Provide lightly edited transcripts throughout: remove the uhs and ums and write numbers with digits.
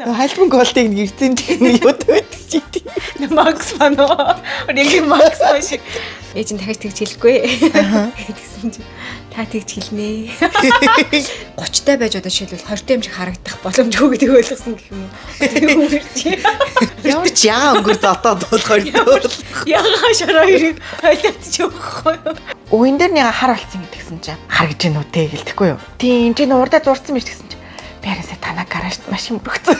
Хальбан голдыг нэртэн тийм юу байдаг чи тийм. Макс фано. Яг Макс маш. Ээж нь дахиж тэгж хэлэхгүй. Тэгсэн чи та тэгж хэлнэ. 30-тай байж одоо жишээлбэл 20-тай юм шиг харагдах боломжгүй гэдэг ойлгосон гэх юм уу. Ямар ч яа өнгөр зодоод болохоор ягаа шараа хэрэг хойлоод ч өгөхгүй юу. Уян дээр нэг хар болсон гэдгсэн чинь хар гэж нү тэ гэлтэхгүй юу. Тийм чи нуурдаа зурцсан биш гэсэн чинь бярасаа танаа гаражт машин бүргцэн.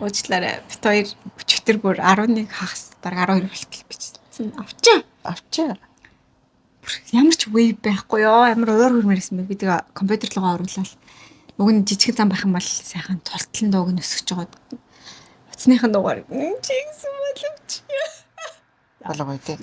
Уучлаарай. Бит хоёр өчигдөр бүр 11 хагас баг 12 болтол бичсэн. Авчаа. Ямар ч веб байхгүй ёо. Амар уур хөрмөрсэн бэ. Би тэгээ компьютер руугаа оруулаад уг нь жижиг зам байх юм бол сайхан тултлан дууг нь өсгөж жоод утасныхан дуугаар чи гэсэн боловч. Болов уу тийм.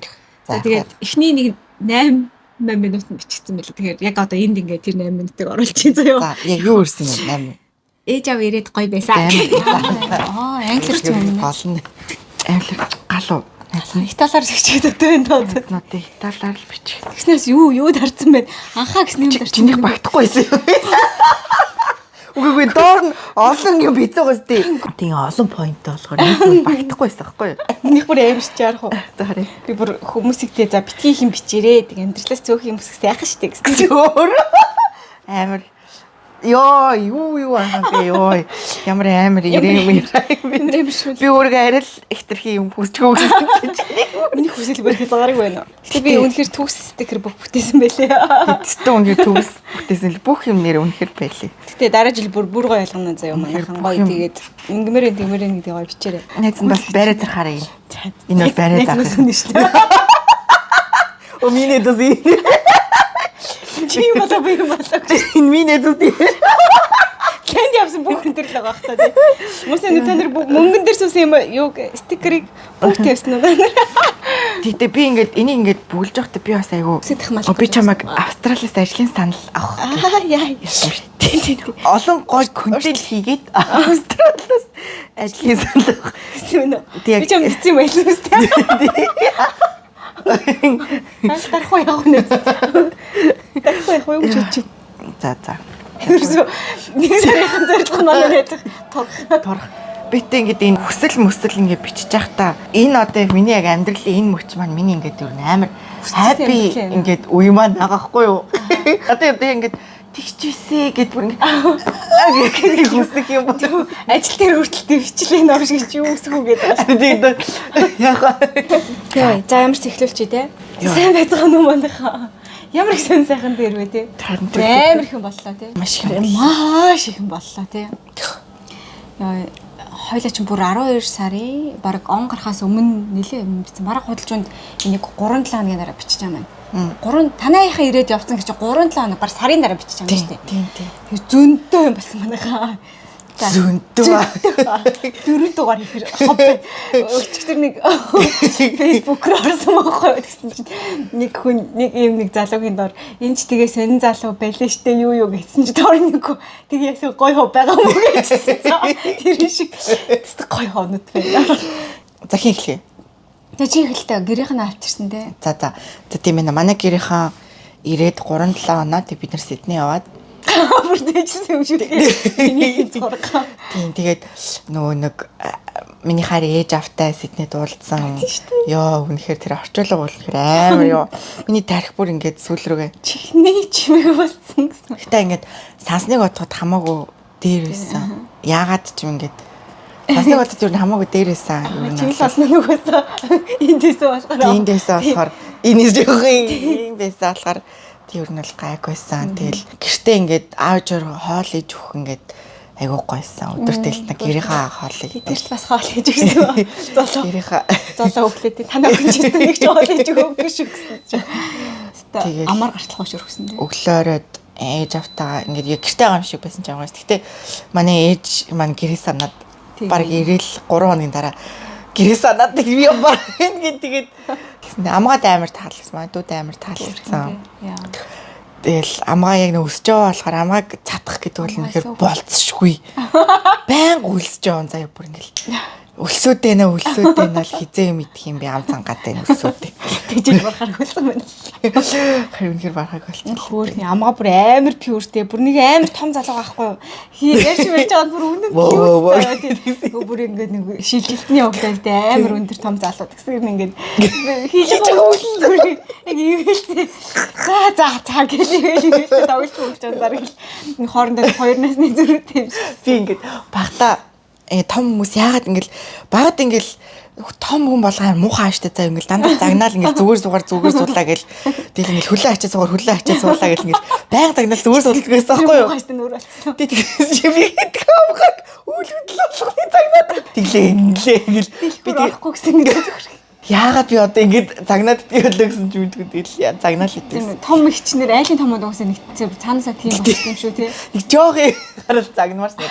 За тэгээд эхний нэг 8 минут нь бичсэн байлаа. Тэгэхээр яг одоо энд ингээд тэр 8 минутыг оруулж чинь заяа. За яг юу ирсэн юм 8. Ээж аав ирээд гоё байсан. Англиар ч юм. Болно. Англиар галуу. Италиар бичээд өгдөө энэ доо. Нотыг италиар л бичих. Тэгснээс юу дарсан бэ? Анхаа гэсэн юм дарсан. Чиний багтахгүйсэн юм. Үгүй доор нь олон юм битээс тийм. Тийм олон point болохоор нэг багтахгүйсэн байхгүй юу? Нэг бүр аимшиж яарах уу? За харъя. Би бүр хүмүүсэгтэй за битгий юм бичээрээ. Тэг амьдралаас цөөх юм өсгөх сайхан штэ гэсэн. Зөөр. Амар ёо юу аа ёо ямар амар ирэм би өөрөө арай л ихтерхий юм хүсчихөө гэсэн чинь миний хүсэл бүр хязгаарыг байна. Гэтэ би үнэхээр төгс стикер бүх бүтээсэн байлээ. Тэстэ үнэхээр төгс бүтээсэн л бүх юм нэр үнэхээр байлээ. Гэтэ дараа жил бүр гоё ялгана заяа манайхан гоё тэгээд ингэмэрэн гэдэг гоё бичээрэй. Найз нь бас барай зархаараа юм. Энэ бол барай зархаа шүү дээ. Миний дэс Чи болоо би болоо. Энэ миний дэс Тэнд явсан бүх энэ л байгаа хта тий. Хүмүүсийн та нар мөнгөн дээр суусан юм юу стикерийг бүгд тавьсан уу? Тэгтээ би ингээд энийг ингээд бүгэлж явахдаа би бас айгу би чамайг Австралиас ажлын санал авах яа. тий. Олон гой контент хийгээд Австралиас ажлын санал авах. Би чам бичсэн юм байлаа шүү дээ. Тархуу явах нэ. Тархуу явах юм чи. За. Нэг сарын зорилго маань байдаг. Торх. Битээ ингээд энэ хүсэл ингээд бичиж явахдаа энэ одоо миний яг амьдралын энэ мөч маань миний ингээд юу амар happy ингээд үе маань байгаа хгүй юу. Одоо ингээд тэгчээсэ гэд бүр ингээд хүсэх юм бол ажил дээр хүртэл төвчлээ нөө шиг чи юу өсөх үгээд байгаа. Яха. Тий. За ямар ч эхлүүлчих те. Сайн байцгаа нүм манайхаа. Ямар их сайхан дээр вэ те. Амар их юм боллоо те. Маш их юм боллоо те. Яа хойлоо ч бүр 12 сарын баг он гарахаас өмнө нэлээ юм бичсэн. Бараг худалчуунд энийг 3-7 хоногийн дараа бичиж байгаа маань. 3 танайхаа ирээд явцсан гэж 3-7 хоног бар сарын дараа бичиж байгаа юм шүү дээ. Тийм. Тэр зөндөө юм болсон манайхаа. Зөндөө. 4 дугаар ихэр хобби. Өчигдөр нэг Facebook-оор орсон байхгүй гэсэн чинь нэг хүн нэг залуугийн доор энэ ч тэгээ сонин залуу байлээ штэ юу гэсэн чинь доор нэг тэгээ ясаа гоё хоо байгаа юм гэсэн. Тэр шиг гоё хоонод байна. За хийхлээ. За чи хэлтэ гэрийнх нь авчирсан те. За тийм ээ манай гэрийнхэн ирээд 3-7 оноо тэг бид нар Сидней яваад бүр дэжсэн юм шүү дээ. Миний зураг. Тийм тэгээд нөгөө нэг миний хайр ээж автай Сиднейд уулзсан. Йоо үнэхээр тэр орчуулга бол амар ёо. Миний тарих бүр ингээд сүүл рүүгээ чихний чимэг болсон гэсэн. Гэтэ ингээд сансныг бодоход хамаагүй дээр байсан. Яагаад ч юм ингээд сансныг бодоход юу хамаагүй дээр байсан. Чимэл олно нүгөөсөө эндээсээ болохоор. Эндээсээ болохоор энэс юм байсан болохоор тэр нь бол гайгүйсэн. Тэгэл гэртээ ингээд аавж хоол хийж өгөх ингээд айгуу гойсон. Өдөртөл нэг гэрийнхаа хоолыг. Тэрч бас хоол хийж өгсөн. Золоо өглөөд танаа хүнчтэй нэг ч хоол хийж өгөх шүү гэсэн. Тэгээд амар гартлах ууш өргсөн дээ. Өглөөрөөд ээж автаа ингээд яг гэртээ байгаа юм шиг байсан ч юм уу. Гэтэ манай ээж маань гэрээ санаад баг ирээл 3 хоногийн дараа гэрээ санаад би юм баг тэгээд амгаад амар таалсан. Дүүд амар таалсан. Тэгэл амгаа яг өсөж байгаа болохоор амгааг цатах гэдэг бол үнэхээр болцсохгүй. Баян үлсэж байгаа заяа бүр ингээл өлсөөд байна л хизээ мэдх юм би ам цангаатай өлсөөд. Тэгж барахаар хөлсөн байна. Харин үнэхээр барахаг болсон. Хөөхний амгаа бүр амар пюртэй. Бүр нэг амар том залуу байхгүй юу? Ярьж байж байгаа бүр үнэн пюр. Бүр ингээд нэг шилжилтний явагдaltaй амар өндөр том залуу. Тэгсээр ингээд хийж байгаа яг ивэл за гэлээ тоглож өгч байгаа даа. Хоорондоо хоёр насны зөрүүтэй юм шиг. Би ингээд багтаа том хүмүүс яагаад ингээл багад ингээл том хүн болгоо муухай ааштай заа ингээл дандаа загнаал ингээл зүгээр суулаа гэл тэгэл ингээл хөлөө ачаа суулаа гэл ингээл байга загнаал зүгээр суулдаг гэсэн аахгүй юу? Хааштай нөр болсон. Тэгээд чи би камгаг үл хөдлөхгүй загнаад тэглээ ингээл би тэгэхгүй гэсэн ингээд яагаад би одоо ингэж загнаад идэвлээ гэсэн ч мэдгүй тэгэл загнаал идэв. Том ихчнэр айлын томод уусаа нэг цаанаасаа тийм болчих юм шүү тий. Нэг жоохи гарал загнамарс нэг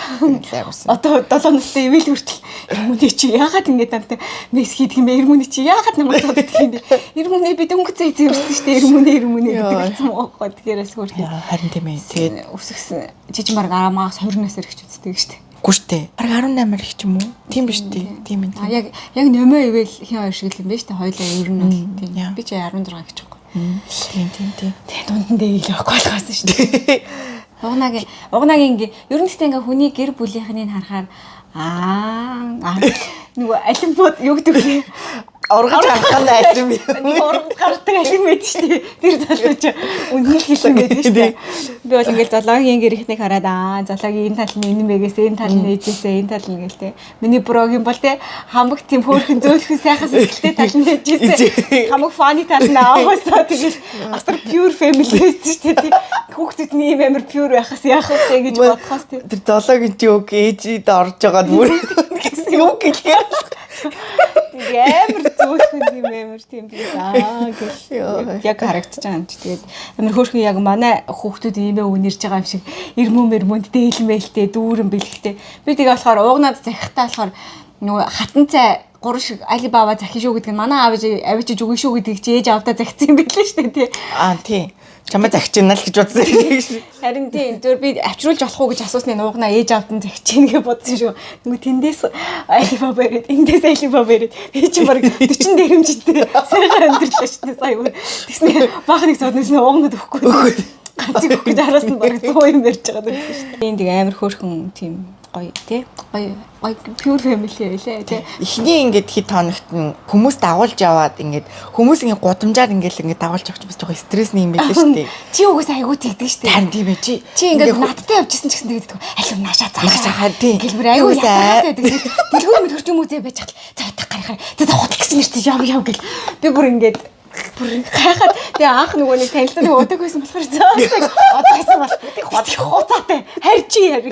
лаймарсан. Одоо 7 настай ивэл хүртэл ирмүний чи яагаад ингэж тантай мэс хийдэг юм бэ? Ирмүний чи яагаад намайг боддог юм бэ? Ирмүний бид өнгөцөө зэвэрсэн шүү дээ. Ирмүний гэдэг юм аахгүй. Тэгээрээс хүртэл. Харин тийм ээ. Тэгээд өсгсөн жижигмар арамаас 20 насаар ихч үздэг шүү дээ. Гүштэй. Бараг 18 их ч юм уу? Тийм биш үү? Тийм ээ. А яг нөмөө ивэл хин хоёр шиг юм байна шүү дээ. Хоёлаа ер нь бол тийм. Би ч 16 гэж байхгүй. Тийм. Тэгээ дунд нь дээл явахгүй болохоос шүү дээ. Угнагийн ер нь гэхдээ ингээ хүний гэр бүлийнхнийг харахаар нөгөө алимбод юу гэдэг вэ? Ургаж харах нь алим юм. Нэг ургаж гардаг алим байд шүү дээ. Тэр залууч үнэн хэлсэн байдаг шүү дээ. Би бол ингээл зоологийн гэрхнийг хараад зоологийн энэ тал нь энэ мэгээс энэ тал нь ээжээсээ энэ тал нь гээл те. Миний блогийн бол те хамаг тийм хөөрхөн зөөлхөн сайхан сэтгэлтэй тал нь ээжээсээ хамаг фаны тал нь ааваасаа тэгэл асар pure family байсан шүү дээ. Хүүхдүүд нь ийм амар pure байхаас яах вэ гэж бодхоос те. Тэр зоологийн жок ээжид орж байгаа бүр гэсэн юм гэлээ. Амар зөөлхөн юм амар тийм гэл яг харагдаж байгаа юм чи тэгээд амар хөөрхөн яг манай хүүхдүүд иймээ үнэрж байгаа юм шиг эрмөнд дээлмэлтэй дүүрэн бэлгтэй би тэгээ болохоор уугнаад захихтаа болохоор нөгөө хатан цай 3 шиг Алибаба захиж шүү гэдэг нь манай авиж өгөн шүү гэдэг чи ээж авдаа захицсан юм билээ шүү дээ тий. Тийм. Чамаа захичинаа л гэж бодсон юм шиг. Харин тийм зөв би авчруулж болох уу гэж асуусны нуугнаа ээж авдан захичин гэж бодсон шүү. Нөгөө тэндээс Алибаба ирээд эндээс Алибаба ирээд би чи баг 40 дээрэмжтэй сайхан амьдралаа шүү дээ сая. Тэгснэ баах нэг содноос уугнаад өгөхгүй. Ганцыг өгөх гэж араас нь баг 100 юм ярьж байгаа юм шүү дээ. Энд амар хөөрхөн тийм гоё тий. Гоё pure family байлаа тий. Эхний ингээд хит хоногт нь хүмүүс дагуулж яваад ингээд хүмүүс ингээд гудамжаар ингээд дагуулж авч бас жоохон стрессний юм байлаа шүү дээ. Чи угсаа айгуу тэгдэг шүү дээ. Харин тийм ээ чи ингээд надтай явжсэн ч гэсэн тэгдэг. Алив наашаа цаашаа тийм. Гэлбэр айгуу яагаад тэгдэг. Дэлгүүр мэд хөрч юм үү байж хат. За гарахаар. За хутал гэж нэртэй яв гэл. Би бүр ингээд гайхаад тэгээ анх нөгөө нэг танилцсан удаг байсан болохоор заадаг одоосэн бол хуцаатай харьчи яг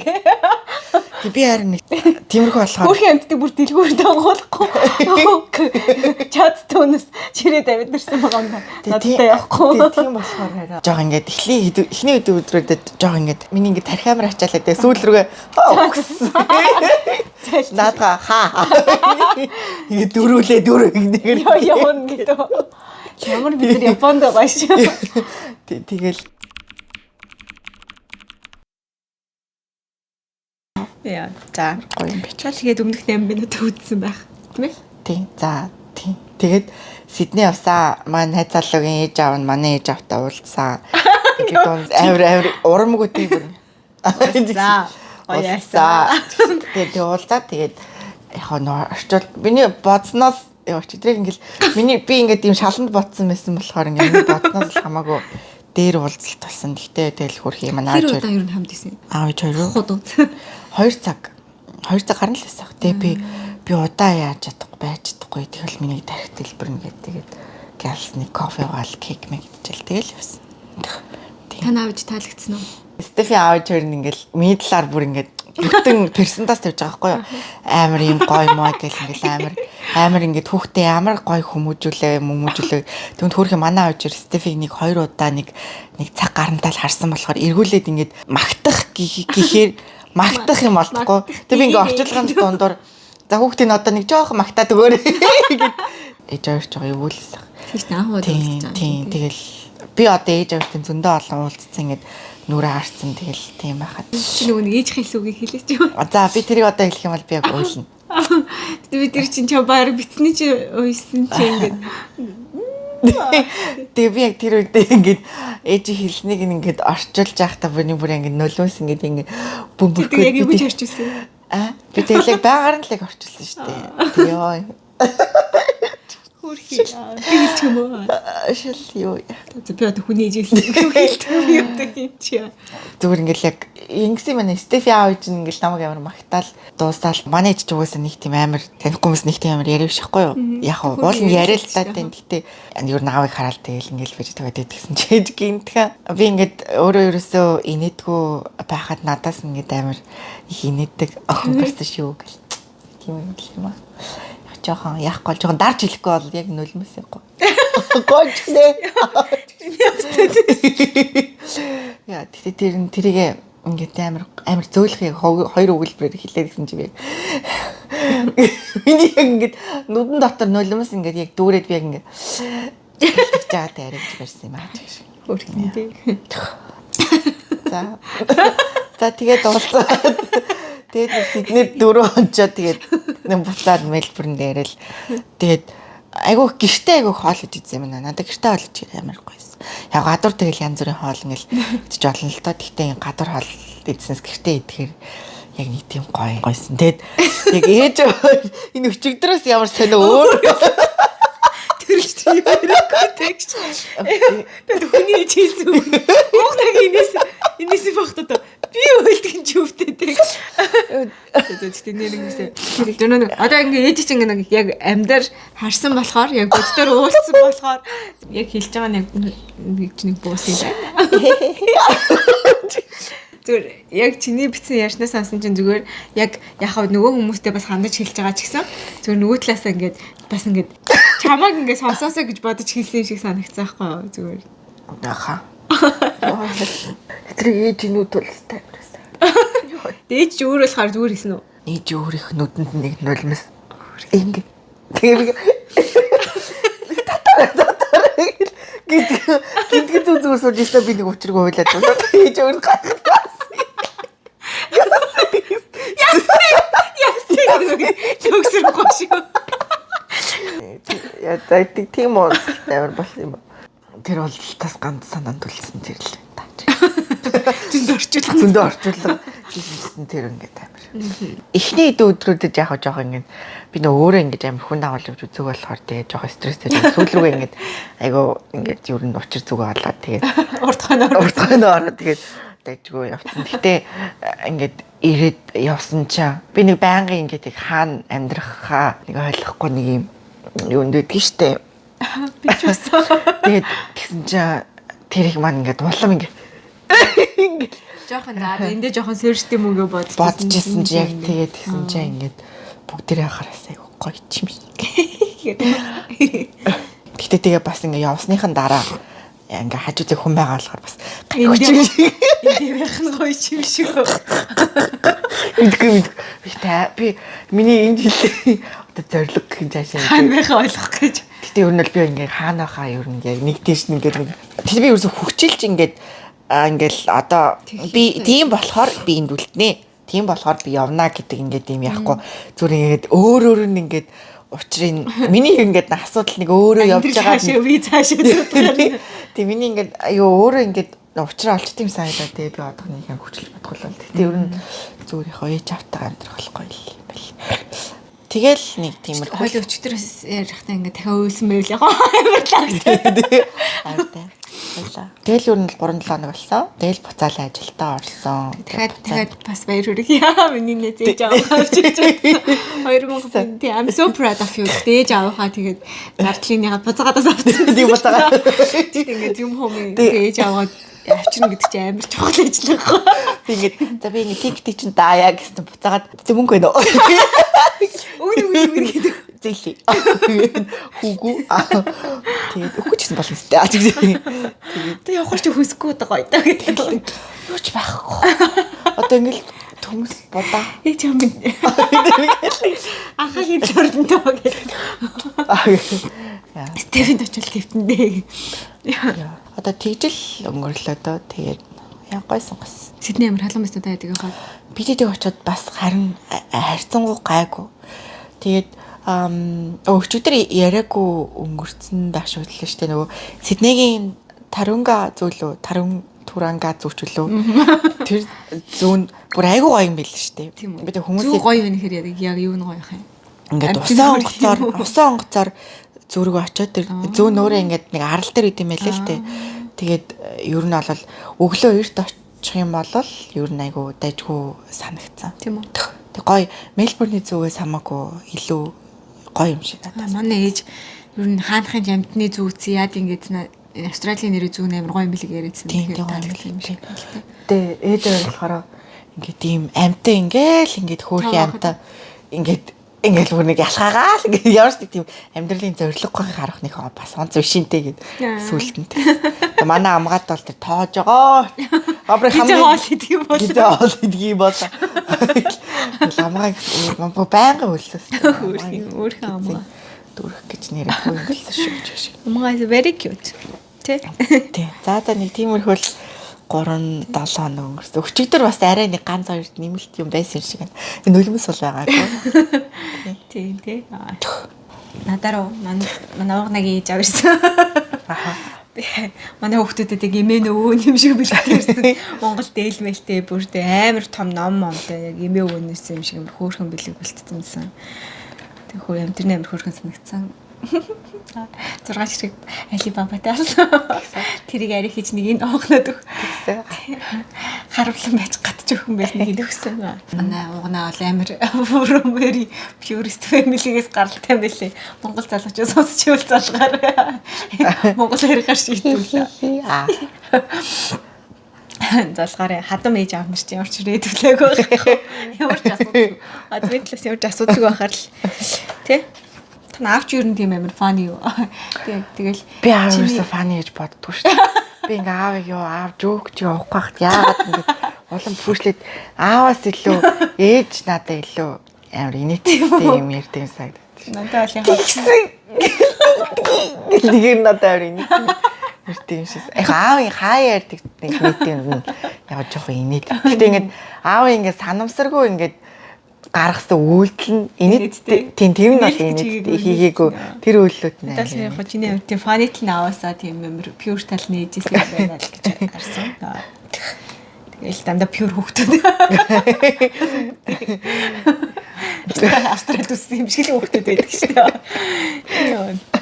би харин нэг тиймэрхүү болохоор өөрхийн амьтдыг бүр дэлгүүр дагуулахгүй чад төнөс чирээ давид нэрсэн байгаа юм надтай явахгүй тийм болохоор хараа жоо ингээд эхний өдрүүдэд жоо ингээд миний ингээд тархиамар ачаалаад тэгээ сүүл рүүгээ наадга хаа ингээд дөрүүлээ нэг явна гэдэг ямар бид нар Японд байгаа шүү. Тэгэл яа за гоё юм бич. Тэгээд өмнөх 8 минут үзсэн байх. Тийм ээ? Тийм. За тийм. Тэгээд Сидней явсаа манай найз залуугийн ээж аав нь манай ээж аавтай уулзсан. Тэгээд авир урамгүй тийм бүр. За ояасаа. Тэгээд уулзаад тэгээд яг нөө орчвол миний бодсноос өчигдрийг ингээл би ингээд ийм шаланд ботсон байсан болохоор ингээд бодсноос л хамаагүй дээр уулзалт болсон. Гэхдээ тэгэл хөрх юм аа. Тэр удаа ер нь хамт исэн. Аавч хоёр. 2 цаг гарна л байсан. Тэгээ би удаа яаж чадахгүй байж чадахгүй. Тэгэл миний тарих дэлбэрнэ гэдэг. Тэгээд гэлсний кофе угаал кек мэг идчихэл тэгэл явсан. Тань аавч таалагдсан уу? Стефи аавч хоёр ингээл миний талаар бүр ингээд бүтэн персентаж тавьж байгаа байхгүй юу? Амар юм гоё мой гэл ингээл амар ингээд хүүхдээ амар гоё хүмүүжүүлээ. Тэгвэл хөөрхөн манай аавч Стефиг нэг 2 удаа нэг цаг гарантаа л харсан болохоор эргүүлээд ингээд магтах гэхээр магтах юм болтгоо. Тэг би ингээд орчуулгын дундуур за хүүхдээ нь одоо нэг жоохон магтаад өгөөрэй гэд ээж авч байгаа юу үлээсэх. Тийм тэгэл би одоо ээж авчтай зөндөө олон уулзсан ингээд нүрэ харцсан тэгэл тийм байхад. Чи нөгөө нэг ээж хэлсүүгийг хэлээч юу? За би тэрийг одоо хэлэх юм бол би яг ойлно. бид тэр чинь чам баяр битсний чи уйсан чи ингээд Тэгээ би яг тэр үед ингээд ээж хэлснийг ингээд орчуулж байхдаа бүр ингээд нөлөөс ингээд бөмбөргөө. тэгээ яг юу ч орчуулсан. Би тэгэл яг байгаар нь л яг орчуулсан шүү дээ. Тэгээ Хөрхий. Би хэлчих юм уу? шил юу. Би одоо хүний ижил хэлдэг юм одоо хин чи. Зүгээр ингээд яг ингэсэн манай Стефи аав чинь ингээд намайг амар магтаал дуусаал манай ээж ч угаасаа нэг тийм амар танихгүй хүмүүс нэг тийм амар яриа шихгүй юу. Яг уул нь яриа л таа тийм. Гэтэ юу наавыг хараад тэгэл ингээд байж тэгээд тэгсэн чи ээж гинтхэн би ингээд өөрөө ерөөсөө инээдгүй байхад надаас ингээд амар их инээдэг охин гарсан шүү гэл. Тийм юм аа. Жохон яахгүй жохон дарж хэлэхгүй бол яг нулимс яахгүй. Гойчнээ. Яа тэгтээ тэрийг ингээд амар зөөлхийг хоёр өгүүлбэрээр хэлээд гисэн чи би. Миний яг ингээд нүдэн дотор нулимс ингээд яг дүүрээд би яг ингээд хэлж байгаатай арайж барьсан юм аа. Хөрхий. За тэгээд дуусаад тэгээд Сиднейд 4 онцоо тэгээд нэг буцаад Мельбурнд ярил. Тэгээд айгуу гэртээ айгуу хоол идэж үзсэн юм аа. Надад гэртээ хоол идэж амар гойсон. Яг гадуур тэгэл янз бүрийн хоол ингээл идэж болно л доо. Гэхдээ гадуур хоол идсэнс гэртээ идэхээр яг нэг тийм гойсон. Тэгээд яг ээж энэ өчигдрөөс ямар сонио өөр Тэрч тийм ярихгүй тэгч. Тэгээд хүний ээж хэлсэн үг. Муухнаг инээс багтаа би үлдэх юм чи өвдөд. Тэгээд нэрнээсээ тэр одоо ингээ ээж чинь ингээ яг амьдар харсан болохоор яг боддоор уулцсан болохоор яг хэлж байгаа нэг чинь буусна байна. Зүгээр яг чиний бичсэн ярьснаас сонсон чинь зүгээр яг яхав нөгөө хүмүүстэй бас хандаж хэлж байгаа ч гэсэн зүгээр нөгөө талаасаа ингээд бас ингээд чамайг ингээд сонсоосоо гэж бодож хэлсэн юм шиг санагцсан байхгүй юу зүгээр. Аха. Тэр ээжнүүд бол тайварсан. Ээж ч өөр болохоор зүгээр хийсэн үү? Ээж өөрийнх нүдэнд нэг нулимс ингээ. Тэгээ гинтгэ зүгээр сууж ийстэ би нэг учрыг хуйлаад байна. Ээж өөр гайхсан. Төгсөр гош юу. Яа тайт тийм уу амар болсон юм. Тэр бол тас ганц санаанд төлсөн тэр л байна. Зөндөө орчуулга хийсэн тэр ингээд амар. Эхний өдрүүдэд яг жоох ингээд би нөө өөрөө ингээд амар хүн дагуулж явж үзэг болохоор тэгээ жоох стресстэй сүүл рүүгээ ингээд айгу ингээд юу н учир зүгээ олоод тэгээ урт хойноо ороод тэгээд дайггүй явцсан. Гэтэ ингээд ирээд явсан чинь би нэг байнгын ингээд яг хаана амьдрахаа нэг ойлгохгүй нэг юм юунд байдгийг штэ. Би ч басаа. Тэгээд тэгсэн чинь тэр их маань ингээд улам ингээд жоохон заа эндээ жоохон сэрштэй мөнгө бодчихсон чи яг тэгээд тэгсэн чинь ингээд бүгдээрээ хараасаа гоё юм шиг. Гэтэ тэгээ бас ингээд явсныхан дараа ингээ хажуудыг хүн байгаа болохоор бас эндээ байх нь гоё юм шиг. Би миний энэ жилийн одоо зориг гэх жаашаа хаана байхаа ойлгох гэж. Гэтэ ер нь л би ингээ хаана байхаа ер нь яг нэг тийш ингээд нэг тэр би ерөөсө хүчилж ингээд ингээл одоо би тийм болохоор би энд үлднэ. Тийм болохоор би явна гэдэг ингээд юм яахгүй. Зүгээр ингээд өөр нь ингээд учрын миний ингээд асуудал нэг өөрөө явж байгаа би цаашаа дуудаад. Тэг миний ингээд аюу өөрөө ингээд учраа олчт юм санагдаа тий би одоо нэг юм хүчлж бодгол бол. Гэтэ ер нь зүгээр их ээж автаа амьдрах болохгүй юм байл. Тэгэл нэг тиймэрхүү хойлоо өчтөрөөс ярихтаа ингээд дахиад үйлсэн байв яг амарлаа. Тэгэл ер нь 3-7 хоног болсон. Тэгэл буцаалаа ажилдаа орсон. Дахиад бас баяр хүрэх яа миний нээжээж авах авчиж байсан. 2000 I'm so proud of you. Дээж авахаа тэгээд зардлынхаа буцаагаадаас авчихсан. Тийм буцаагаа. Тэгээд юм хөөе дээж аваад авчирна гэдэг чинь амар чухал ажиллах. Би ингээд за би ингээд тикти чинь даая гэсэн буцаагаад мөнгө байна уу? Үгүй гэдэг. Зэли. Хүүгүү. Тэгээд өгөх гэсэн болно сте. Тэгээд явах ч хүсэхгүй байгаа гоё гэдэг. Юу ч байхгүй. Одоо ингээд төмс бодаа. Ээж юм. Ахаа хийж ордонтой гэдэг. Стефен очил хэвтэндээ. Одоо тэгжил өнгөрлөө дөө. Тэгээд яг гойсон гос. Сидней амар халуун байсан таа тэгээд хаа. Бидэд очиод бас харин хайрцангуу гайгүй. Тэгээд өчигдөр яриаггүй өнгөрцөн байх шиг байлаа шүү дээ. Нөгөө Сиднейгийн Тарунга зөөлөө, Туранга зүүчлөө. Тэр зүүн бүр айгүй гоё юм байл шүү дээ. Бид хүмүүс гоё вэ гэхээр яг юу нь гоё юм. Ингээд усан онгоцоор зүрэг очоод тэр зүүн өөрөө ингээд нэг арал дээр идэм байлээ л дээ. Тэгээд ер нь бол өглөө эрт очих юм бол ер нь айгүй дайггүй санагдсан. Тийм үү. Тэг гоё Мельбурний зүүгээс хамаагүй илүү гоё юм шиг надад. Манай ээж ер нь хаанхын ямтны зүүц яад ингээд Австралийн нэрийн зүүн амар гоё юм билэг яриадсан. Тэгээд юм шиг. Тэ ээж болохоор ингээд ийм амтай ингээд хөөрхөн амтай ингээд бүр нэг ялхаагаал ингээд ямар ч тийм амьдралын зорилгогүй харах нэг бас онц вшинтэй гэд сүултэнтэй. Тэгээ манай амгаад бол тэр тоож байгаа. Абрах хамгийн хоол идэг юм бол. Хоол идэг юм бол. Амгаа байнга өлсөс. Өөрхөн амгаа дүрх гэж нэрээ хөөсөн шүү. Амгаа is very cute. Тэ. За нэг тиймэрхүү 3-7 хоног өнгөрсөн. Өчигдөр бас арай нэг ганц хоёрт нэмэлт юм байсан шиг байна. Нулимс бол байгаагүй. Тийм тий. Надаруу манай уугнагийн ээж авирсан. Аха. Манай хүүхдүүдэд эмээ нөө юм шиг бэлтгэсэн. Монгол дээлмэлтэй бүрдээ амар том ном-момтой яг эмээ өвөнөөс юм шиг хөөрхөн бэлэг бэлтцсэн. Тэг хөө юм тэрний амар хөөрхөн санагдсан. 6 ширхэг Алибабатай болсон. Тэрийг ари хийж нэг энэ оогноод өгсөн. Харуулсан байж гатж өгөн байж нэг өгсөн. Манай уугнаа бол амар very purist family-гээс гаралтай байлээ. Монгол залуучууд сонсчихвол залгаар. Монгол хэрэг гарч итүүлээ. Залгаар хадам ээж аав нар ч ямар ч ирээдүглээг байхгүй. Ямар ч асуудал. Адвентлээс ямар ч асуудалгүй байхаар л тий. Тань аавч юу юм тийм амар фаны юу. Тэгэл би аав ерөөсө фаны гэж боддгоо шүү дээ. Би ингээ аавыг юу аав жоок ч явахгүй хат яагаад ингээ улам пүүшлээд ааваас илүү ээж надаа илүү амар инээдтэй юм ярьдаг санагдав. Надад бол яг нэг надад амар инээдтэй ярьдаг юм шиг. Аавын хаа ярьдаг нэг юм яг жоох инээд. Гэтэ ингээ аав ингээ санамсаргүй ингээ гаргасан үйлдэл нь инээдтэй. Тийм нь бол инээдтэй хийгээгүй тэр үйлдэлүүд нэ. Тэгэл яг чиний амт тийм фанитл наваасаа тийм амар пюр тал нээжсэн юм байна л гэж харсан. Тэгэл дандаа пюр хөвгтүүд. Австралид үссэн юм шиг л хөвгтүүд байдаг шүү дээ.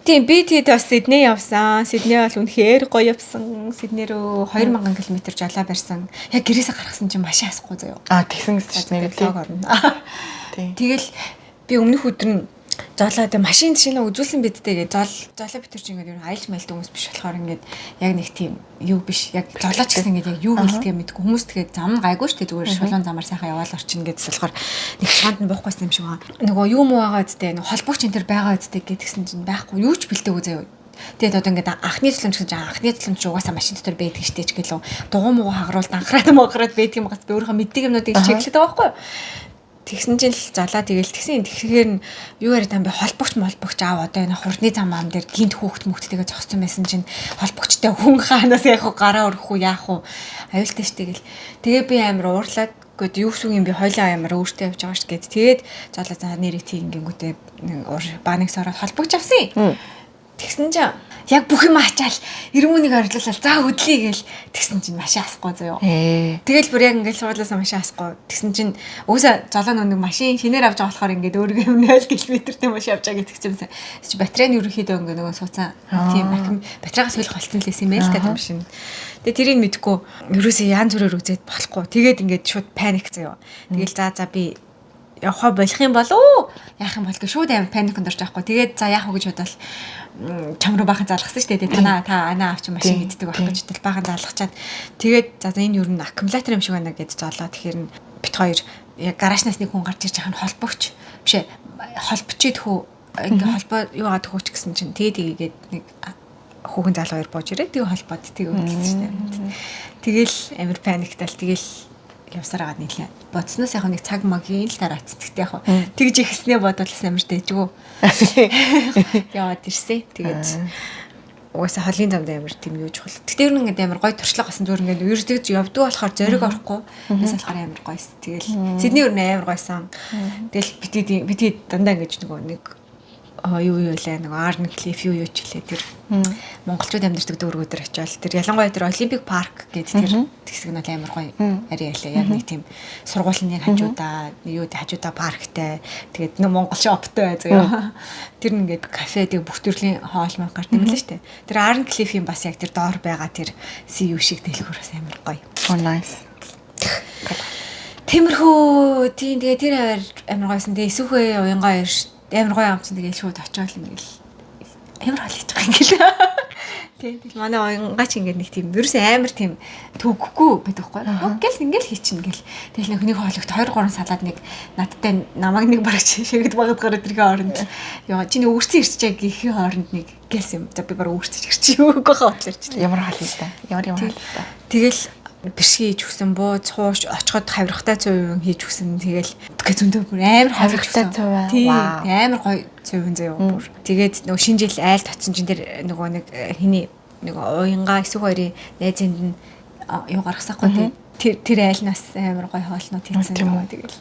Тийм би тэгээд бас Сидней явсан. Сидней бол үнэхээр гоё явсан. Сидней рүү 2000 км жолоо барьсан. Яг гэрээсээ гаргасан чинь машин асахгүй заяа. Тэгсэн чинь нэлээд. Тэгэл би өмнөх өдөр нь золоод машин шинэ үзүүлсэн бидтэй гэж золоо битэр чинь ингээд айлч майлт хүмүүс биш болохоор ингээд яг нэг тийм юу биш яг золооч гэсэн ингээд яг юу хэлдгээ мэдгүй хүмүүс тэгээд зам гайгүй шүү дээ зүгээр шулуун замаар сайхан яваал орчин гэдээс болохоор нэг чанд нь буухгүй юм шиг байгаа. Нөгөө юу муу байгаа үстэй нөгөө холбогч энэ төр байгаа үстэй гэдгсэн чинь байхгүй юу ч бэлдээгүй заяа. Тэгээд одоо ингээд анхны цэцлэмч гэж анхны цэцлэмч угаасаа машин дотор байдаг штэ ч гэлөө дугуй муу хагаруул данхраад байдаг юм гас би өөрийнхөө мэддэг юмнуудыг чиглэдэг байхгүй юу. Тэгсэн чинь л залаа тэгэхээр нь юу яриад юм бэ холбогч аав одоо энэ хурдны зам аам дээр гинт хүүхд мөхттэйгээ зогссон байсан чинь холбогчтой хүн хаанаас яг гараа өрөх үү яах уу аюултай штэ гэл тэгээ би амар уурлаад гээд юу гэсэн юм би хойлоо амар өөртөө явж байгаа штэ гээд тэгээд залаа за нэрийг тийгингүүтээ баныг сороод холбогч авсан юм. Тэгсэн чинь яг бүх юм ачаал 91 орлуулал за хөдлөе гээл тэгсэн чинь машин асахгүй заяо. Тэгэл бүр яг ингээл суудлаасаа машин асахгүй. Тэгсэн чинь уусаа золоо нэг машин шинээр авч байгаа болохоор ингээд өөргөө 0 км-тэй машин авч байгаа гэсэн чинь батарейн ерөнхийдөө ингээд нөгөө сууцсан тийм батарейгаас хөлөх болцсон л байсан юм л та юм шин. Тэгээ тэрийг мэдгүй ерөөсөө янз бүрээр үзээд болохгүй. Тэгээд ингээд шууд паник заяо. Тэгэл за би явах болох юм болов яах юм бол гэ шууд амар паникнд орж байхгүй. Тэгээд за яах вэ гэж бодвол чам руу баахан залгасан шүү дээ. Та анаа авч машин иддэг байх гэж бодвол баахан залгачаад тэгээд за энэ юу н аккумулятор юм шиг байна гэж золоо. Тэгэхээр бит хоёр яг гаражнаас нэг хүн гарч ирж байгаа нь холбогч биш ээ. Холбочид хөө ингээ холбоо юу гад хөөч гэсэн чинь тэгээд нэг хүүхэн залуу хоёр бууж ирээд тэгээ холбоод тэгээ үлдсэн шүү дээ. Тэгэл амар паниктал тэгэл явсараад нийлээ. Бодсноос яг нэг цаг магийн л дараацсан. Тэгтээ яг тэгж ихснээ бодвол амар дэжгүй. Яваад ирсэн. Тэгээд угаасаа холын замд амар тийм юу чухал. Тэгтээ ер нь ингээд амар гоё туршлага гасан зүгээр ингээд ер тэгж явдуу болохоор зориг орохгүй. Ясаа болохоор амар гоёс. Тэгэл Сидней ер нь амар гойсон. Тэгэл бити дандаа ингэж нэг юу лээ нэг Arn Cliff юу ч хэлээ тэр монголчууд амьдардаг дүүргүүд төр очиод тэр ялангуяа тэр Олимпик парк гэдэг тэр хэсэг нь амар гоё ари ялаа. Яг нэг тийм сургуулийн хажуудаа хажуудаа парктай тэгээд нэг монгол шоптой заяа. Тэр ингээд кафе тэг бүх төрлийн хоол мөн гардаг юм л шүү дээ. Тэр Arn Cliff-ийн бас яг тэр доор байгаа тэр CU шиг дэлгүүр бас амар гоё. Oh nice. Тиймэрхүү тийм тэгээ тэр амар гойсон. Тэгээ эсвэхээ уянгаа ирш амар гоё амцсан тэгээд шууд очиод ингээл амар хол хийж байгаа ингээл. Тэгээд манай онгаач ингээд нэг тийм ерөөс амар тийм төгөхгүй байдаг байхгүй. Гэл ингээл хийчин гэл. Тэгэл нэг хоологт 2 3 салаад нэг надтай намайг нэг бараг шигэд багадгаар тэргийн хооронд яа чиний өөрсдөө ирчихээ гэхийн хооронд нэг гэлс юм. За би бараг өөрсдөө ирчих юу гэх хоол ирчихлээ. Ямар хол юм та. Ямар хол та. Тэгэл бишги хийж өгсөн бууз хууш очиход хавиргатай цувын хийж өгсөн. Тэгэл гэ зөндөө бүр амар хавиргатай цуваа. Вау. Амар гоё цувын заяа бүр. Тэгээд нөгөө шинэ жил айл татсан чинь тэр нөгөө нэг хиний нөгөө уянгаа эсвэг хоёрын найзынд нь юу гаргасахгүй тэр айлнаас амар гоё хоолнууд хийсэн нөгөө тэгэл.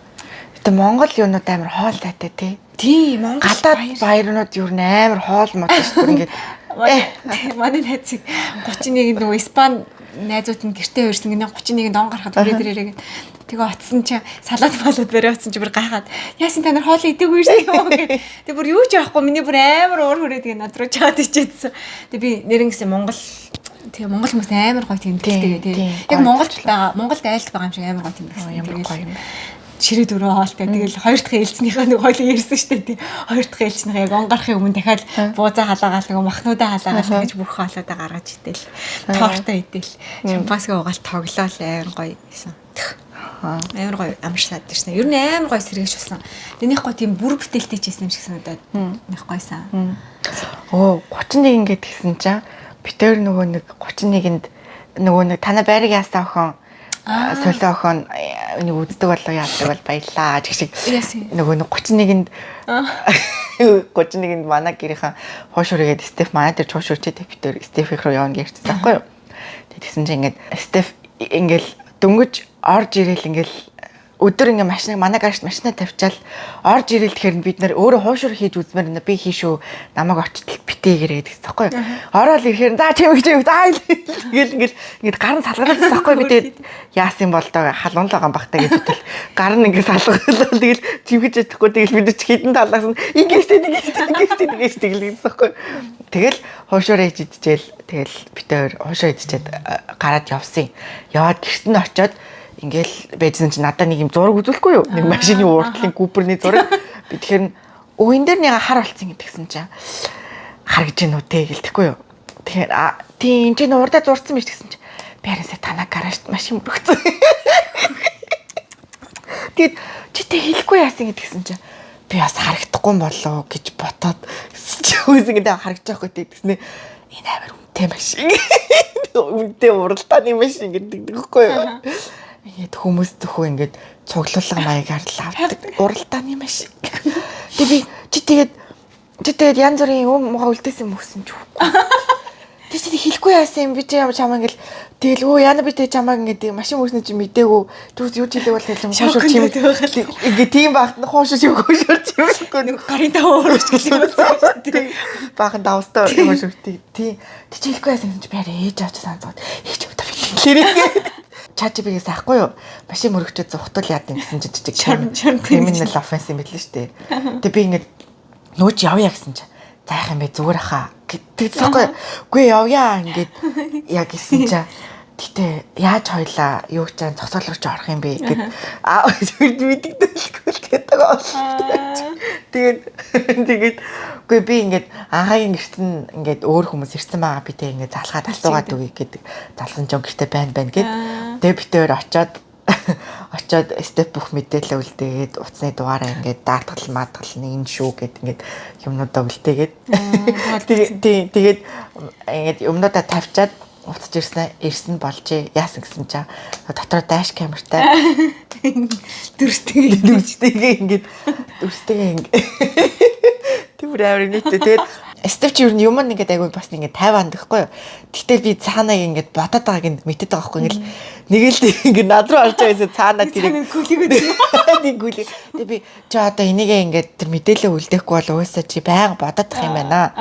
Гэтэ Монгол юунууд амар хоол таатай тий. Тий Монгол гадаад баярнууд юу нээр амар хоол мод шүү дээ ингээд. Манай найзыг 31-нд нөгөө Испани найзууд нь гэртээ өрсөн гинэ 31-нд он гарахад хүрээд ирээ. Тэгээ оцсон чи салаад болоод барай оцсон чи бүр гайхаад яасан та нар хоол идээгүй ирсэн юм гээд. Тэгээ бүр юу ч яахгүй миний бүр амар уур хүрээд тэгээ над руу чаад ичээдсэн. Тэгээ би нэрнгэсэн Монгол тэгээ Монгол хүмүүс амар гоё тэмдэлтэй тэгээ. Яг Монголд байгаа Монголд айлт байгаа юм шиг амар гоё тэмдэлтэй. Ямар гоё юм. Ширээ дөрөв хоолтой. Тэгэл хоёр дахь ээлжнийхээ нэг хоолыг ярьсан шүү дээ. Хоёр дахь ээлжнийхээ яг он гарахын өмнө дахиад буузаа халаагаал нэг махнуудаа халаагаал гэж бүх хоолоодаа гаргаж идээл. Тортой идээл. Шампанское угаал тоглоол амар гоё байсан. Амар гоё амарсаад ирсэн. Ер нь амар гоё сэргийж болсон. Тэнийх гоё тийм бүр бүтээлтэй ч байсан юм шиг санагдаад. Нэх гойсан. Оо 31 ингээд гисэн чинь битээр нөгөө нэг 31-нд нөгөө нэг танай байрыг яасан охин солио охин нэг үздэг болоо яадаг бол баярлаа гэх шиг нөгөө 31-нд 31-нд манай гэрийнхэн хуушургээд Стеф манай дээр хуушурчээд битээр Стефих руу явна гэж хэлсэн байхгүй юу. Тэгсэн чинь ингээд Стеф ингээл дөнгөж орж ирээл ингээл өдөр ингээ машиныг манай гарагт машинаа тавьчаал орж ирээл тэгэхээр бид нэр өөрөө хуушур хийж үзмээр би хийшүү намайг очтол битээ гэдэг байхгүй юу. Ороод ирэхээр за чимэг ингээл гар нь салгаруулсан байхгүй би тэгээд яасан бол доо халуун л байгаа юм бахтаа гэж үтэл гар нь ингээ салгаруулаад тэгэл чимгэж чадахгүй тэгэл бид ч хідэн талаас нь ингэж тэгэл байхгүй юу. Тэгэл хуушур хийж идчихэл тэгэл битээр хуушур идчихэд гараад явсан. Яваад гэрт нь очиод ингээл байжсан чи надад нэг юм зураг үзүүлэхгүй юу? Нэг машины урдлын куперний зураг. Би тэгэхээр өвөн дээр нэг хар болцсон гэдгсэн чинь харагж гин үтэй гэлтэхгүй юу? Тэгэхээр тийм чи урдаа зурцсан биш гэсэн чинь би харин танаа гаражт машин бүрхсэн. Тэгэд чи тэг хэлэхгүй яасан гэдгсэн чинь би бас харагдахгүй болоо гэж ботоод чи үс ингэ харагж байгаа хөтэй гэснэ энэ амар үнэтэй машин. Үнэтэй уралдааны машин гэдэг тэгэхгүй юу? Ингээд хүмүүс зөвхөн ингээд цуглуулга маягаар л авдаг уралдааны машин. Тэг би чи тэгээд янз бүрийн муухай үлдээсэн юм өгсөн ч үгүй. Тэг чи хэлэхгүй яасан юм би чамаа ингээд тэгэл яана би тэг чамаа ингээд машин мөрснө чи мдээгүй зүс юу жилэг бол хэлэм хуушур чим ингээд тийм багт нь хуушур чимэхгүй нэг гарын таваа уурч гэлээ. Баахан давстаа хуушур тийм чи хэлэхгүй яасан чи би ээж авч санацгаад ээж авдаг хэлээрээ чатжибигээс ахгүй юу? Машин мөрөгчөд зүхтал яадаг гэсэн жижиг криминал офенс юм билээ шүү дээ. Тэгээ би ингээд нөөч явъя гэсэн чинь заах юм бэ зүгээр хаа гэдэгсэхгүй. Үгүй явъя ингээд яг гэсэн чинь гэтээ яаж хойлоо юу ч жан цогцолгорч орох юм бэ гэд мэддэгдэлгүй гэдэг байна. Тэгээд үгүй би ингээд анхаагийн гэрт нь ингээд өөр хүмүүс ирсэн байгаа би тэг ингээд залгаад асуугаад үгүй гэдэг залсан ч гэртээ байна гэд тэг битээр очиод степ бүх мэдээлэл үлдээгээд утасны дугаараа ингээд даатгал энэ шүү гэд ингээд юмнуудаа үлдээгээд тэгээд ингээд юмнуудаа тавьчаад уцаж ирсэн болжээ яасан гэсэн чинь дотроо дэш камертай дүрстэйгээ ингээд тийм амар нийтээ тэгээд Степ чи юу юм ингээд айгүй бас ингээд 50 андахгүй юу. Тэгтэл би цаанаа ингээд бодоод байгааг мэдээд байгаа байхгүй ингээд нэг л ингээд над руу орж байгаасаа цаанаа тэрийг гүлийгээд нэг гүлий. Тэгээ би чи одоо энийгээ ингээд тэр мэдээлэл үлдээхгүй бол уусаа чи байнга бодоод тах юм байна.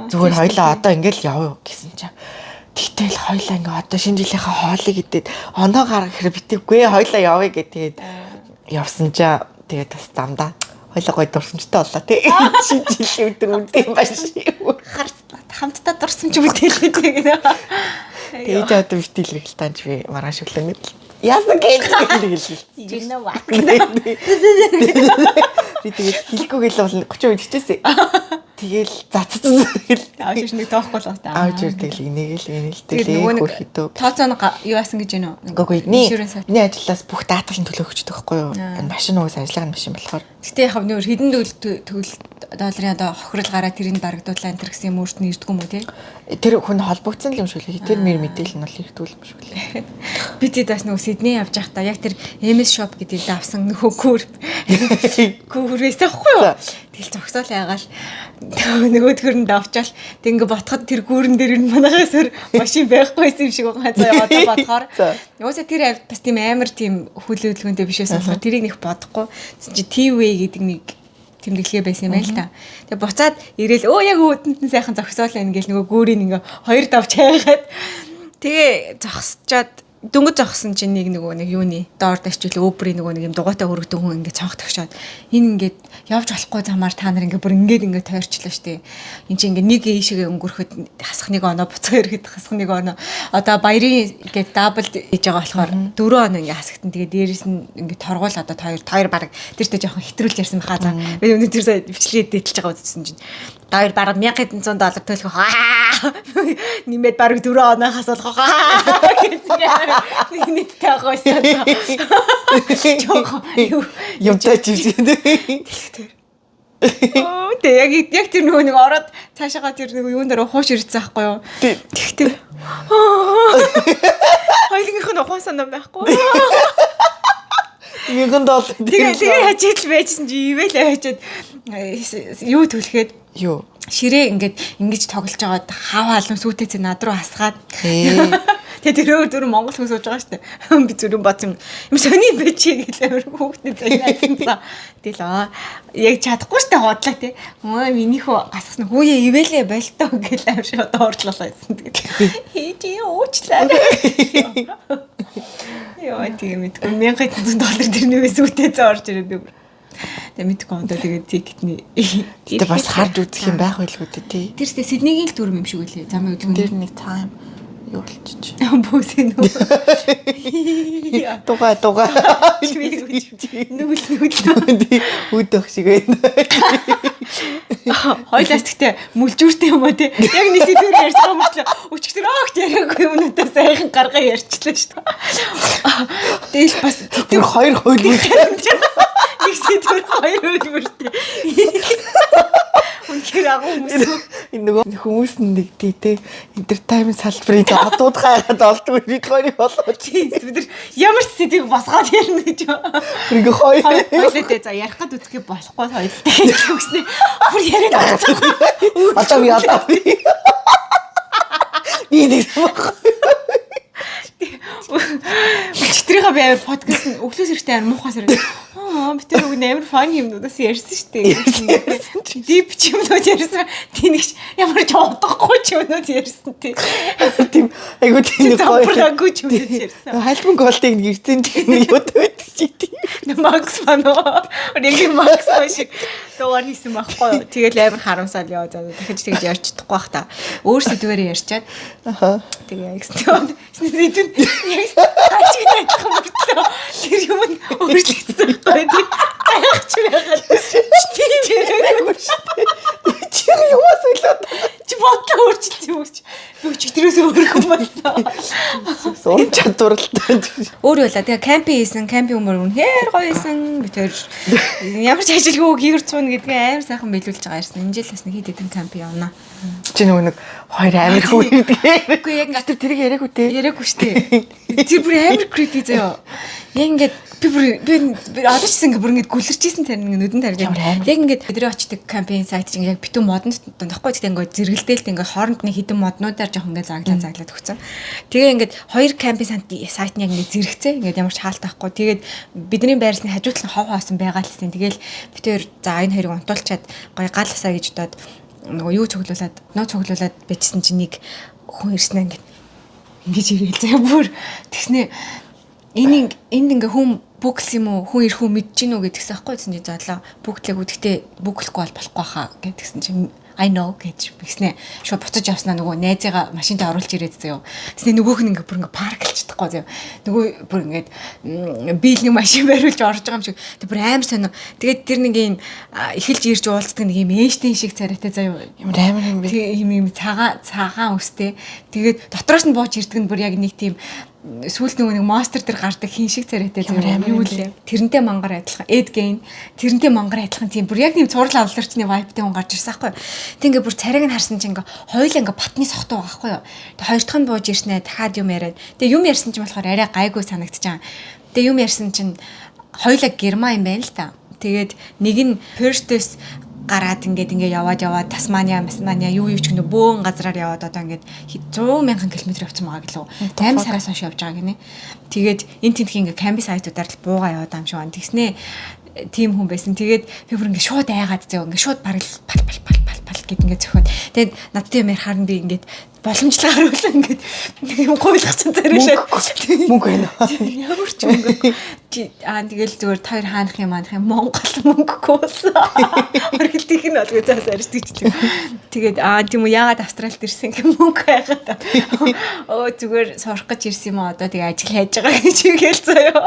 Зүгээр хоёлаа одоо ингээд л явъя гэсэн чинь. Тэгтэл хоёлаа ингээд одоо шинэ жилийнхээ хоолыг идээд оноо гаргах хэрэг битээгүй хоёлаа явъя гэдэг. Тэгээд явсан чинь тэгээд бас замдаа хоёлаа гой дурсамжтай боллоо тий. Шинэ жилийн өдөр үнтэй юм байна шүү. хамтдаа дурсамж бүтээлээ гэдэг. Тэгээд одоо битээлэр хэл таанч би маргааш өглөө яасан гэж хэлсэн. Жинава. Би тэгээд хэлгүйгээл бол 30 минут хичээсэн. Тэгэл цацсан. Ааш нэг тоохгүй л байна. Ааж үрдэг нэг л инээлтэй хөрхөдөө. Тооцооно юу яасан гэж байна уу? Үгүй миний ажлаас бүх даатгалын төлөө өгчдөг байхгүй юу? Машин уус ажиллагааны машин болохоор. Гэтэ яг нөр хэдэн төгөл долларын одоо хохирол гараад тэрийг барагдуулаа энэ төр гэсэн юм өөрт нь ирдгүү мүү те? Тэр хүн холбогдсон юм шүү лээ. Тэр мэр мэдээлэл нь бол ирдгүүл юм шүү лээ. Би тэдээс нөгөө Сидней явж байхдаа яг тэр MS shop гэдэг давсан нөгөө гүүрээс таахгүй юу? Тэгэл зогсоол ягаал нөгөө төрөнд авчаал тэг ингээ ботход тэр гүүрэн дээр нь манайхаас машин байхгүйсэн юм шиг байгаа цаа одоо бодохоор юусаа тэр бас тийм амар тийм хүлээлгэнтэй биш байсан болохоор тэрийг нэг бодохгүй чи TV гэдэг нэг тэмдэглэгээ байсан юм байл та. Тэгээ буцаад ирээл яг өөдөнтэн сайхан зогсоол ингээл нөгөө гүүрийн ингээ хоёр давч хайгаад тэгээ зогсчаад дөнгөж зогсон чинь нэг юуны доор дашчил өөбрийн нэг юм дугуйтай өргөдөн хүн ингээд цонх тагшаад энэ ингээд явж болохгүй замаар та нар ингээд бүр ингээд тойрчлаа штэ. Энд чинь ингээд нэг ийшээгээ өнгөрөхөд хасах нэг оноо буцаа ирэхэд хасах нэг оноо одоо баярын ингээд дабл хийж байгаа болохоор 4 оноо ингээд хасагтан тэгээ дээрээс нь ингээд торгуул одоо хоёр баг тэртээ жоохон хэтрүүлж ярьсан баха за. Би өнөөдөр сая бичлэгээ дээдлж байгаа үзсэн чинь хоёр баг $1100 төлөх хаа нэмээд баг 4 оноо хасуулах хаа гэдэг нэг тагойсаа. Юмтай жижиг. Тэг яг тэр нөгөө нэг ороод цаашаага тэр нэг юун дээр ухууш ирсэн байхгүй юу? Тэгтээ. Хоёлынх нь ухуун санаа байхгүй. $1000. Тэгээ хажиж байжсэн чи ивэл хажиж юу түлхээд юу ширээ ингэж тоглож байгаад хав хаалн сүйтэй цэ над руу хасгаад тэгээ тэр Монгол хүн сууж байгаа штэ би зүрийн бац юм сони байж гэлээ хүүхдээ заяасан тэгэл яг чадахгүй штэ хотлаа те минийхөө гасгасан хүүе ивэлээ болтоо гэл аим шиг одоо ордлолоо гэсэн тэгээд хийж уучлаа яа тийм мэдгүй $1000 тэрнээс сүйтэй зэ орж ирээ би тэг мэдгүй одоо тэгээд тикетний тэг бас харж үзэх юм байх байлгүй тий. Тэрсээ Сиднейгийн л дүрм юм шиг үлээ. Замын өдгөн. Тэр нэг time юу болчих. Бөөсөн үү. Туга нүгэл үдөх шиг байна. Хойлоос гэхдээ мүлжүүртэй юм аа тий. Яг нэг сэдвээр ярьж байгаа мөртлөө өчигдөр огт яриаггүй юмнуудаа сайхан гаргаа ярьчлаа шүү дээ. Тэгэл бас тэр хоёр хойлоо нэг сэдвэр хоёр үлмэртэй. Үнэхээр агуу энэ нөгөө хүмүүс нэг тий entertainment салбарын одууд хайгаад олдгүй бид хоёрыг болооч. Бид ямар ч сэдвийг босгоод ярина гэж. Ингээ хоёулаа за ярих гад үзэхээ болохгүй хоёулаа гэж үгснээ. Бүр яриад байгаа. Одоо би би нэг Өчтөрийнхөө би амар подкаст нь өглөөс эртээ амар муухай сараа. Би тэр үг амар фан юмнуудаас ярьсан шүү дээ. Дип ч юмнууд ярьсан. Тэнэгч ямар ч удахгүй ч юмнууд ярьсан тий. Тийм айгуу тийм гоё ч юмнууд ярьсан. Хайлтман голтыг нэрсэн тийм юу байдаг чи тийм. Макс фано. Нэг Макс шиг дуугаар хийсэн байхгүй. Тэгэл амар харамсаал яа. Дахиж тэгж ярьж чадахгүй бах та. Өөр сэдвээр ярьчаад. Тэгээ экстен. Сэдвэн яг хачиг найдах юм болоо. Тэр юм өөрчлөгдсөн байхгүй тий. Айх ч байгаад. Чи юуас үлээд чи бодлоо өөрчлөлт юм уу? Би өчигдрөөс өөрхөн болсон. Сон чадвартай. Өөр байлаа. Тэгээ кампинг хийсэн. Кампинг өмөр үнэхээр гоё хийсэн. Би тэр ямар ч ажилгүй гэр цуун гэдгээ амар сайхан биелүүлж байгаа юмсан. Энэ жил бас нэг хэд хэдэн кампинг явна. Чи нэг хоёр амир хүү гэдэг. Үгүй яг тэрийг яриаггүй те. Яриаггүй штэ. Тэр бүр амар creepy заяа. Яг ингээд би одоо ч гэсэн бүр ингээд гүлэрчсэн тэр нүдэн тарж яг ингээд өдрөө очдаг кампайн сайт чинь яг битүү модонд тахгүй гэдэг ингээд зэрэгэлдээл ингээд хооронд нэг хідэн моднуудаар жоох ингээд заглаад өгсөн. Тэгээ ингээд хоёр кампайн сайт нь яг ингээд зэрэгцээ ингээд ямар ч хаалт байхгүй. Тэгээд бидний байрсны хажууд талын хов хоосон байгаа л гэсэн. Тэгээл битээр за энэ хоёрыг унтуулчаад гоё галасаа гэж бодоод нөгөө юу цуглуулад нөө цуглуулад бичсэн чинь нэг хүн ирсэн ингээд ингэж ирээл заяа бүр тэгснэ энд ингээ хүн бүглс юм уу хүн ирэх хүн мэдэж гинүү гэдгсэн аахгүй гэсэн чи зодлоо бүгдлээ гэхдээ бүглэхгүй бол болохгүй хаа гэдгсэн чинь I know гэж бигснэ шууд буцаж явснаа нөгөө найзыгаа машинт оруулж ирээд заяа. Тэсний нөгөөх нь ингээ бүр ингээ парклж чадахгүй заяа. Нөгөө бүр ингээд биелний машин бариулж орж байгаа юм шиг. Тэг бүр амар сонио. Тэгээд тэр нэг юм эхэлж ирж уулздаг нэг юм Эйнштейн шиг царайтай заяа. Ямар амар юм бэ? Тэг юм цагаан үстэй. Тэгээд дотроос нь бууж ирдэг нь бүр яг нэг тийм сүүлд нэг монстер төр гардаг хин шиг царайтай юу лээ. Тэрнтэй мангар адилхан Эд Гейн тэрнтэй мангар адилхан тийм бүр яг нэг цуврал авлагчны вайптай хүн гарч ирсэн аахгүй. Тэг ингээ бүр царайг нь харсан чинь ингээ хоёул ингээ батны сохтуу байхгүй юу. Тэг хоёр дахь нь бууж ирснэ дахиад юм яриад. Тэг юм ярьсан чинь болохоор арай гайгүй санагдчихаан. Тэг юм ярьсан чинь хоёулаа герман юм байна л та. Тэгээд нэг нь Перштээс гараад ингээ яваад Тасмания юу ч гэнэ бөөн газраар яваад одоо ингээ 100,000 км явцсан байгаа гэлөө 8 сараас хойш явж байгаа гинэ. Тэгээд энэ тентхийн ингээ камби сайтуудаар л буугаа яваад юм шиг байна. Тэгснэ тим хүн байсан. Тэгээд би бүр ингээ шууд айгаад зөө ингээ шууд бараг пал гэд ингээ зөхөд. Тэгээд надтай юм ярихаар нь би ингээ боломжлоор үл ингээд юм гойлгох чинь зэрэг мөнгө байна. Ямар ч мөнгө. Тэгэл зүгээр хоёр хаанах юм Монгол мөнгөгүй уусан. Орхилтийнх нь олгүй заас арьсдагчлээ. Тэгээд тийм үү яагаад Австралид ирсэн гэх мөнгө хайгаад. Зүгээр сурах гэж ирсэн юм аа одоо тэгээ ажил хайж байгаа гэж игээл заяа.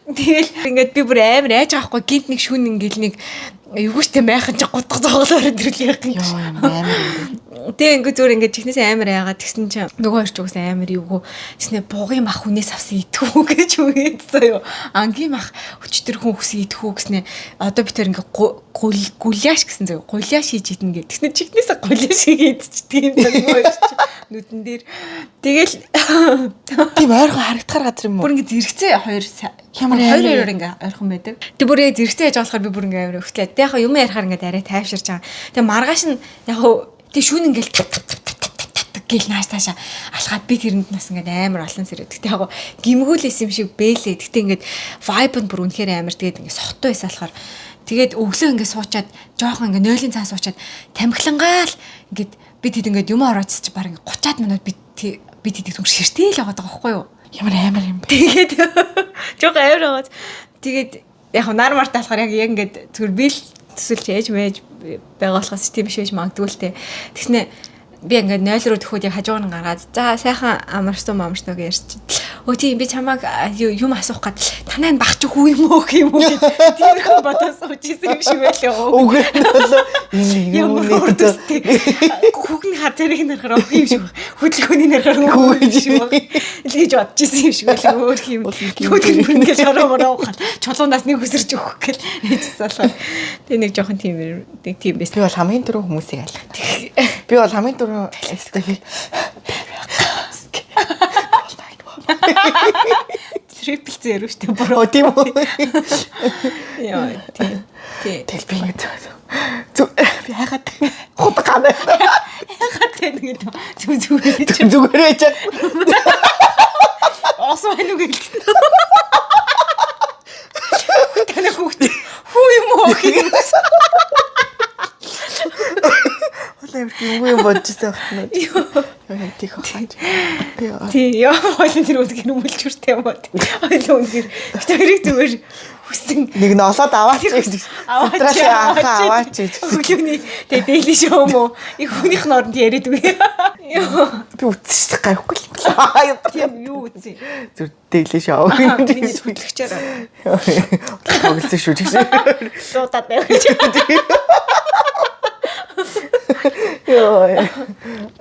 Тэгэл ингээд би бүр амар айж авахгүй гинт нэг шүн ингээл нэг юугүйтэй майхан чи гутгах зоглоор ирлээ юм. Амар юм. Тэгээ ингээ зүгээр ингээ чихнээс амар яагаад тэгсэн чинь нөгөө хоёр ч угсаа амар юугүй тэснэ бугын мах хүнээс авсан идэхүү гэж үгээд заяа. Ангийн мах өчтөр хүн хүсэн идэхүү гэснэ одоо би тэр ингээ гуляш гэсэн заяа. Гуляш хийж идэнэ гэ. Тэснэ чихнээс гуляш идчихдэг юм нөгөө хоёр ч нүдэн дээр. Тэгэл тийм ойрхон харагдахаар газар юм уу? Бүр ингээ зэрэгцээ хоёр ингээ ойрхон байдаг. Тэг бүр яг зэрэгцээ яж болохоор би бүр ингээ амар өвчлээ. Тэг яг юм ярихаар ингээ арай тайвширч байгаа. Тэг маргааш нь яг тэг шүүн ингээл гэл нааш таашаа алхаад би тэрэнд нас ингээд амар олон сэрээд. Гэтэ яг гимгүүлээс юм шиг бэлээ. Гэтэ ингээд vibe нь бүр үнэхээр амар. Тэгээд ингээд сохтой байсан болохоор тэгээд өглөө ингээд суучаад жоохон ингээд нойлын цаа суучаад тамхилангаал ингээд бид хэд ингээд юм ороодч баг ингээд 30-аад минут бид хэд түнх ширтэл яваад байгаа байхгүй юу? Ямар амар юм бэ? Тэгээд жоохон амар аваад тэгээд яг нар март болохоор яг ингээд зүгээр бил төсөлч ээж мэж байгаа болохоос тийм биш байж магадгүй л те. Тэгснэ би ингээд 0 руу төхөөд яг хажуугаар нь гаргаад за сайхан амарсан гэж ярьж. Өө тийм би чамайг юм асуух гад танаа нь багч хүү юм уу гэх юм уу тиймэрхүү бодоос уучсан юм шиг байлаа. Үгүй энэ юм нэртэй хүүхний хар зэрэг нэрхэр юм шиг хөдөлгөөний нэрхэр хүү юм шиг л гэж бодож ирсэн юм шиг байлаа. Өөр юм хөдөлгөөн бүр ингээд шороомороо ухаад чулуунаас нэг хүсэрч өгөх гэл хэлсэн. Тэгээ нэг жоохон тийм байсан. Би бол хамгийн түрүү хүмүүсийг айлах. Би бол хамгийн түрүү Трипл зэро штэ буруу тийм үү. Яа тийм. Тэл би ингэ би хайхад хутгана. Хайхад гэдэг зүгээрээ чад. Осоо хэнүү гэлээ. Таны хүүхд хүү юм уу гэх юм. Юу бодчихсан байна. Яа тийх хаач. Тий, яа хойлын тэр үсгэр нүмэлж үртэй юм бат. Хойлын үнээр тэрийг зүгээр хүссэн. Нэг нь олоод аваач гэж. Аваач гэж. Өглөөний тэгээ дэйли шоу мó. Их хүнийх нь оронд яриад үгүй. Би үтсэж гайхгүй л. Тийм юу үтсэ. Зүр дэйли шоу. Миний хөдөлгчээр. Тоглосон шүү гэж. Дуудаад байв гэж.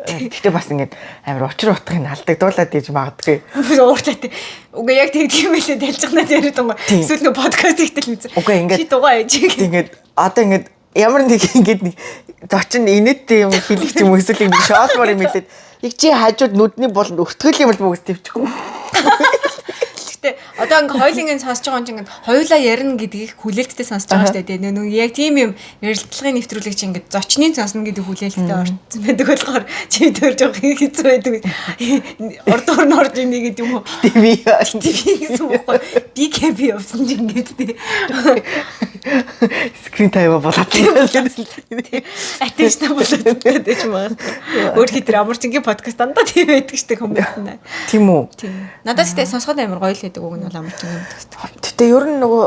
Тэгтээ бас ингээд амар учир утгыг алдагдуулаад ийж магадгүй. Ууртаатай. Уга яг тийм байлээ дэлжгнаа яриад байгаа. Эсвэл нөө подкаст ихтэл үзээ. Уга ингээд чи дугаа яж ингээд одоо ингээд ямар нэг ингээд нэг зочин инээдтэй юм хэлэх юм эсвэл ингээд шоолмор юм хэлээд яг чи хажууд нүдний болонд өртгөл юм л бүгс төвчихгүй. штэ. Одоо ингээ хоёулангийн сонсож байгаа юм чинь ингээ хоёулаа ярина гэдгийг хүлээлттэй сонсож байгаа штэ. Тэгээ нүг яг тийм юм ярилцлагын нэвтрүүлэг чинь ингээ зочныг сонсно гэдэг хүлээлттэй орцсон байдаг болохоор чи төрж байгаа хэцүү байдаг. Ордоор нь орж ийн гэдэг юм уу? Би гэсэн үг байхгүй. Би кэби явсан чинь ингээд тий. скрин тайм болоод Attention болоод байдаг юм байна. Өөр хитэр амарчингийн подкаст дандаа тийм байдаг штэ коммент. Тийм үү? Тийм. Надад ч сонсоход амар гоё л байдаг үг нь бол амарчингийн подкаст. Гэтэ ер нь нөгөө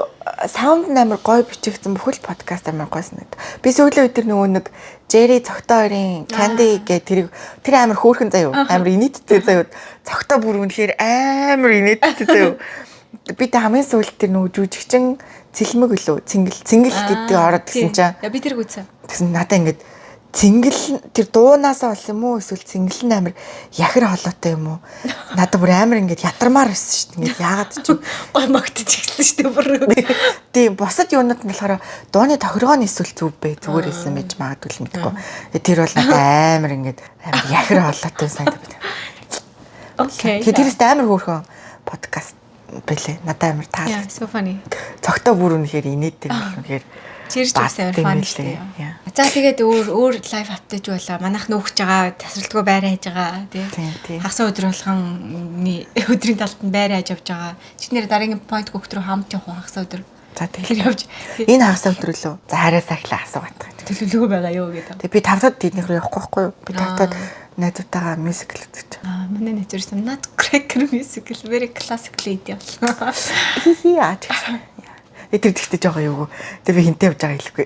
саунд нь амар гоё бичигдсэн бүхэл подкаст амар гоё санагдав. Би сүүлийн үед тэр нөгөө нэг Jerry цогтой хоёрын Candy гэх тэр амар хөөрхөн заяа. Амар инээдтэй заяа. Цогтой бүр үнэхээр амар инээдтэй заяа. Би тэ хамгийн сүүлд тэр нөгөө жүжигчин цэлмэг өлөө цэнгэл гэдэг ороод гисэн чинь. Би тэрг үзсэн. Тэгсэн надаа ингээд цэнгэл тэр дуунаасаа болсон юм уу эсвэл цэнгэл нь амар яхир холоотой юм уу? Надад бүр амар ингээд ятармаар байсан шүү дээ. Ингээд яагаад ч гой магтж ихсэн шүү дээ бүр. Тийм бусад юунууд нь болохоор дууны тохиргоо нь эсвэл зүв бэ зүгээр байсан байж магадгүй л мэдгүй. Тэр бол надад амар ингээд амар яхир холоотой санагдав. Окей. Тэрээс амар хөөрхөн подкаст бэлээ. Надад амар таа. Yeah, so funny. Цогтой бүр үнэхээр инээдэг үнэхээр чирж байсан амар фан шүү дээ. За тэгээд өөр лайв апдейт болоо. Манайх нүүхж байгаа, тасралтгүй байр хайж байгаа тий. Хагас өдөр болгоны өдрийн талд нь байр хайж явж байгаа. Чинээр дараагийн point гүгт рүү хамт явах уу хагас өдөр. За тэгэхээр явж энэ хагас өдөр лөө. За хараа сахилаа асуугаад байгаа. Төлөвлөгөө байгаа юу гэдэг. Тэгээ би тавтад тэднийх рүү явахгүй байхгүй юу? Би тавтад найзуудтайгаа мюзикл үзэж. Манай найзуурсан Nut Cracker musical very classic lady болсон. Яа. Тэр тэгтэж байгаа юу. Тэгээ би хинтээ явж байгаа хэлэхгүй.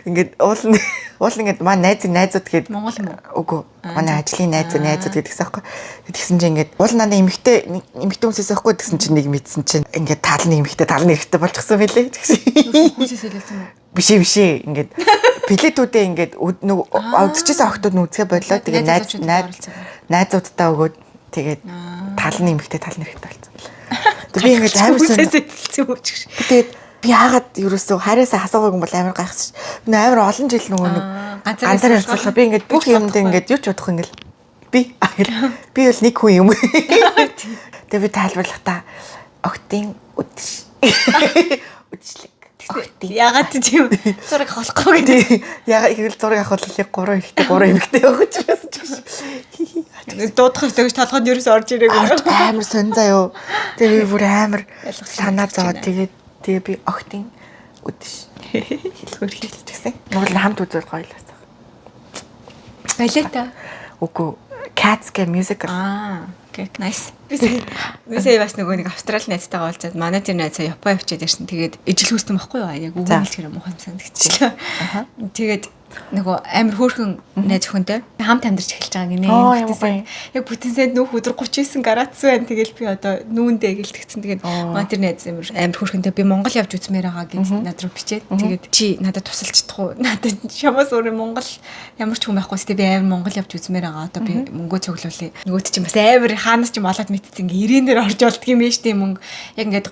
Ингээд уул ингээд манай найзууд гээд Монгол юм уу? Үгүй. Манай ажлын найзууд гэдэгсэн аахгүй. Тэгсэн чинь ингээд уул надаа эмэгтэй хүмүүсээс аахгүй тэгсэн чинь нэг мэдсэн чинь ингээд тал нэг эмэгтэй болчихсон байлээ. Хүмүүсээс хэлсэн юм уу? Бишээ ингээд плетүүдээ ингээд нөгөө удчихсан охтууд нь үзгээ бодлоо. Тэгээ найзуудтай өгөөд тэгээд тал нь эмэгтэй тал нэрхтэй болсон. Тэгээ би ингээд амар хэлсэн юм чи. Тэгээд би яагаад ерөөсөө харьяасаа асуугаагүй юм бол амар гайхсан ш. Би амар олон жил нөгөө нэг ганцаар явцлаа. Би ингээд бүх юмд ингээд юу ч бодох ингээл би бол нэг хүн юм. Тэгээ би тайлбарлахдаа октын үдшилэг. Ягаад ч юм зураг авахгүй гэдэг. Ягаад ихэл зураг авахлаа 3 эмэгтэй явах ч гэсэн. Дуудах гэж толгойд ерөөсөө орж ирээгүй. Амар сонь заяо. Тэгээ би бүр амар санаа зовоод тэгээ би октын үдш хэлхөр хэлчихсэн. Нуул хамт үзэл гоё л байсан. Балет та. Үгүй Cats гэ musical. Окей, nice. Бисээ бас нөгөө нэг Австрали найзтайгаа уулзаад манай тэр найзаа Япон явчихад ирсэн. Тэгээд ижил хүүстэй байхгүй юу? Яг үгүй хэлчихээр муухай санагдчихлаа. Тэгээд нөгөө амар хөөрхөн найз өхөнтэй хамт амьдарч эхэлж байгаа гинэ. Яг бүтэнсэд нүүх өдөр 39 градус байна. Тэгэл би одоо нүүндээ гэлтгцэн. Тэгээд манай тэр найз амар хөөрхөнтэй би Монгол явж үзмээр байгаа гэж над руу бичээд. Тэгээд чи надад тусалж чадах уу? Надад шамаас өөр Монгол ямар ч хүн байхгүй сте би амар Монгол явж үзмээр байгаа. Одоо би мөнгөө цуглуулъя. Нөгөөд чи бас амар хаанаас ч юм олоод мэдтсэн. Ирээнээр орж болдг юм ээ штэ мөнгө. Яг ингээд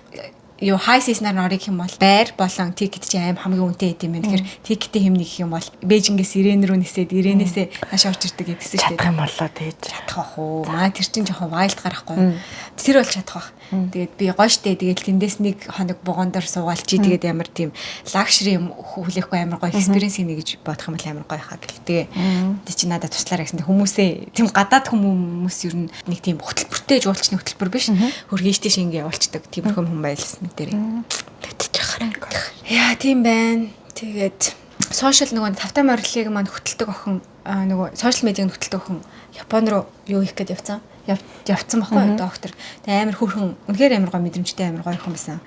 юу хай сиснаар орох юм бол байр болон тикет чи аим хамгийн үнэтэй хэдэм юм. Тэгэхээр тикетээ хэмнэх гэх юм бол Бээжингээс Ирэн рүү нисээд Ирэнээсээ нааш орж ирдэг гэдгсэн шүү дээ. Чадах юм болоо тэгж. Чадах ах уу. Маа тэр чинь жоохон вайлд гарахгүй. Тэр бол чадах бах. Тэгээд би гоё штэ. Тэгээд тэндээс нэг хоног бугондор суугаал чи тэгээд ямар тийм лакшри юм хүлээхгүй амар гоё экспириенс хийнэ гэж бодох юм бол амар гоё хаа гэл. Тэгээ тий чи надад туслаарай гэсэн. Хүмүүсээ тийм гадаад хүмүүс ер нь нэг тийм хөтөлбөртэй жуулчны хөтөлбөр биш. Хөргийчтэй шингээ явуулцдаг. Тиймэрхүү хүн байлсан. Яа тийм байна. Тэгээд сошиал нөгөө тавтай морилыг маань хөтэлдэг охин нөгөө сошиал медиаг хөтэлдэг охин Япон руу юу хийх гээд явцсан. Явцсан байхгүй доктор. Тэгээ амар хөөрхөн үнэхээр амар гоё мэдрэмжтэй амар гоё охин байсан.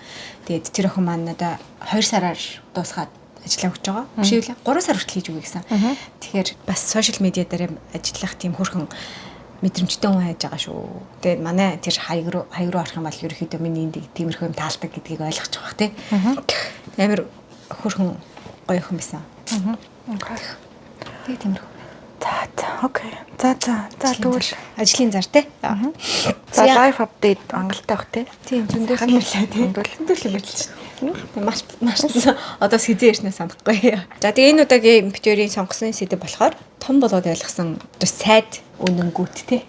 Тэгээд тэр охин маань надаа 2 сараар дуусгаад ажиллаа өгч байгаа. Биш үү? 3 сар хүртэл хийж өгье гэсэн. Тэгэхээр бас сошиал медиа дээр ажиллах тийм хөөрхөн мэдрэмжтэй хүн хайж байгаа шүү. Тэгээд манай тэр хаяг руу орох юм бол ерөөхдөө миний энд тиймэрхүү юм таалдаг гэдгийг ойлгож байгаа тий. Амар хөрхөн гоё хүн байсан. Тэгээд тиймэрхүү. За окей. За тэгвэл ажлын зар тий. За live update ангалтай бах тий. Тийм зөндөл хэлээ тий. Зөндөл хэлж байна. Маш одоо сэдвээ ирснээр санахгүй. За тэгээ энэ удаагийн битүүрийн сонгосон сэдв болохоор том болоод ойлгосон сайд үнэнгүүт тий.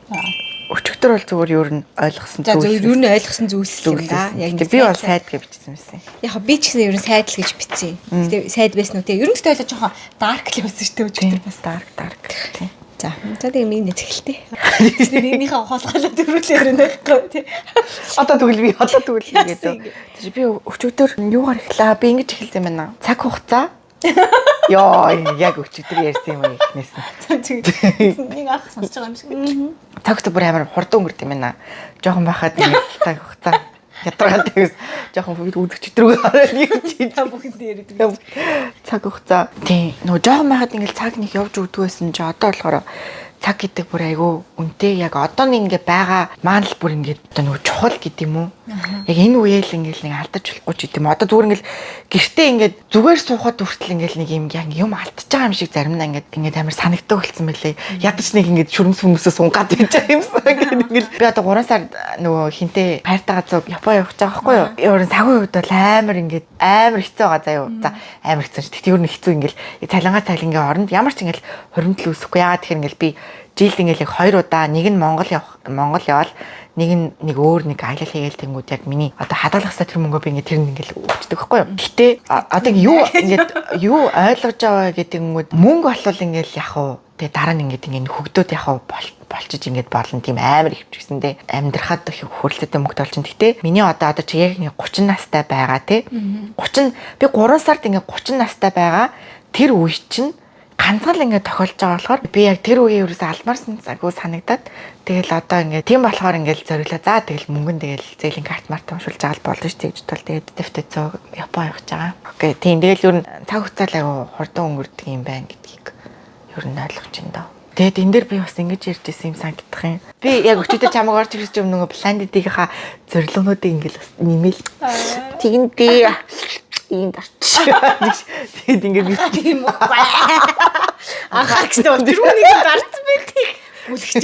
өчигдөр бол зүгээр ер нь ойлгосон За зөв ер нь ойлгосон зүйлс юм да. Яг би бол сайд гэж бичсэн юмсэн. Яг би ч гэсэн ер нь сайд л гэж бичсэн. Тэгээ сайд байсан уу те. Ер нь тэгтээ жоохон dark л байсан шүү дээ өчигдөр бас dark тийм. За тэгээ миний нэцгэлтэй. Нэгнийхээ хоолгоолоо дөрүүлээр нэхгүй тий. Одоо тэгвэл гэдэг. Би өчигдөр юугаар эхлэе? Би ингэж эхэлсэн юм байна. Цаг хугацаа. Йоо, яг өчигдөр ярьсан юм ихнээс. Нэг ах сонсож байгаа юм шиг. Цагт бүр амар хурдан өнгөрд юм байна. Жохон байхад нэг цаг хугацаа ятрагаад тэгээс жоохон өдөгчдрүүг хараад нэг та бүхэнд яриад. Цаг хугацаа. Тийм. Нөгөө жоохон байхад ингээл цаг нэг явж өгдөг байсан чи одоо болохоор цаг гэдэг бүр айгүй үнтэй яг одооний ингээ байгаа маань л бүр ингээ одоо нөгөө чухал гэдэг юм уу? Яг энэ үеэл ингээл нэг алдаж болохгүй ч гэдэг юм. Одоо зүгээр ингээл гэртээ ингээд зүгээр суухад хүртэл ингээл нэг юм алдчихж байгаа юм шиг заримдаа ингээд амар санагддаг болсон байлээ. Ядаж нэг ингээд шүрмс хүмүүсээ сунгаад байж байгаа юмсан. Ингээл би одоо 3 сар нөгөө хинтээ хайртайгаа зөв Япон явах гэж байгаа байхгүй юу? Ер нь цагийн үед бол амар хэцүү байгаа заа юу. За амар хэцүү. Тэгтээ ер нь хэцүү ингээл цалингаа цалингийн оронд ямар ч ингээл хоримтлал үүсэхгүй. Яагаад тэгэхээр ингээл би жилд ингээл яг 2 удаа нэг нь Монгол явал нэг өөр нэг аялал хийгээл тэнгууд яг миний одоо хадгалахсаа тэр мөнгөө би ингээд тэр нь ингээл өгчдөг байхгүй юу. Гэтэ одоо юу ойлгож байгаа гэдэг нь мөнгө болвол ингээл яг уу тэгээ дараа нь ингээд хөгдөөд яг уу болчиж ингээд болно тийм амар ихвчгэсэндээ амьдрахад хөрөлтөд мөнгө толчин. Гэтэ миний одоо чи яг 30 настай байгаа тий 30 би 3 сард ингээд 30 настай байгаа тэр үе чинь ганцхан л ингээд тохиолж байгаа болохоор би яг тэр үеийн ерөөсөө алмаарсан цаггүй санагдаад тэгэл одоо ингээд тийм болохоор ингээд зориулаа за тэгэл мөнгөн тэгэл зээлийн карт март уншуулж байгаа л болно шүү дээ гэж бол тэгээд дэвтэ Япон явах гэж байгаа. Окей тийм тэгэл ер нь цаг хугацаа л аягүй хурдан өнгөрдөг юм байна гэдгийг ер нь ойлгож байна даа. Тэгэд энэ дээр би бас ингэж ярьж ирсэн юм санагдах юм. Би яг өчигдөр чамайг орж ирж юм нөгөө планетийнхаа зорилгоонуудыг ингээд нэмэл тэгнэ ийм дарч. Тэгэд ингээд би Тийм үү. Анхаарч тоо түрүүнийг дарц байтыг бүлгэж.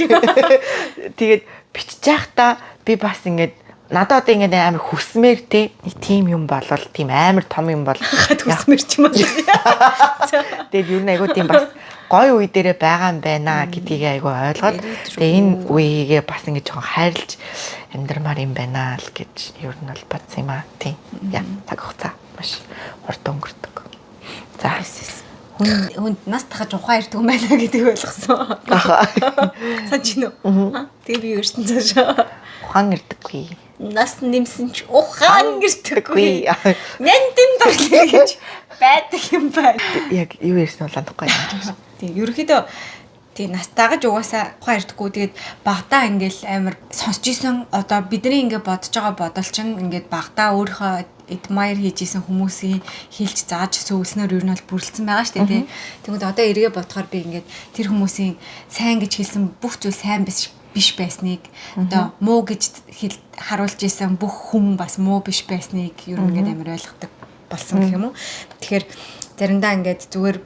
Тэгээд бичиж байхдаа би бас ингээд надад одоо ингээд амар хүсмээр те нэг тийм юм болол тийм амар том юм бол хүсмэр ч юм аа. Тэгээд юу нэг айгуу тийм бас гой үе дээрээ байгаа юм байна гэдгийг айгуу ойлгоод тэгээд энэ үеигээ бас ингээд жоохон хайрлж амьдрмаар юм байна л гэж ер нь бол бодсон юм аа тийм. Яа цаг хугацаа маш хурдан өнгөрдөг. За хүн нас тахаж ухаан ирдэг юм байна гэдгийг ойлгосон. Сан чи нөө. Тэгээ би өрсөн цаашаа. Ухаан ирдэггүй. Нас нэмсэн ч ухаан ирдэггүй. Нэнтэн дурлаа гэж байдаг юм байна. Яг юу ярьсан бол андахгүй юм. Тийм ерөөхдөө тийм настайгаж угаасаа ухаан ирдэггүй. Тэгээд багтаа ингээл амар сонсч исэн одоо бидний ингээд бодож байгаа бодолчин ингээд багтаа өөрийнхөө admire хийжсэн хүмүүсийн хэлж зааж сөвлснөр ер нь бол бүрлдсэн байгаа шүү дээ тий. Тэгмээд одоо эргээ бодохоор би ингээд тэр хүмүүсийн сайн гэж хэлсэн бүх зүйл сайн биш байсныг одоо муу гэж харуулж исэн бүх хүн бас муу биш байсныг ер нь ингээд амар ойлгодог болсон гэх юм уу. Тэгэхээр заримдаа ингээд зүгээр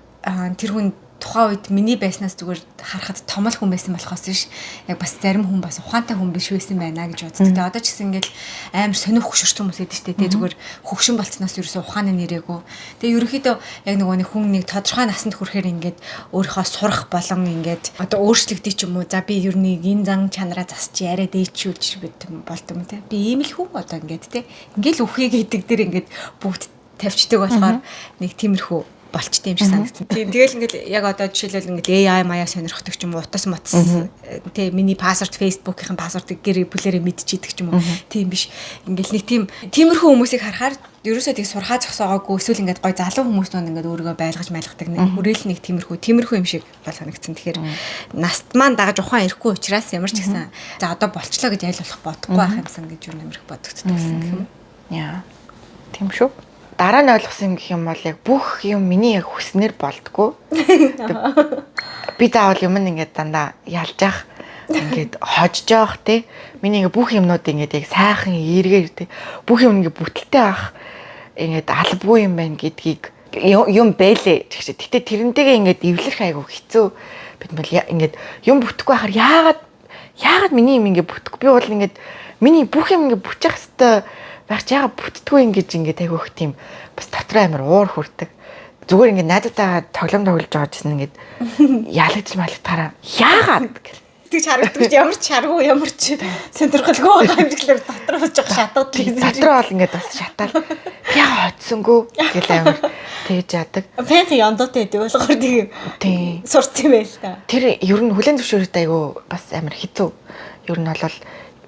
тэр хүн тухайн үед миний байснаас зүгээр харахад том л хүн байсан болохоос биш яг бас зарим хүн бас ухаантай хүн биш байсан байна гэж боддог. Тэгээ одоо ч гэсэн ингээл амар сонир хөшөрч хүмүүс байдаг шүү дээ. Тэгээ зүгээр хөгшин болцноос ерөөсөө ухааны нэрээгүй. Тэгээ ерөнхийдөө яг нөгөө нэг хүн нэг тодорхой насанд хүрэхээр ингээд өөрийнхөө сурах болон ингээд одоо өөрчлөгдөж ч юм уу. За би ер нь энэ зан чанараа засч яриад ээчүүлж болт юм те. Би ийм л хүн одоо ингээд те. Ингээл үхээ гэдэг дээр ингээд бүгд тавьчдаг болохоор нэг тиймэрхүү болчтой юм шиг санагдсан. Тийм тэгэл ингээл яг одоо жишээлбэл ингээл AI маяа сонирхдаг ч юм уу утас мотс тий миний пассворд Facebook-ийн пассвордыг гэр бүлээрээ мэдчихийдэг ч юм уу. Тийм биш. Ингээл нэг тиймэрхүү хүмүүсийг харахаар ерөөсөө тийг сурхаа зогсоогоогүй эсвэл ингээд гой залуу хүмүүс нь ингээд өөрийгөө байлгаж майлгадаг нэг хүрээл нэг тиймэрхүү юм шиг бол санагдсан. Тэгэхээр наст маань дагаж ухаан ирэхгүй учраас ямар ч гэсэн за одоо болчлоо гэж аль болох бодохгүй байх юмсан гэж юу нэмэрх бодогддог гэсэн гэх юм. Яа. Тийм шүү. Дараа нь ойлгосон юм гэх юм бол яг бүх юм миний яг хүснээр болдгоо. Би заавал юм ингээд дандаа ялж явах ингээд хожж явах те. Миний ингээд бүх юмнууд ингээд яг сайхан эргээр те. Бүх юм ингээд бүтэлтэй авах ингээд албагүй юм байна гэдгийг юм бэлээ. Гэтэ тэрнтэйгээ ингээд эвлэрх айгу хэцүү. Бид бол ингээд юм бүтэхгүй байхаар яагаад миний юм ингээд бүтэхгүй. Би бол ингээд миний бүх юм ингээд бүчих хэвээр багч яага бүтдгүй ингэж ингээд айгүйх тийм бас дотроо амар уур хүрдэг. Зүгээр ингээд найзуудаа тоглож байгаа гэсэн ингээд ялагдж малагдахаараа яагаад гэл. итгэж харагддаг ямар ч шаргуу ямар ч сонирхолгүй байгаа юм гэхлээр дотор болж байгаа шатууд Дотроо бол ингээд бас шатаад би хоцсонгүй гэл амар тэгж яадаг. Пенхи яндуутай байдаг болохоор тийм сурцсан байл та. Тэр ер нь хүлэн зөвшөөрөлт айгу бас амар хэцүү. Ер нь бол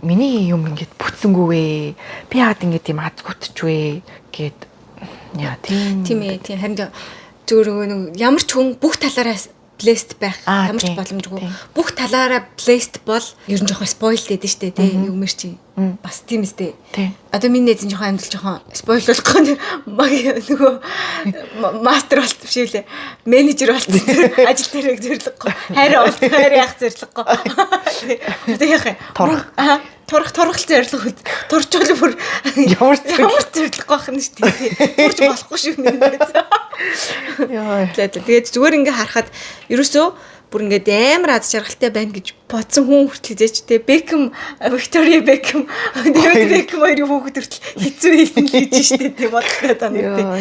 миний юм ингээд бүтсэнгүүвээ. Би яагаад ингээд юм азгуутчвэ гэд яа тийм ээ тийм харин зүгээр нэг ямар ч хүн бүх талаараа блест байх ямар ч боломжгүй. Бүх талаараа блест бол ер нь жоохон спойл гэдэг штэ тий юмэр чи бас тийм үстэй. Одоо миний нэзэн жоохон амьдрал жоохон спойл болохгүй нөгөө мастер болт биш үлээ. Менежер болт ажил дээр зөвлөггүй. Хайр яах зөвлөггүй. Одоо яах турхал зорилго турчвал бүр ямар зорилго байх нь шүү дээ. Турч болохгүй шүү нэ. Яа. Тэгээд зүгээр ингээ харахад ерөөсөө бүр ингээд амар аз жаргалтай байна гэж бодсон хүн хүртэл хизээч те Бекхэм Виктория Бекхэм Дэвид Бекхэм хоёрын хүүхэд хүртэл хэцүү хийсэн л гэж штэ тий бодлоо танаа.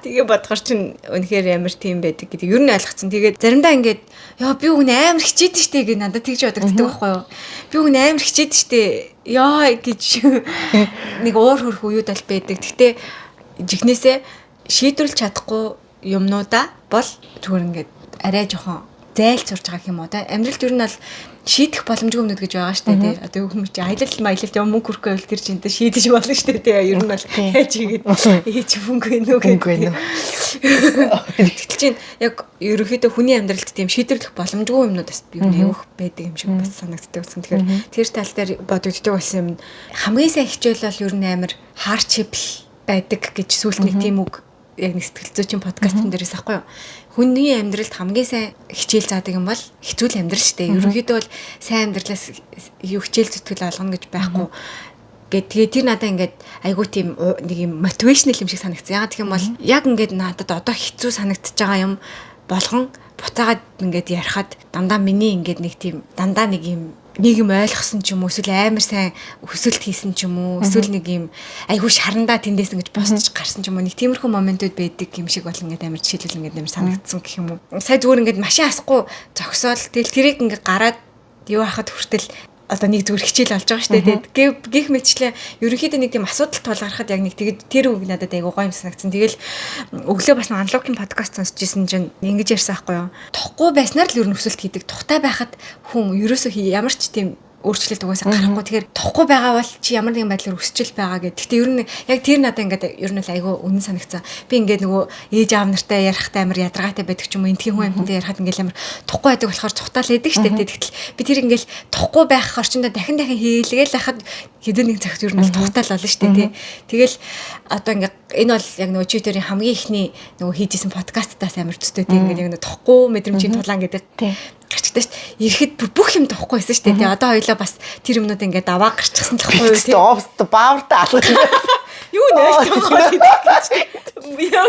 Тэгээ бодгоор чин үнэхээр амар тийм байдаг гэдэг ер нь ойлгоцсон. Тэгээд заримдаа ингээд яа би үн амар хичээд штэ гэж надад тэгж бодогддог байхгүй юу. Би үн амар хичээд штэ яа гэж нэг уур хөрх уюуд аль байдаг. Гэтэ жигнэсээ шийдвэрлэж чадахгүй юмнуудаа бол зүгээр ингээд арай жоохон зайлж сурж байгаа юм уу та амьдралд ер нь бол шийдэх боломжгүй юмнууд гэж байгаа штэ тий одоо юу юм чи аялал маялалд юм мөнгө хөрөхгүй байвал тэр чинь шийдэж болно штэ тий ер нь бол яаж игээд ээж мөнгө энүү гэдэг тэгтэл чинь яг ерөөхдөө хүний амьдралд тийм шийдвэрлэх боломжгүй юмнууд бас юу нэмэх байдаг юм шиг бас санагддаг гэсэн. Тэгэхээр тэр тал дээр бодогддог болсон юм хамгийн сайн хичээл бол ер нь амар hardship байдаг гэж сүүлд нэг тийм үг яг нэг сэтгэл зүйчийн подкастн дээрээс ахгүй юу. Хүний амьдралд хамгийн сайн хичээл заадаг юм бол хэцүү л амьдрал шүү дээ. Ерөнхийдөө бол сайн амьдралаас юу хичээл зүтгэл алгана гэж байхгүй. Тэгээ тэр надад ингээд айгуу тийм нэг юм мотивашнл юм шиг санагдсан. Ягаад гэх юм бол яг ингээд надад одоо хэцүү санагдчихж байгаа юм болгон буцаагаад ингээд ярихад дандаа миний ингээд нэг тийм дандаа нэг юм ойлгосон ч юм уу эсвэл амар сайн өсөлт хийсэн ч юм уу эсвэл нэг юм айгүй шарандаа тэндээс ингэж босч гарсан ч юм уу нэг тиймэрхүү моментууд байдаг юм шиг бол ингээд амар жишээлбэл ингээд амар санагдсан гэх юм уу. Сая зүгээр ингээд машин асахгүй зогсоол тэгэл тэрийг ингээд гараад юу хахад хүртэл одоо нэг зүгээр хичээл олж байгаа шүү дээ. Гэх мэтчлээ ерөнхийдөө нэг тийм асуудал тулгархад яг нэг тэгээд тэр үг надад айгуу гоё юм санагдсан. Тэгэл өглөө бас анлокийн подкаст сонсчихсэн чинь ингэж ярьсан байхгүй юу. Тухгүй байснаар л ер нь өсөлт хийдэг. Тухтай байхад хүн ерөөсөө ямар ч тийм өөрчлөлт угаасаа гарахгүй. Тэгэхээр тухгүй байгаа бол чи ямар нэгэн байдлаар өсчил байгаа гэдэг. Гэхдээ ер нь яг тэр надад ингээд ер нь л айгүй үнэн санагцсан. Би ингээд нөгөө ээж аав нартай ярихтай амар ядаргаатай байдаг ч юм уу. Эндхийн хүн амьтантай ярихад ингээд амар тухгүй байдаг болохоор цухтаал байдаг штэ. Тэгтэл би тэр ингээд тухгүй байх орчиндөө дахин хийлгээл хахад хэдэн нэг цагт ер нь тухтаал болно штэ тий. Тэгэл одоо ингээд энэ бол яг нөгөө читерийн хамгийн ихний нөгөө хийжсэн подкасттаас амар төстэй тий. Ингээд яг нөгөө тухгүй мэдрэмжийн тулаан гэдэг. Гарчдаг шүү дээ. Ирэхэд бүх юм тоохгүй байсан шүү дээ. Одоо хоёлоо бас тэр юмнууд ингээд аваа гарчихсан л байхгүй юу тийм. Офст баавартай алгах. Юу нэ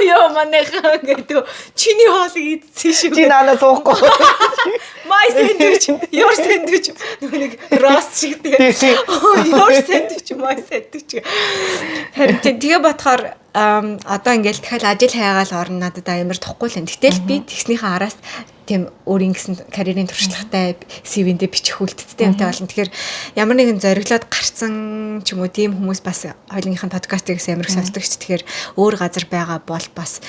ёо манайхаа гэдэг чиний хоолыг идсэн шүү. Чи надад суухгүй. My sandwich, your sandwich нэг рост шиг тийм. Your sandwich, my sandwich. Харин тэгээ бодохоор одоо ингээд дахиад ажил хайгаал орно надад амар тохгүй л энэ. Гэтэл би тэгснийхээ араас тийм өөрийн гэсэн карьерийн туршлагатай CV-ндээ бичих үлдэлттэй юмтай болно. Тэгэхээр ямар нэгэн зориглоод гарцсан ч юм уу тийм хүмүүс бас хоёулынхын подкастыг амар их сонсдог ч тэгэхээр өөр газар байгаа бол бас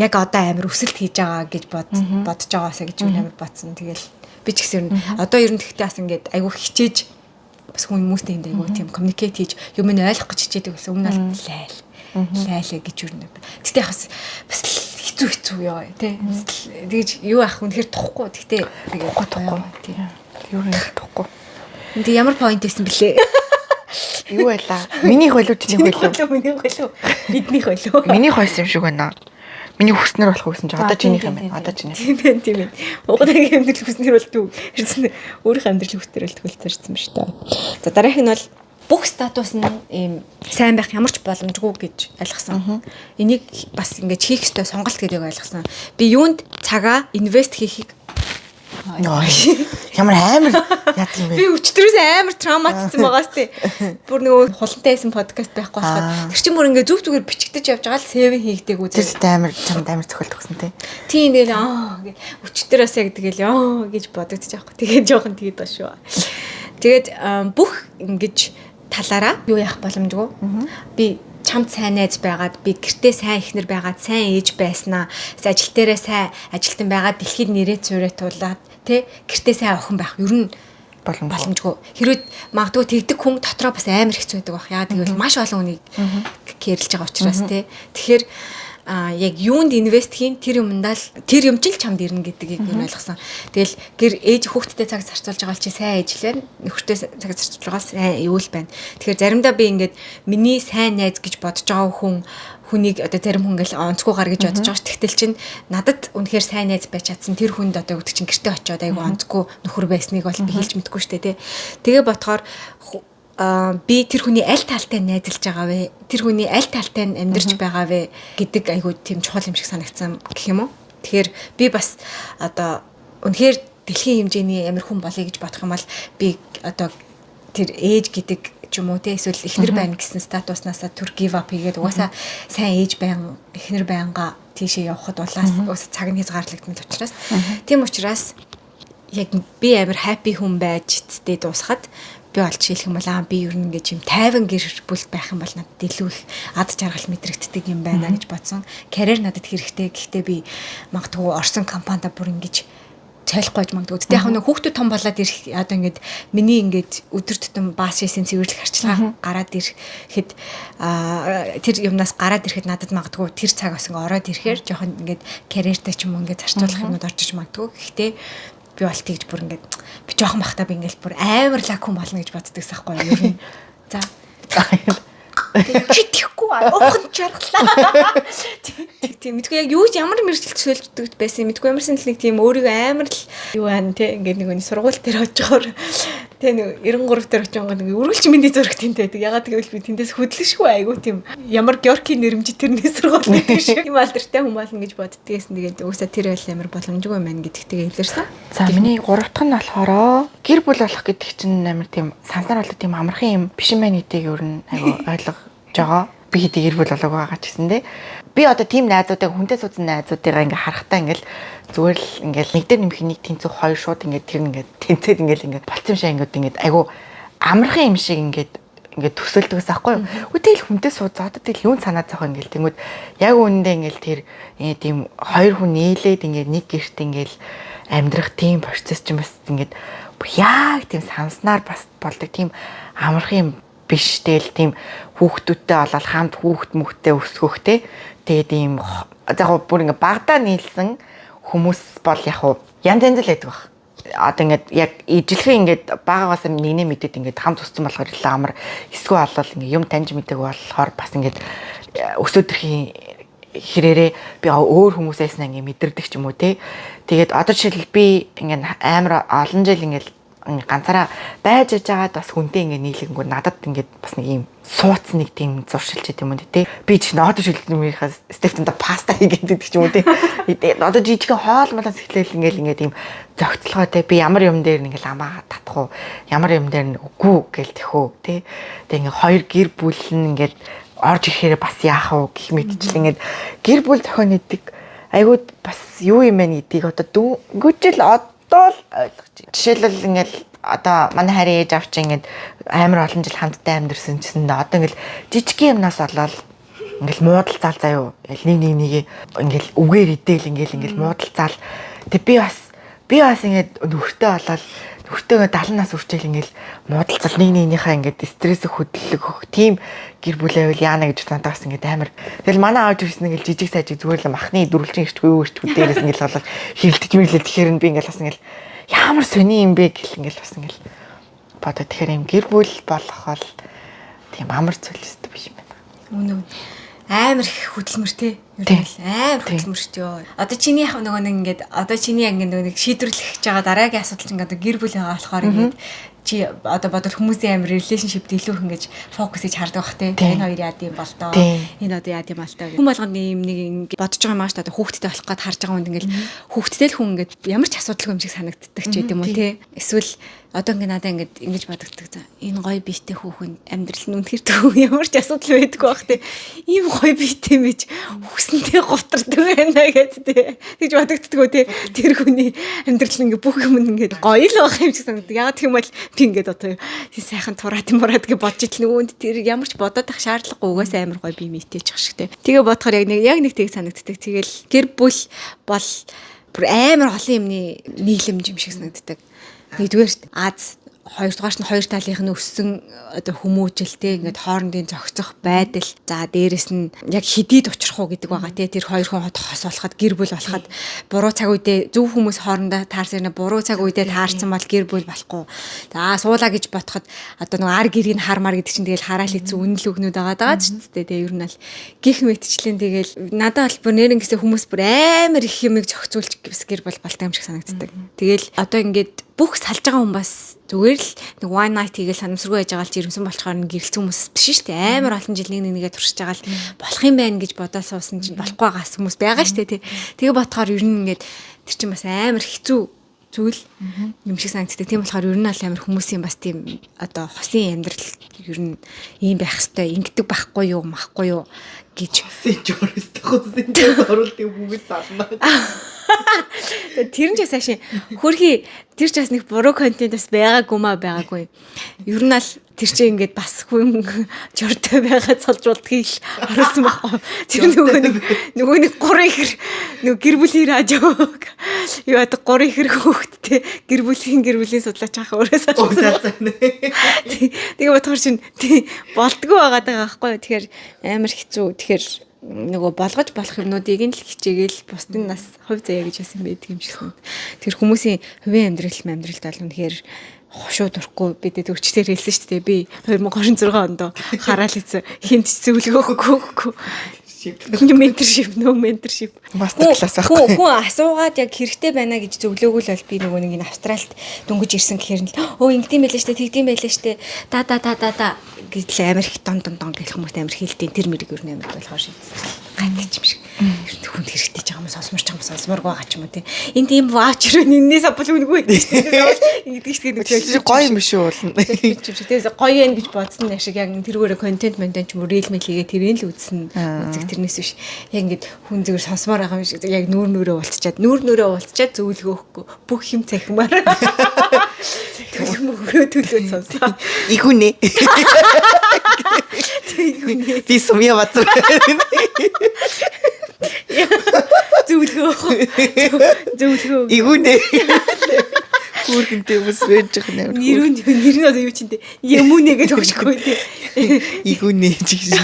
яг одоо амар өсөлт хийж байгаа гэж бодож байгаасаа гэж амар бодсон. Тэгэл би ч гэсэн одоо ер нь тэгтээ бас ингээд айгүй хичээж бас хүмүүстэй энэ айгүй тийм коммуникейт хийж юм нь ойлгох гэж хичээдэг гэсэн өмнө нь лайлаа гэж юу нэ. Тэгтээ бас хэцүү ёо тий. Тэгэж юу ах үнэхээр тухгүй. Тэгтээ тэгээ тухгүй. Тийм. Юу нэ тухгүй. Энд ямар point байсан бэлээ? Юу байлаа? Минийх болов чиний болов? Минийх болов? Биднийх болов? Минийх байсан юм шиг байна. Миний хүснэр болох хүсэн ч одоо чинийх юм байна. Одоо чинийх. Тийм ээ. Угаагийн амьдрал хүснэр болтгүй. Хэрсэн өөрийнх амьдрал хүснэр болтгүй зарцсан ба шүү дээ. За дараах нь бол бүх статус нь ийм сайн байх ямар ч боломжгүй гэж ойлгосон. Энийг бас ингэж хийх ёстой сонголт гэдгийг ойлгосон. Би юунд цагаа инвест хийхийг Ямар амар яадаг юм бэ? Би өчтөрөөс амар травматсан байгаас тий. Бүр нөгөө хулантай байсан подкаст байхгүй болохоор тэр чинь бүр ингээ зүг зүгээр бичигдэж явж байгаа л сэвэн хийгдэг үү. Тэр амар чамд амар цохол төгсөн тий. Тийм тэгэл өчтөрөөс яг тэгэл гэж бодогдож байгаа байхгүй. Тэгээд жоохон тэгээд ба шүү. Тэгээд бүх ингэж талаараа юу яах боломжгүй. Би чамд сайн найз байгаад би гэртээ сайн ихнэр байгаад сайн ээж байснаа ажил дээрээ сайн ажилтан байгаад дэлхийд нэрээ цураа туулаад тэ гэртээ сайн охин байх ер нь боломжгүй. Хэрвээ магадгүй тэгдэг хүн дотроо бас амар хэцүү байдаг байх. Яагаад гэвэл маш олон хүнийг кэрлж байгаа учраас тэ. Тэгэхээр яг юунд инвест хийн тэр юмдаа л тэр юм ч л чамд ирнэ гэдгийг юу ойлгосон. Тэгэл гэр ээж хүүхдтэй цаг зарцуулж байгаа л чи сайн ээжлээ нөхөртэй цаг зарцуулж байгаа сайн юу л байна. Тэгэхээр заримдаа би ингээд миний сайн найз гэж бодож байгаа хүнийг одоо зарим хүн ингээл онцгой гар гэж бодож байгаа ш. Тэгтэл чин надад үнэхээр сайн найз байж чадсан тэр хүнд одоо өгдөг чин гэртээ очиод айгу онцгой нөхөр байсныг бол би хэлж мэдэхгүй штэ тий. Тэгээ бодохоор би тэр хүний аль талтай найзалж байгаа вэ? Тэр хүний аль талтай амьдарч байгаа вэ гэдэг айгүй тийм чухал юм шиг санагдсан гэх юм уу? Тэгэхээр би бас одоо үнэхээр дэлхийн хэмжээний амир хүн болъё гэж бодох юм бол би одоо тэр ээж гэдэг ч юм уу те эсвэл эхнэр байна гэсэн статуснасаа түр give up хийгээд угаасаа сайн ээж байн эхнэр байнга тийшээ явхад угаасаа цаг нь хязгаарлагдмал учраас тийм учраас яг би амир happy хүн байж тэтэ дуусахад би олж хэлэх юм бол би ер нь ингэж юм тайван гэр бүл байх юм бол надад илүү их ад жаргал мэдрэгддэг юм байна гэж бодсон. Карьер надад хэрэгтэй. Гэхдээ би магадгүй орсон компанид бүр ингэж цайлахгүй магадгүй. Тэгтээ яг нэг хүүхдүүд том болоод ирэх одоо ингэж миний ингэж өдөр тутам баас шээсийн цэвэрлэх харчлага гараад ирэхэд тэр юмнаас гараад ирэхэд надад магадгүй тэр цаг бас ингэ ороод ирэхээр жоохон ингэж карьертэй ч юм уу ингэ зарцуулах юмуд орж иж магадгүй. Гэхдээ би бол тэгж бүр ингээд би жоохон бахтаа би ингээд бүр амар лаг хүн болно гэж боддогс аахгүй юу. Ер нь. За. Чи тийхгүй уухан чаргалаа. Тийм мэдгүй яг юу ямар мэржил төсөөлдөг байсан мэдгүй ямарсан л нэг тийм өөрийгөө амар л юу байна те ингээд нэг сургууль дээр очоор те нэг 93 дээр очиж байгаа нэг үргэлж миний зураг тэнтэй байдаг. Ягаад гэвэл би тэндээс хөдлөшгүй айгу тийм ямар Георгийн нэрмжит тэрний сургууль гэдэг шиг юм алдартай хүн болно гэж боддгийсэн. Тэгээд уусаа тэр байл амар боломжгүй байна гэдэгтэйгээ илэрсэн. За миний 3 дахь нь болохоор гэр бүл болох гэдэг чинь амар тийм санснаар болоо тийм амархан юм биш юм байна гэдгийг ер нь айгу ойлгож байгаа. Би хэдий гэр бүл болоог байгаа ч гэсэн те. Би одоо тийм найзуудыг хүнтэй суудсан найзуудыгаа ингээ харахтаа ингээл зүгээр л ингээл нэг дээр нэмэх нэг тэнцүү хоёр шууд ингээд тэр ингээд тэнцээд ингээл ингээд болцсон шангууд ингээд айгу амархан юм шиг ингээд төсөөлдөгс аахгүй юу. Үтэл хүнтэй сууд одоо тэгэл юун санаа зовх ингээл тэнгүүд яг үүндээ ингээл тэр тийм хоёр хүн нийлээд ингээд нэг гэрт ингээл амьдрах тийм процесс ч юм бас ингээд яг тийм санснаар бас болдог тийм амархан юм биш. Тэгэл тийм хүүхдүүдтэй болол хамт хүүхд мөхтэй өсгөх те. Тэгээд ийм яг бүр ингээ багадаа нийлсэн хүмүүс бол яг янз янз л байдаг баг. Одоо ингээд яг ижилхэн ингээд багаагаас нэгнээ мэдээд ингээд хамт өссөн болохоор илүү амар эсвэл болол ингээ юм таньж мэдэг болохоор бас ингээд өсөөдрхийн хэрээрээ би өөр хүмүүсээс ингээ мэдэрдэг ч юм уу те. Тэгээд одоо жишээл би ингээ амар олон жил ингээ ганцаараа байж байгаад бас хүнтэй ингээ нийлэнгүү надад ингээ бас нэг юм сууц нэг тийм зуршилч юм уу те. Би ч нотоо шилжүүлмийнхаа стептэнда паста хийгээд гэдэг ч юм уу те. Одоо жижигхэн хоол малаас эхлээл ингээ тийм зөгцлогоо те. Би ямар юм дээр ингээ амаа татах уу, ямар юм дээр үгүй гээл тэхөө те. Тэгээ ингээ хоёр гэр бүл нь ингээ орж ирэхээр бас яах вэ гэх мэтчил ингээ гэр бүл зохион нэгдэг айгуу бас юу юм бэ гэдгийг одоо гүжил одоо л ойлгож байна. Жишээлбэл ингээл одоо манай харийн ээж авч ингээд амар олон жил хамтдаа амьдэрсэн гэсэн дээ одоо ингээл жижиг юмнаас болоод ингээл муудалцаал заяо нэг ингээл үгээр идээл ингээл муудалцаал тэг би бас ингээд нөхөртэй болоод нөхөртөөгөө 70 нас хүрчээл ингээл муудалцал нэгнийхээ ингээд стресс хөдөлгөх тийм гэр бүл байвал яана гэж надад бас ингээд амар тэгэл манай ааж ирсэн ингээл жижиг сайжиг зүгээр л махны дөрвөлжин ирчгүй дээрээс ингээл болоод хилдэж мэглээ тэгэхээр би ингээл бас ингээл ямар сони юм бэ гэл ингээл бас ингээл бодоо тэгэхээр юм гэр бүл болох бол тийм амар зүйлстэй биш юм байна. Үнэн амар их хөдөлмөртэй ер нь амар хөдөлмөртэй ёо. Одоо чиний нөгөө нэг ингээд одоо чиний ингээд нөгөө нэг шийдвэрлэх гэж байгаа дараагийн асуудал чинь одоо гэр бүл байгаа болохоор ингээд чи одоо бодвол хүмүүсийн амир relationship илүү их ингэж фокус хийж хардаг бах те. Энэ хоёр яад юм бол тоо. Энэ одоо яад юм бол тоо. Хүн болгоны юм нэг бодож байгаа юм аа шүү дээ. Хүүхдтэй болох гээд харж байгаа хүнд ингээл хүүхдтэй л хүн ингээд ямар ч асуудалгүй юм шиг санагддаг ч гэдэм үү те. Эсвэл одоо ингээд надаа ингээд ингэж бодогддаг за. Энэ гоё биетэй хүүхэн амьдрал нь үнэхээр төв ямар ч асуудал байдаггүй бах те. Ийм гоё биетэй мэж хүснэтэй готардаг байна гэдэг те. Тэгж бодогддаг үү те. Тэр хүний амьдрал ингээд бүх юм ингээд гоё л байх юм шиг санагддаг. Яг тийм бол би ингээд одоо сайхан тураад гэж бодож итл нөгөөнд тэр ямар ч бодоод ах шаардлагагүй угаасаа амар гоё бие мэйтэйч ах шиг те. Тэгээ бодохоор яг нэг тийг санагддаг. Тэгэл гэр бүл бол бүр амар олон юмны нийлэмж юм шиг санагддаг. Нэгдүгээр Аз хоёрдугаарт нь хоёр талынх нь өссөн одоо хүмүүжэлтэй ингээд хоорондын зохицох байдал за дээрэс нь яг хэдийд учрах уу гэдэг байгаа тий тэр хоёр хүн хос болоход гэр бүл болоход буруу цаг үедээ зөв хүмүүс хоорондоо таарсан буруу цаг үедээ таарсан бол гэр бүл болохгүй за суулаа гэж бодоход одоо нэг ар гэрийг хармаар гэдэг чинь тэгэл хараал хэцүү үнэл үгнүүд байгаа даа ч тий ер нь л гих мэтчлэн тэгэл надад бол бүр нэрэн гэсэн хүмүүс бүр амар их юмыг зохицуулж гэр бүл болтой юм шиг санагддаг тэгэл одоо ингээд бүх салж байгаа хүн бас зүгээр л нэг one night хийгээл санамсаргүй байж байгаа л жирэмсэн болчоор нь гэрэлцэн хүмүүс биш шүү дээ. Амар олон жил нэгээ туршиж байгаа л болох юм байна гэж бодоод суусан чинь болохгүй байгаас хүмүүс байгаа шүү дээ. Тэгээ бодохоор ер нь ингээд тэр чинь бас амар хэцүү зүйл юм шиг санагддаг. Тийм болохоор ер нь ал амар хүмүүсийн бас тийм одоо хосын амьдрал ер нь ийм байх хэвээр ингэдэг байхгүй юу, махгүй юу гэж журистэй хосын оруулт юм бүгд залнаа. Тэр нь ч сайшин хөрхи тэр ч бас нэг буруу контент бас байгаагүй. Ер нь ал тэр чинь ингээд бас хүн журтай байгаа цолжуулдгийг л харуулсан байхгүй. Тэр нөгөө нэг гурван ихэр нөгөө гэр бүлийн радиог юу одоо гурван ихэр хөөхттэй гэр бүлийн судлаач ах өөрөөсөө тэгээ бодохоор чинь болдгоо байгаад байгаа байхгүй. Тэгэхээр амар хэцүү. Тэгэхээр нөгөө болгож болох юмнуудыг нь л хичээгээл бусдын нас хувь заяа гэж хэлсэн байдаг юм шиг. Тэр хүмүүсийн хувийн амьдралд бол үнэхээр хошуу дурахгүй бидэд өчтөр хэлсэн шүү дээ. Би 2026 онд хараал хийсэн хинт зөвлөгөө менторшип мастер класс ахгүй. Хүн асуугаад яг хэрэгтэй байна гэж зөвлөөгөө л би нөгөө нэг энэ Австралид дөнгөж ирсэн гэхээр нь ингэдэм байлаа штэ тэгдэм байлаа штэ да гэдэл амар их дон гэх хүмүүст амар хэлдэг тэр мэрэг юу нэмэр болохоор шийдсэн. Гайдаж юм шиг. Ер нь хүнд хэрэгтэй ч байгаа юм сонсморч байгаа юм сонсморгүй байгаа ч юм уу тий. Энд тийм ваучер энэс апл үнэгүй гэдэг шиг нэг гоё юм шүү болно. Тэгээс гоё юм гэж бодсон нь шиг яг тэргээрээ контент ч юм уу рил мэл хийгээ тэрийг л үзсэн үзэг тэрнээс биш. Яг ингээд хүн зүгээр сонсмоор байгаа юм шиг яг нүүрнөрөө уулзчаад зөвлөгөө өгөхгүй бүх юм цахимаар. Мөгрөө төлөө сонсоо. Игүнэ. Би сумья бацаа. Зөвлөгөө. Игүнэ. Хүүрхэнтэй ус вэж байгаа нэр. Нэр нь одоо юу ч юм те. Юмүнэ гэж өгчихгүй те. Игүнэ гэж.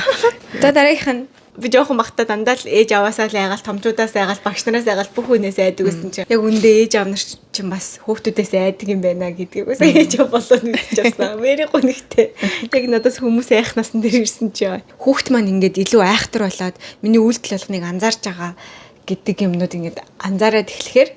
За дараагийнх нь би жоохон бахта дандаа л ээж аваасаа л айгаал томчуудаас айгаал багш нараас айгаал бүх хүнээс айдаг гэсэн чинь яг үндэ ээж аав нар чинь бас хүүхдүүдээс айдаг юм байна гэдгийг бас ээж аав болоод мэдчихсэн. Мэри гонхтэй. Яг надаас хүмүүс айхнаас нь дээр ирсэн чинь хүүхд маань ингээд илүү айхтар болоод миний үйлдэл болгоныг анзаарч байгаа гэдэг юмнууд ингээд анзаараад эхлэхээр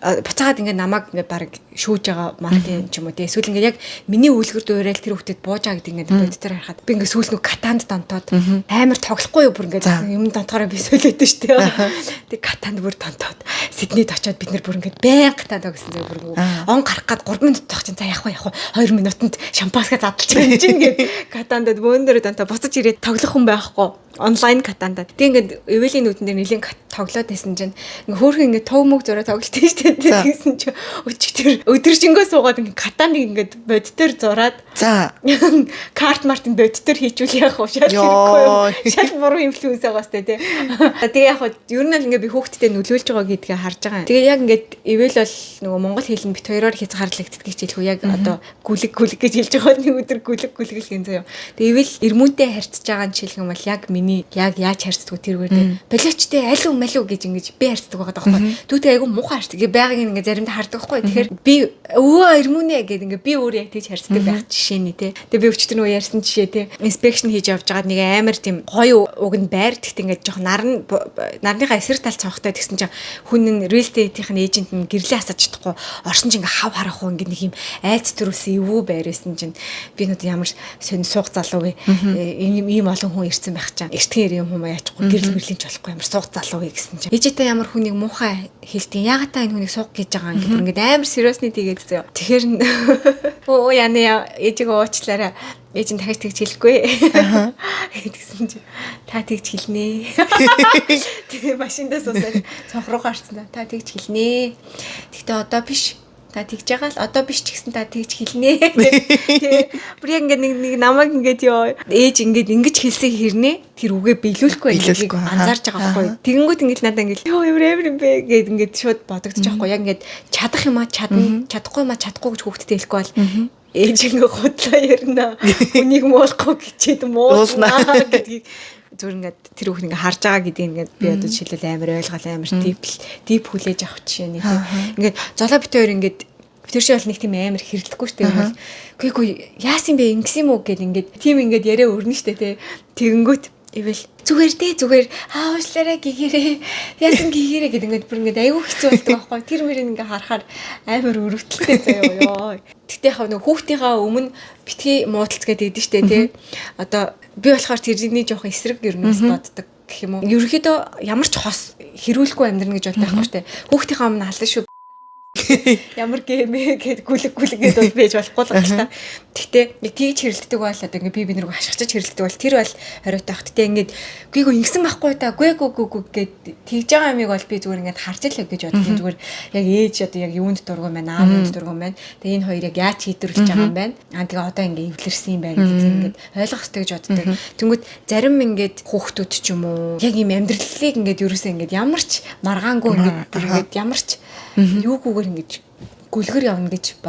буцаагаад ингээд намайг ингээд баг шүүж байгаа мартын ч юм уу тий. Эсвэл ингээд яг миний үлгэр дуурайл тэр хүүхдэд бууж байгаа гэдэг ингээд боддоор харахад би ингээд сүүл нүг катанд донтоод амар тоглохгүй юу бүр ингээд юм донтохороо би сөөлөөдөө штэ. Тэг катанд бүр донтоод Сиднейд очиод бид нар бүр ингээд баян катанд гэсэн зэрэг бүр он гарах гад 3 минут тох чинь за явах 2 минутанд шампанска задлж байгаа юм чинь ингээд катандад бөөндөр донтоо буцаж ирээд тоглох хүн байхгүй онлайн катандад. Тэг ингээд эвэлийн нүдэн дээр нэлийн тоглоод байсан чинь ингээд хөөхөн ингээд төв мөг зураа тоглолт штэ. Тэгсэн чи өчигдөр өдөржингөө суугаад ингээд катаныг ингээд бодтоор зураад за карт мартын бодтоор хийчүүл яах вэ? Шал хэрэггүй. Шал буруу инфлюенс байгаас тэ. Тэгээ яг ер нь л ингээд би хүүхдтэй нөлөөлж байгаа гэдгийг харж байгаа. Тэгээ яг ингээд ивэл бол нөгөө монгол хэл нь бит хоёроор хязгаарлагддаг гэж хэлэхгүй яг одоо гүлэг гэж хэлж байгаа нэг өдөр гүлэг л гэн заяа. Тэгээ ивэл эрмүүнтэй харьцаж байгаа нь жишээлх юм бол яг миний миний яг яаж харьцдаг тэргээр болиочтэй аль уу малуу гэж ингэж би харьцдаг байгаа даахгүй. Түүтэй айгу муухай харьцдаг. Байгааг ингээ заримдаа хардаг байхгүй. Тэгэхээр би өвөө ирмүнэ гэдэг ингээ би өөрөө яг тийж харьцдаг байх жишээний те. Тэгээ би өчтөр нөгөө ярьсан жишээ те. Инспекшн хийж явж байгаад нэг амар тийм гоё уг нь байр тэгт ингээ жоох нарныхаа эсрэг тал цонхтой тэгсэн чинь хүн нь real estate-ийн эйжент нь гэрлээ асааж чадахгүй. Орсон чинь ингээ хав харах уу ингээ нэг юм айц төрүүлсэн эвгүй байр байсан чинь би нүд ямар сонь суух залуу вэ? Ийм олон хүн ирсэн байх чам. Эртхэн юм хүмүүс яачахгүй гэрэл мэрлийн ч болохгүй ямар суух залуу вэ гэсэн чинь. Ээжтэй ямар хүнийг муухай хэлдэг. Ягаад та энэ хүнийг суух гэж байгаа юм ингээд амар сериусны тэгээд зөө. Тэгэхээр оо яна ээжийг уучлаарай. Ээж нь дахиж тэгж хэлэхгүй. Гэдгсэн чи та тэгж хэлнэ. Тэгээ машиндаа суусаад цонх руу гарцсан. Та тэгж хэлнэ. Гэхдээ одоо биш. Та тэгж байгаа л одоо биш ч гэсэн та тэгж хэлнэ. Тэгээ бүр яг ингээд нэг намайг ингээд ёо ээж ингээд ингэж хэлсийг хэрнээ тэр үгээ биелүүлэхгүй ингээд анзаарч байгаа байхгүй. Тэгэнгүүт ингээд надаа ингээд ёо ямар юм бэ гэд ингээд шууд бодогдож байгаа байхгүй. Яг ингээд чадах юм а чадна чадахгүй юм а чадахгүй гэж хүүхдэд хэлэхгүй бол ээж ингээ худлаа ярина. Үнийг муулахгүй гэчихэд муулнаа гэдгийг зүгээр ингээд тэр хүүхд ингээ харж байгаа гэдгийг ингээд би одоо жишээлбэл амар ойлгол амар дип хүлээж авах жишээ нэг ингээд золоо бит хоёр ингээд тэр шиг бол нэг тийм амар хэрэлдэхгүй штэ юм бол үгүй яасан бэ ингэсэн юм уу гэд ингээд тийм ингээд яриа өрнө штэ те тэгэнгүүт ивэл зүгээр уушлаарай гэгэрээ яасан гэгэрээ гэдэг ингээд бүр ингээд аюу хэцүү болдог байхгүй тэр мөрийг ингээд харахаар амар өрөвдөлтэй заяа ёо. Тэгтээ яг нэг хүүхдийнхаа өмнө битгий муудалц гэдэг идэв штэ тий. Одоо би болохоор тэрний жоох эсрэг гэрнээс боддог гэх юм уу. Ерөнхийдөө ямар ч хос хэрүүлэхгүй амьдрна гэж боддог байхгүй штэ. Хүүхдийнхаа өмнө халдсан шүү. Ямар гэмээ гэд гүлэг гэдээ бол байж болохгүй л байна. Тэгтээ нэг тийж хэрэлддэг бол одоо ингээ би нэргүй хашгичж хэрэлддэг бол тэр бол хориотой бах. Тэгтээ ингээд үгүй ингэсэн байхгүй та гүй гэд тэгж байгаа юмыг бол би зүгээр ингээд харж л гэж бодсон. Зүгээр яг ээж одоо яг юунд дургуун байна, аав юунд дургуун байна. Тэгээ энэ хоёрыг яаж хийдвэрлэж байгаа юм байна. Тэгээ одоо ингээ эвлэрсэн юм байна гэдэг ингээд ойлгох хэрэгтэй гэж боддог. Тэнгүүд зарим ингээд хүүхдүүд ч юм уу яг юм амьдралыг ингээд ерөөсөө ингээд ямар ч маргаангүй ингээд ямар ч юугүйгээр ингэж гүлгэр явна гэж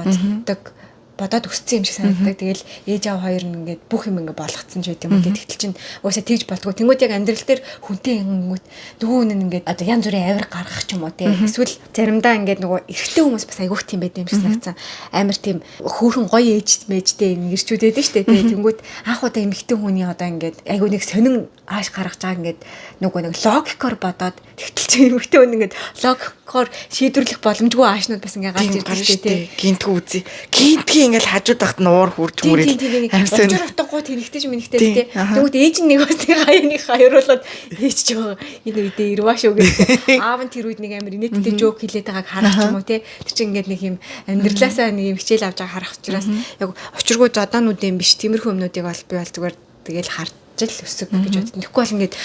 бодоод өссөн юм шиг санагддаг. Тэгэл ээж аав хоёр нь ингээд бүх юм ингээд болгоцсон ч байт юм. Тэгтэл чинь уусаа тэгж болдгоо. Тэнгүүд яг амьдрал дээр хүнтэй ингэнгүүт нөгөө хүн ингээд одоо янз бүрийн авир гаргах ч юм уу те. Эсвэл заримдаа ингээд нөгөө эрэгтэй хүмүүс бас айгүйх тийм байт юм шиг санагдсан. Амар тийм хөөрхөн гоё ээж мэжтэй ирчүүдэд нь штэ те. Тэнгүүд анх удаа эмэгтэй хүний одоо ингээд айгүй нэг сонин ааш гаргаж байгаа ингээд нөгөө нэг логикоор бодоод тэгтэл чинь эмэгтэй хүн ингээд логикоор шийдвэрлэх боломжгүй аашнууд бас ингээд гарч ирдэг штэ те. Гинтгүү үзье. Гинтгий ингээл хажууд тахт нуур хурж мөрөл амьсан утгагүй тэнэгтэй минэгтэй тий. Тэгвэл ээж нь нэг бас хаяаны хаяруулаад ээж ч байгаа энэ үедээ ирваа шүү гэдэг. Аав нь тэр үед нэг амар инээдтэй жоок хэлээд байгааг харах юм уу тий. Тэр чинь ингээд нэг юм амьдралаасаа нэг юм хичээл авч байгаа харах учраас яг очиргүй зодоонууд юм биш. Тиймэрхүү юмнуудыг бол би бол зүгээр тэгэл харж л өсөг гэж бодсон. Тэгэхгүй бол ингээд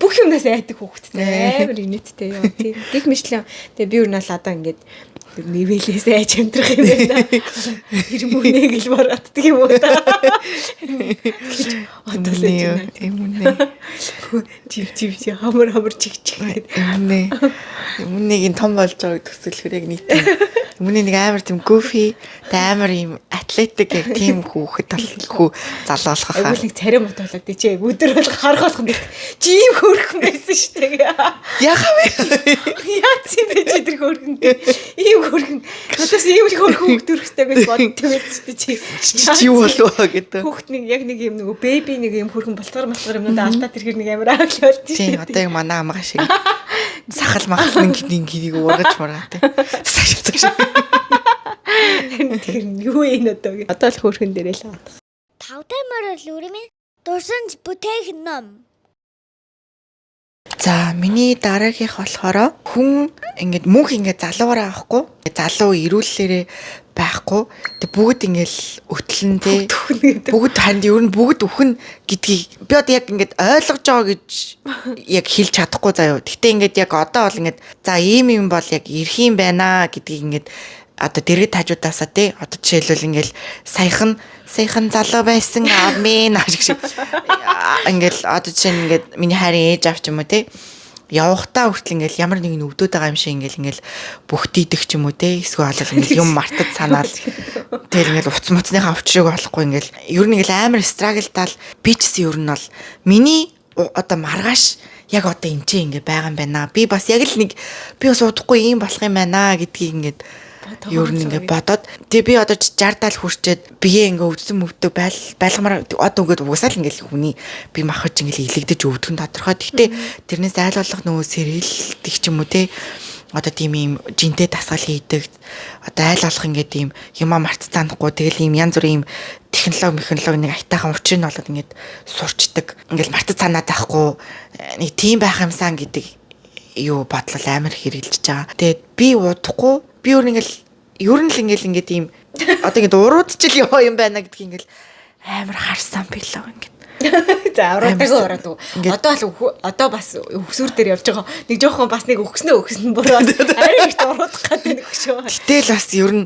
бүх юмнаас айдаг хүүхэдтэй амар инээдтэй ёо тий. Гэх мэтлээ. Тэгээ би юу наал одоо ингээд нэвэлээс айж амьдрах юм байна. Хэрмүнэ гэл барааддаг юм уу та. Одоо л юм үнэ. Жив хамар чигчээд. Өмнөгийн том болж байгааг төсөөлөхөр яг нийт. Өмнө нэг амар тийм goofy, амар юм атлетик яг тийм хүүхэд толхоо залуу болох хаа. Айгуул нэг царай мот болоод тий өдөр бол харах болох юм. Жим хөрхөн байсан шүү дээ. Яхаа вэ? Яац юм бэ чи тэр хөрхөн. Ийм хөрхөн. Надаас ийм их хөрхөн хөвгт өрхтэй гэж боддог байсан шүү дээ чи. Юу болов гэдэг. Хүүхд нэг яг нэг юм нөгөө бэби нэг юм хөрхөн болтгор юмудаа алдаад тэрхэр нэг амар аавч болд тий. Одоо яг манай амгаа шиг сахал махал нэг гэрийг ургаж маргаа тий. Тэр юу энэ одоо л хөөрхөн дээрээ л авах. Тавтай морол үрмэн дурсанж бүтээх ном. За миний дараагийнх болохоор хүн ингээд мөнх ингээд залуугаар авахгүй залуу ирүүллээрээ байхгүй тэг бүгд ингээд өтлөнтэй бүгд ханд ер нь бүгд өхөн гэдгийг би одоо яг ингээд ойлгож байгаа гэж яг хэлж чадахгүй заяа. Гэтэ ингээд яг одоо бол ингээд за ийм юм бол яг ирэх юм байна гэдгийг ингээд одоо дэргэд хажуудаасаа тий одоо жишээлбэл ингээл саяхан залуу байсан аав минь шиг ингээл одоо жишээ нь ингээд миний хайрын ээж авч юм уу тий явахтаа хүртэл ингээл ямар нэгэн өвдөд байгаа юм шиг ингээл бүхтийдэг ч юм уу тий эсвэл ингээл юм мартад санаал тэгэл ингээл уц муцныхаа авч шиг болохгүй ингээл ер нь ингээл амар страглтаал би ч гэсэн ер нь бол миний одоо маргааш яг одоо энэ ч ингэ байгаа юм байна. Би бас яг л нэг би бас удахгүй юм болох юм байна гэдгийг ингээд ер нь ингээ бодоод тэгээ би одоо 60-70 хүрчээд бие ингээ өвдсөн мөвдөг байлгамаар одоо ингээд угсаал ингээл хүний би махаж ингээл илэгдэж өвдөх нь тодорхой. Гэхдээ тэрнээс айл болох нөгөө сэрэлтэх ч юм уу те одоо тийм юм жинтэй дасгал хийдэг одоо айл болох ингээд юм юмаа мартцаанахгүй тэгэл юм янз бүрийн юм технологи нэг айтаахан учир нь болоод ингээд сурчдаг ингээл мартцаанаад байхгүй нэг тийм байх юмсан гэдэг юу бодлол амар хэрэгжилж байгаа. Тэгээд би удахгүй би өөр ер нь л ингээд ийм одоо ингээд уруудчил юм байна гэдгийг ингээд амар харсан билээ ингээд. За ураад одоо бас өксүр дээр явж байгаа. Нэг жоохон бас нэг өгсөн бороод арай ихт уруудах гэдэг нэг шүү. Гэтэл бас ер нь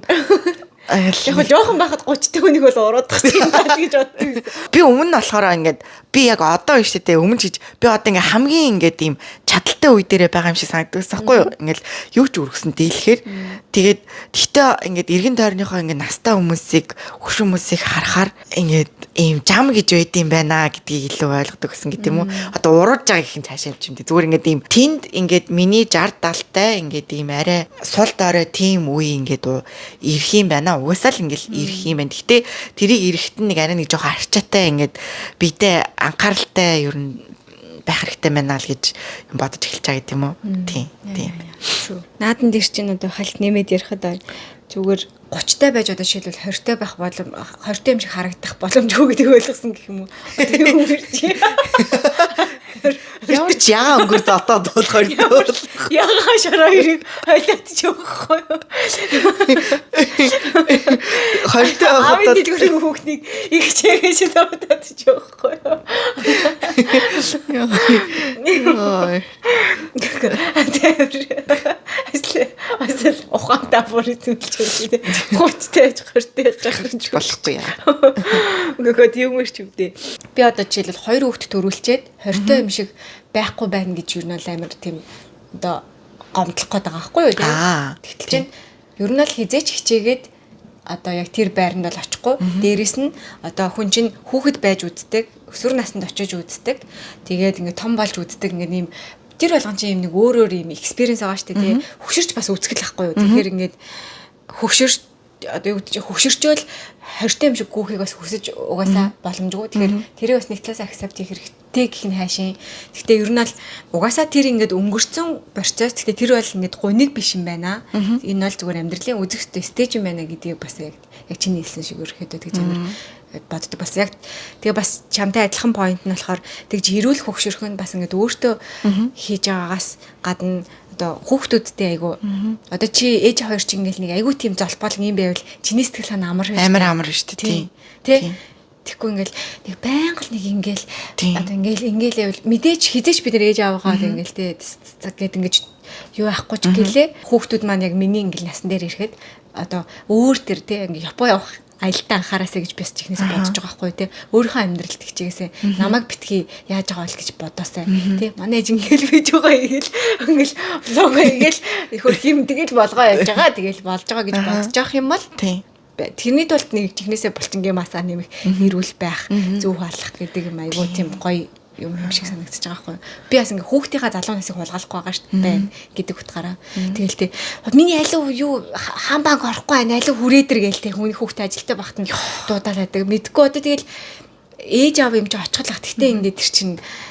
яг жоохон байхад 30 төгөнийг бол уруудах юм байна гэж боддог. Би өмнө нь болохоор ингээд би яг одоо биш үү өмнө гэж би одоо ингээд хамгийн ингээд ийм чадaltaй үе дээрээ байгаа юм шиг санагддаг байхгүй юу? Ингээд юу ч үргэсэн дийлэхээр тэгээд гэхдээ ингээд эргэн тойрныхоо ингээд настай хүмүүсийг хөшин хүмүүсийг харахаар ингээд ийм жам гэж байд юм байна гэдгийг илүү ойлгодог гэсэн гэдэг юм уу? Одоо урууж байгаа гэх юм цаашаа юм чинь зүгээр ингээд ийм тэнд ингээд миний 60 70-тай ингээд ийм арай сул дорой тийм үе ингээд ирэх юм байна. Угсаал ингээд ирэх юм байна. Гэхдээ тэрийг ирэхэд нэг арай нэг жоохон арчаатай ингээд бидээ анхааралтай ер нь байх хэрэгтэй байна л гэж бодож эхэлж байгаа гэдэг юм уу? Тийм. Шүү. Наадан дээр чинь одоо халт нэмээд ярихад зүгээр 30-тай байж одоо жишээлбэл 20-тай байх болом 20-тай юм шиг харагдах боломжгүй гэдгийг ойлгосон гэх юм уу? Ямар ч яга өнгөр зотоод болохоор яга шараа хэрэг хойлоод ч өгөхгүй юу? 20-тай аваад дэлгүүрийн хүүхнийг их чигэж тавтаад ч өгөхгүй юу? Асэл ухаантай бүрэтэлж өгдөө. 30-тай 20-тай жахарч болохгүй яа. Нөгөө тийм юм шиг үдээ. Би одоо жишээлбэл 2 хүүхэд төрүүлчихэд 20-тай юм шиг байхгүй байна гэж юу нь амар тийм одоо гомдлох гээд байгаа байхгүй юу тийм. Тэгтэл чинь ер нь л хизээч хичээгээд одоо яг тэр байранд бол очихгүй. Дээрэс нь одоо хүн чинь хүүхэд байж үздэг, өсвөр наснд очиж үздэг. Тэгээд ингээд том болж үздэг ингээд ийм тэр болгон чинь юм нэг өөр ийм экспириенс байгаа шүү дээ тийм. Хөшөрч бас үзгэл ахгүй юу. Тэгэхээр ингээд хөшөрч одоо юу гэж хөшөрчөөл 20-тай юм шиг гүүхийг бас хүсэж угаасаа боломжгүй. Тэгэхээр тэрийг бас нэг талаас акцепт хийх хэрэгтэй гэх нь хайшин. Гэхдээ ер нь л угаасаа тэр ингээд өнгөрцөн процесс. Гэхдээ тэр бол ингээд гуниг биш юм байна. Энэ бол зүгээр амьдралын үзэсгэлэнтэй стейж юм байна гэдгийг бас яг чиний хэлсэн шиг өрхөд гэж амар боддог. Бас яг тэгээ бас чамтай адилхан point нь болохоор тэгж ирүүлэх хөгшөрөх нь бас ингээд өөртөө хийж байгаагаас гадна одоо хүүхдүүдтэй айгу одоо чи ээж хоёр чи ингээл нэг айгу тийм золбол юм байвал чиний сэтгэл санаа амар шүү дээ тий. Тэгэхгүй ингээл нэг байнга л нэг ингээл одоо ингээл явал мэдээч хизээч бид нар ээж аваагаа ингээл тий гэд ингэж юу ахгүй ч гэлээ хүүхдүүд маань яг миний ингээл насан дээр ирэхэд одоо өөр төр тий ингээ Япон явах аялалтаа анхаараасаа гэж бис чихнээс бодож байгаа байхгүй тий өөрийнхөө амьдралд хичээгээсээ намайг битгий яаж байгаа бол гэж бодоосаа тий манай ээж ингээл бийж байгаа ингээл лого ингээл хөр хим тэгэл болгоо явж байгаа тэгэл болж байгаа гэж бодож явах юм бол тий тэрний тулд нэг чихнээсээ булчингийн масаа нэмэх нэрүүл байх зөв хааллах гэдэг юм айгуу тийм гоё юм шиг санагдчихж байгаа байхгүй. Би бас ингээ хүүхдийнхаа залуу насыг хулгайлахгүй байгаа шүү дээ гэдэг утгаараа. Тэгэл тий. Миний алив юу хаан банк орохгүй байна. Алив хүрээдэр гээл тий. Хүний хүүхдээ ажилтаа багт нь дуудаалаадаг. Мэдгүй одоо тэгэл ээж аав юм чи очихлах. Тэгтээ ингээ тэр чин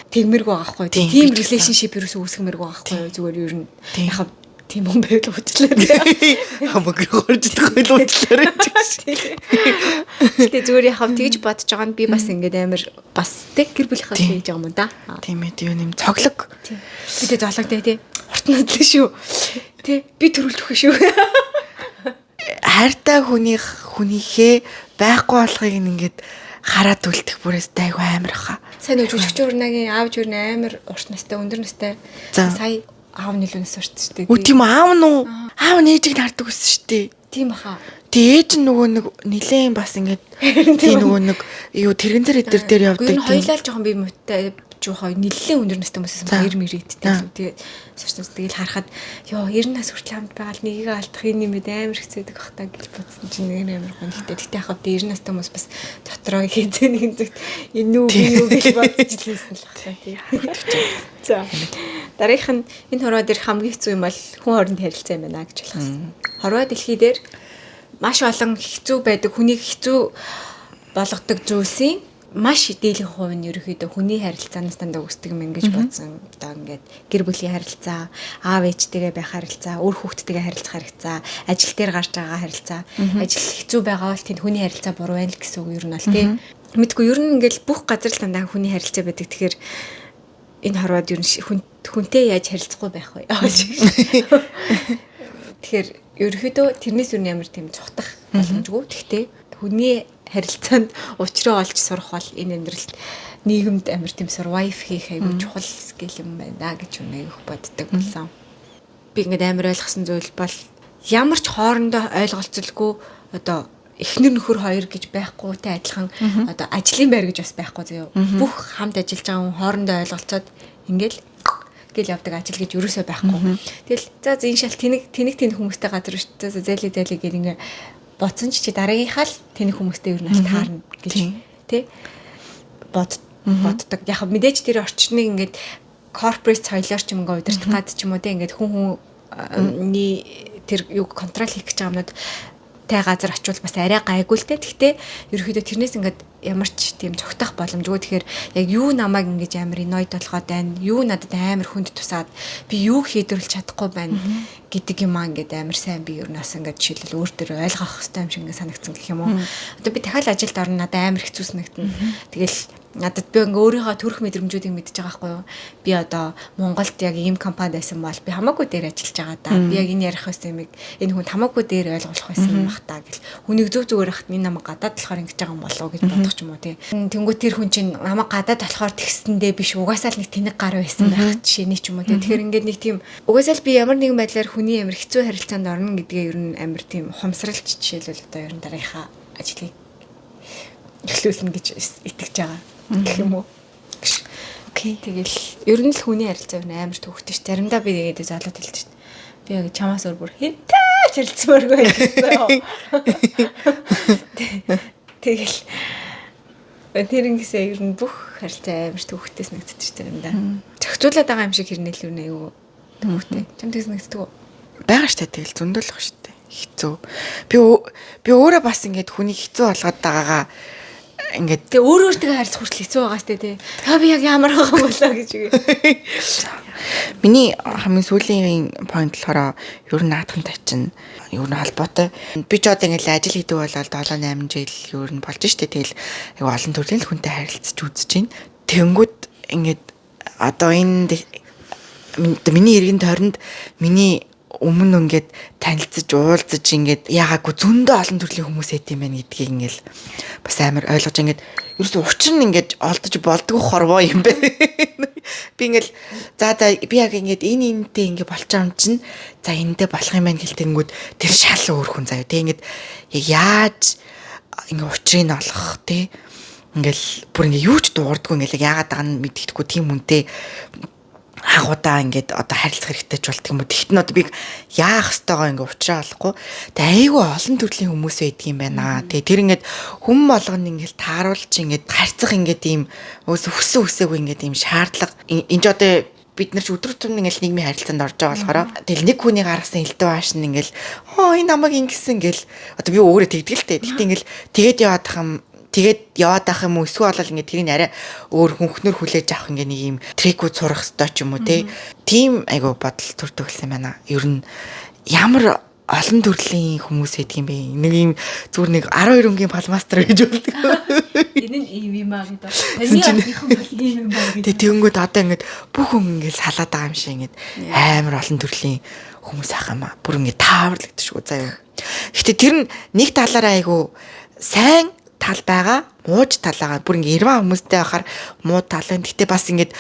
тэгмэрг байгаа байхгүй. Тийм relationship юусоо үүсгэмэрг байгаа байхгүй. Зүгээр ер нь яхав тийм юм байл уучлаа. Хамаг горж идэх уучлаарай гэж. Гэтэ зүгээр яхав тэгж бодож байгаа нь би бас ингээд амар бас тэг гэр бүлийнхаа хийж байгаа юм да. Тийм ээ юу нэм цоглог. Бид зоглогтэй тий. Хуртнаад л шүү. Тий би төрүүлж өгөх шүү. Хайртай хүнийхээ байхгүй болохыг ингээд хараад үлдэх бүрээс айгүй амар хаа. Сайн жүжигч урнагийн аав жирн амар урт настай өндөр настай. Сая аав нэлүүнээс урт шүү дээ. Үгүй тийм аав нь аав нээжийг хардаг гэсэн шүү дээ. Тийм баха. Ээж нөгөө нэг нилээн бас ингээд тийм нөгөө нэг юу тэрэгэн зэрэг дээр явдаг. Хоёлаа жоохон би мөттэй жохоо нэлээд өндөр настай хүмүүсээс 90 тэгээд сошиалс тэгэл харахад ёо 90 нас хүртэл хамт байгаа л нэгийг алдах юм мэд амар хэцүүдэг бах та гэж бодсон чинь нэг амар гонхтой. Тэгтээ яг хавд 90 настай хүмүүс бас дотроо хийдэг нэгэн зүгт энэ үү гэж бодож илээсэн л бах та тий. За. Дараагийнх нь энэ хорвоо дээр хамгийн хэцүү юм бол хүн хооронд харилцаа юм байна гэж болохсон. Хорвоо дэлхий дээр маш олон хэцүү байдаг хүнийг хэцүү болгодог зүйлсийн маш дийлэн хувь нь ерөөхдөө хүний харилцаанаас дандаа үүсдэг юм гэж бодсон. Одоо ингээд гэр бүлийн харилцаа, аав ээжтэйгээ байх харилцаа, өөр хүүхдтэйгээ харилцах харилцаа, ажил дээр гарч байгаа харилцаа, ажил хэцүү байгаа бол тэнд хүний харилцаа буруу байл гэсэн үг ер нь бол тийм. Мэдгүй ер нь ингээд бүх газар л дандаа хүний харилцаа байдаг. Тэгэхээр энэ хорвоод ер нь хүнтэй яаж харилцахгүй байх вэ? Тэгэхээр ерөөхдөө тэрнээс юу ямар тийм цухтах боломжгүй. Гэхдээ хүний харилцаанд учраа олж сурах бол энэ амьдралд нийгэмд амар тийм survive хийх айгүй чухал скил юм байна гэж өнөөх боддог болсон. Би ингээд амар ойлгосон зүйл бол ямар ч хоорондоо ойлголцолгүй одоо эхнэр нөхөр хоёр гэж байхгүйтэй адилхан одоо ажлын байр гэж бас байхгүй заяа. Бүх хамт ажиллаж байгаа хүн хоорондоо ойлголцоод ингээд гэл явдаг ажил гэж юусоо байхгүй. Тэгэл за энэ шал тэнэг хүмүүстэй газар шүү дээ. Зэли гэл ингээ бодсон чи дараагийнхаа л тэнэг хүмүүстэй ер нь таарна гэж тий боддог. Яг мэдээж тэр орчныг ингээд корпорат соёлоор ч юм ингээ удирдах гад ч юм уу тий ингээд хүний тэр юу контрол хийх гэж байгаа юмнууд тай газар очивол бас арай гайгүй л те. Гэхдээ ерөөхдөө тэрнээс ингээд ямар ч тийм цогтох боломжгүй. Тэгэхээр яг юу намайг ингэж амар ноёд болгоод байна. Юу надад амар хүнд тусаад би юу хийдвэрлэж чадахгүй байна гэдэг юм аа ингээд амар сайн би ер нь бас ингээд жишээлбэл өөр төр ойлгох хэрэгтэй юм шиг ингээд санагдсан гэх юм уу. Одоо би дахиад ажилд орно надад амар хэцүү санагдана. Тэгэл надад би ингээ өөрийнхөө төрөх мэдрэмжүүдийг мэдчихэж байгаа байхгүй юу. Би одоо Монголд яг ийм компанид байсан бол би хамаагүй дээр ажиллаж байгаа да. Би яг энэ ярих байсан юм энэ хүн хамаагүй дээр ойлгох байсан юм бах та гэл. Хүнийг зүгээр хахад энэ намайг гадаад болохоор ингэж байгаа юм болов гэж бодох юм уу тий. Тэнгүү тэр хүн чинь намайг гадаад болохоор тэгсэндээ биш угаасаа л нэг тэнэг гар байсан байх жишээний ч юм уу тий. Тэгэхээр ингээд нэг тийм угаасаа л би ямар нэгэн байдлаар хүний амар хэцүү харилцаанд орно гэдгээ ер нь амар тийм ухамсарлж жишээлбэл одоо ер нь дараагийнхаа ажлыг эхлүүлнэ гэж итгэж байгаа. Гэх юм уу. Окей. Тэгэл ер нь л хүний харилцаа амар төвхтэй ш. Заримдаа би тэгээд залууд хэлж ш. Би яг чамаас өөр бүр хинтээ харилцмааргүй байсан. Тэгэл тэр ингэсээ ер нь бүх харилцаа амар төвхтэй санагддаг ш заримдаа. Зохицуулаад байгаа юм шиг хэрнээл юу аюу төвхтэй. Чам тэгс нэгддэг үү? Бага штэ тэгэл зөндөөлөх штэ. Хэцүү. Би өөрөө бас ингээд хүнийг хэцүү болгоод байгаагаа ингээд тэгээ өөртөө харьцах хүртэл хэцүү байгаа сте тий. Та би яг ямар байгаа болоо гэж үгүй. Миний хамгийн сүүлийн point болохоор ер нь наадхантай чинь ер нь холбоотой. Би ч одоо ингээд ажил хийдэг болоод 7-8 жил ер нь болж штэ. Тэгэл айгу олон төрлийн хүнтэй харилцаж үзэж байна. Тэнгүүд ингээд одоо энэ миний эргэн тойронд миний өмнө ингээд танилцаж уулзаж ингээд яагаагүй зөндөө олон төрлийн хүмүүс эт юм байна гэдгийг ингээд бас амар ойлгож ингээд ерөөсө учир нь ингээд олдож болдгоо хорвоо юм байна. Би ингээд за би яг ингээд энэтэй ингээд болчих юм чинь за энэтэй болох юм байна гэлтэнгүүд тэр шал өөр хүн заяа тий ингээд яаж ингээд учрыг олох тий ингээд бүр ингээд юу ч дуурдгүй ингээд яагаад байгаа нь мэддэхгүй тийм үнтэй агуудаа ингээд одоо харилцах хэрэгтэй ч болт юм уу. Тэгт нь одоо би яах ёстойгоо ингээд уучраа олохгүй. Тэгээ айгүй олон төрлийн хүмүүс байдаг юм байна. Тэгээ тэр ингээд хүм болгоно ингээд тааруулж ингээд харьцах ингээд ийм өсөн үсээгүй ингээд ийм шаардлага энэ ч одоо бид нар ч өдөр тутмын ингээд нийгмийн харилцаанд орж байгаа болохоор тэгэл нэг хүний гаргасан элдв ааш нь ингээд энэ намайг ингэсэн гэл одоо би өөрөө тэгдэлтэй. Тэгтээ ингээд тэгээд яваад ах юм уу эсвэл бол ингээд тэрийг арай өөр хөнхнөр хүлээж авах ингээд нэг юм трекүүд сурах хэрэгтэй ч юм уу тийм айгу бодол төртөглсөн байна. Ер нь ямар олон төрлийн хүмүүс байдаг юм бэ? Нэг юм зүгээр нэг 12 өнгийн палмастер гэж болдог. Энэ нь ийм юм аа гэдэг. Таны ахыхан бол ийм юм байна гэдэг. Тэгэнгүүт одоо ингээд бүх хүн ингээд салаад байгаа юм шиг ингээд амар олон төрлийн хүмүүс ах юм аа. Бүр ингээд тааварлагдчих шүү заяа. Гэтэ тэр нь нэг талаараа айгу сайн тал байгаа, мууж тал байгаа. Бүр ингээ ирван хүмүүстэй байхаар муу тал байна. Гэтэ бас ингээд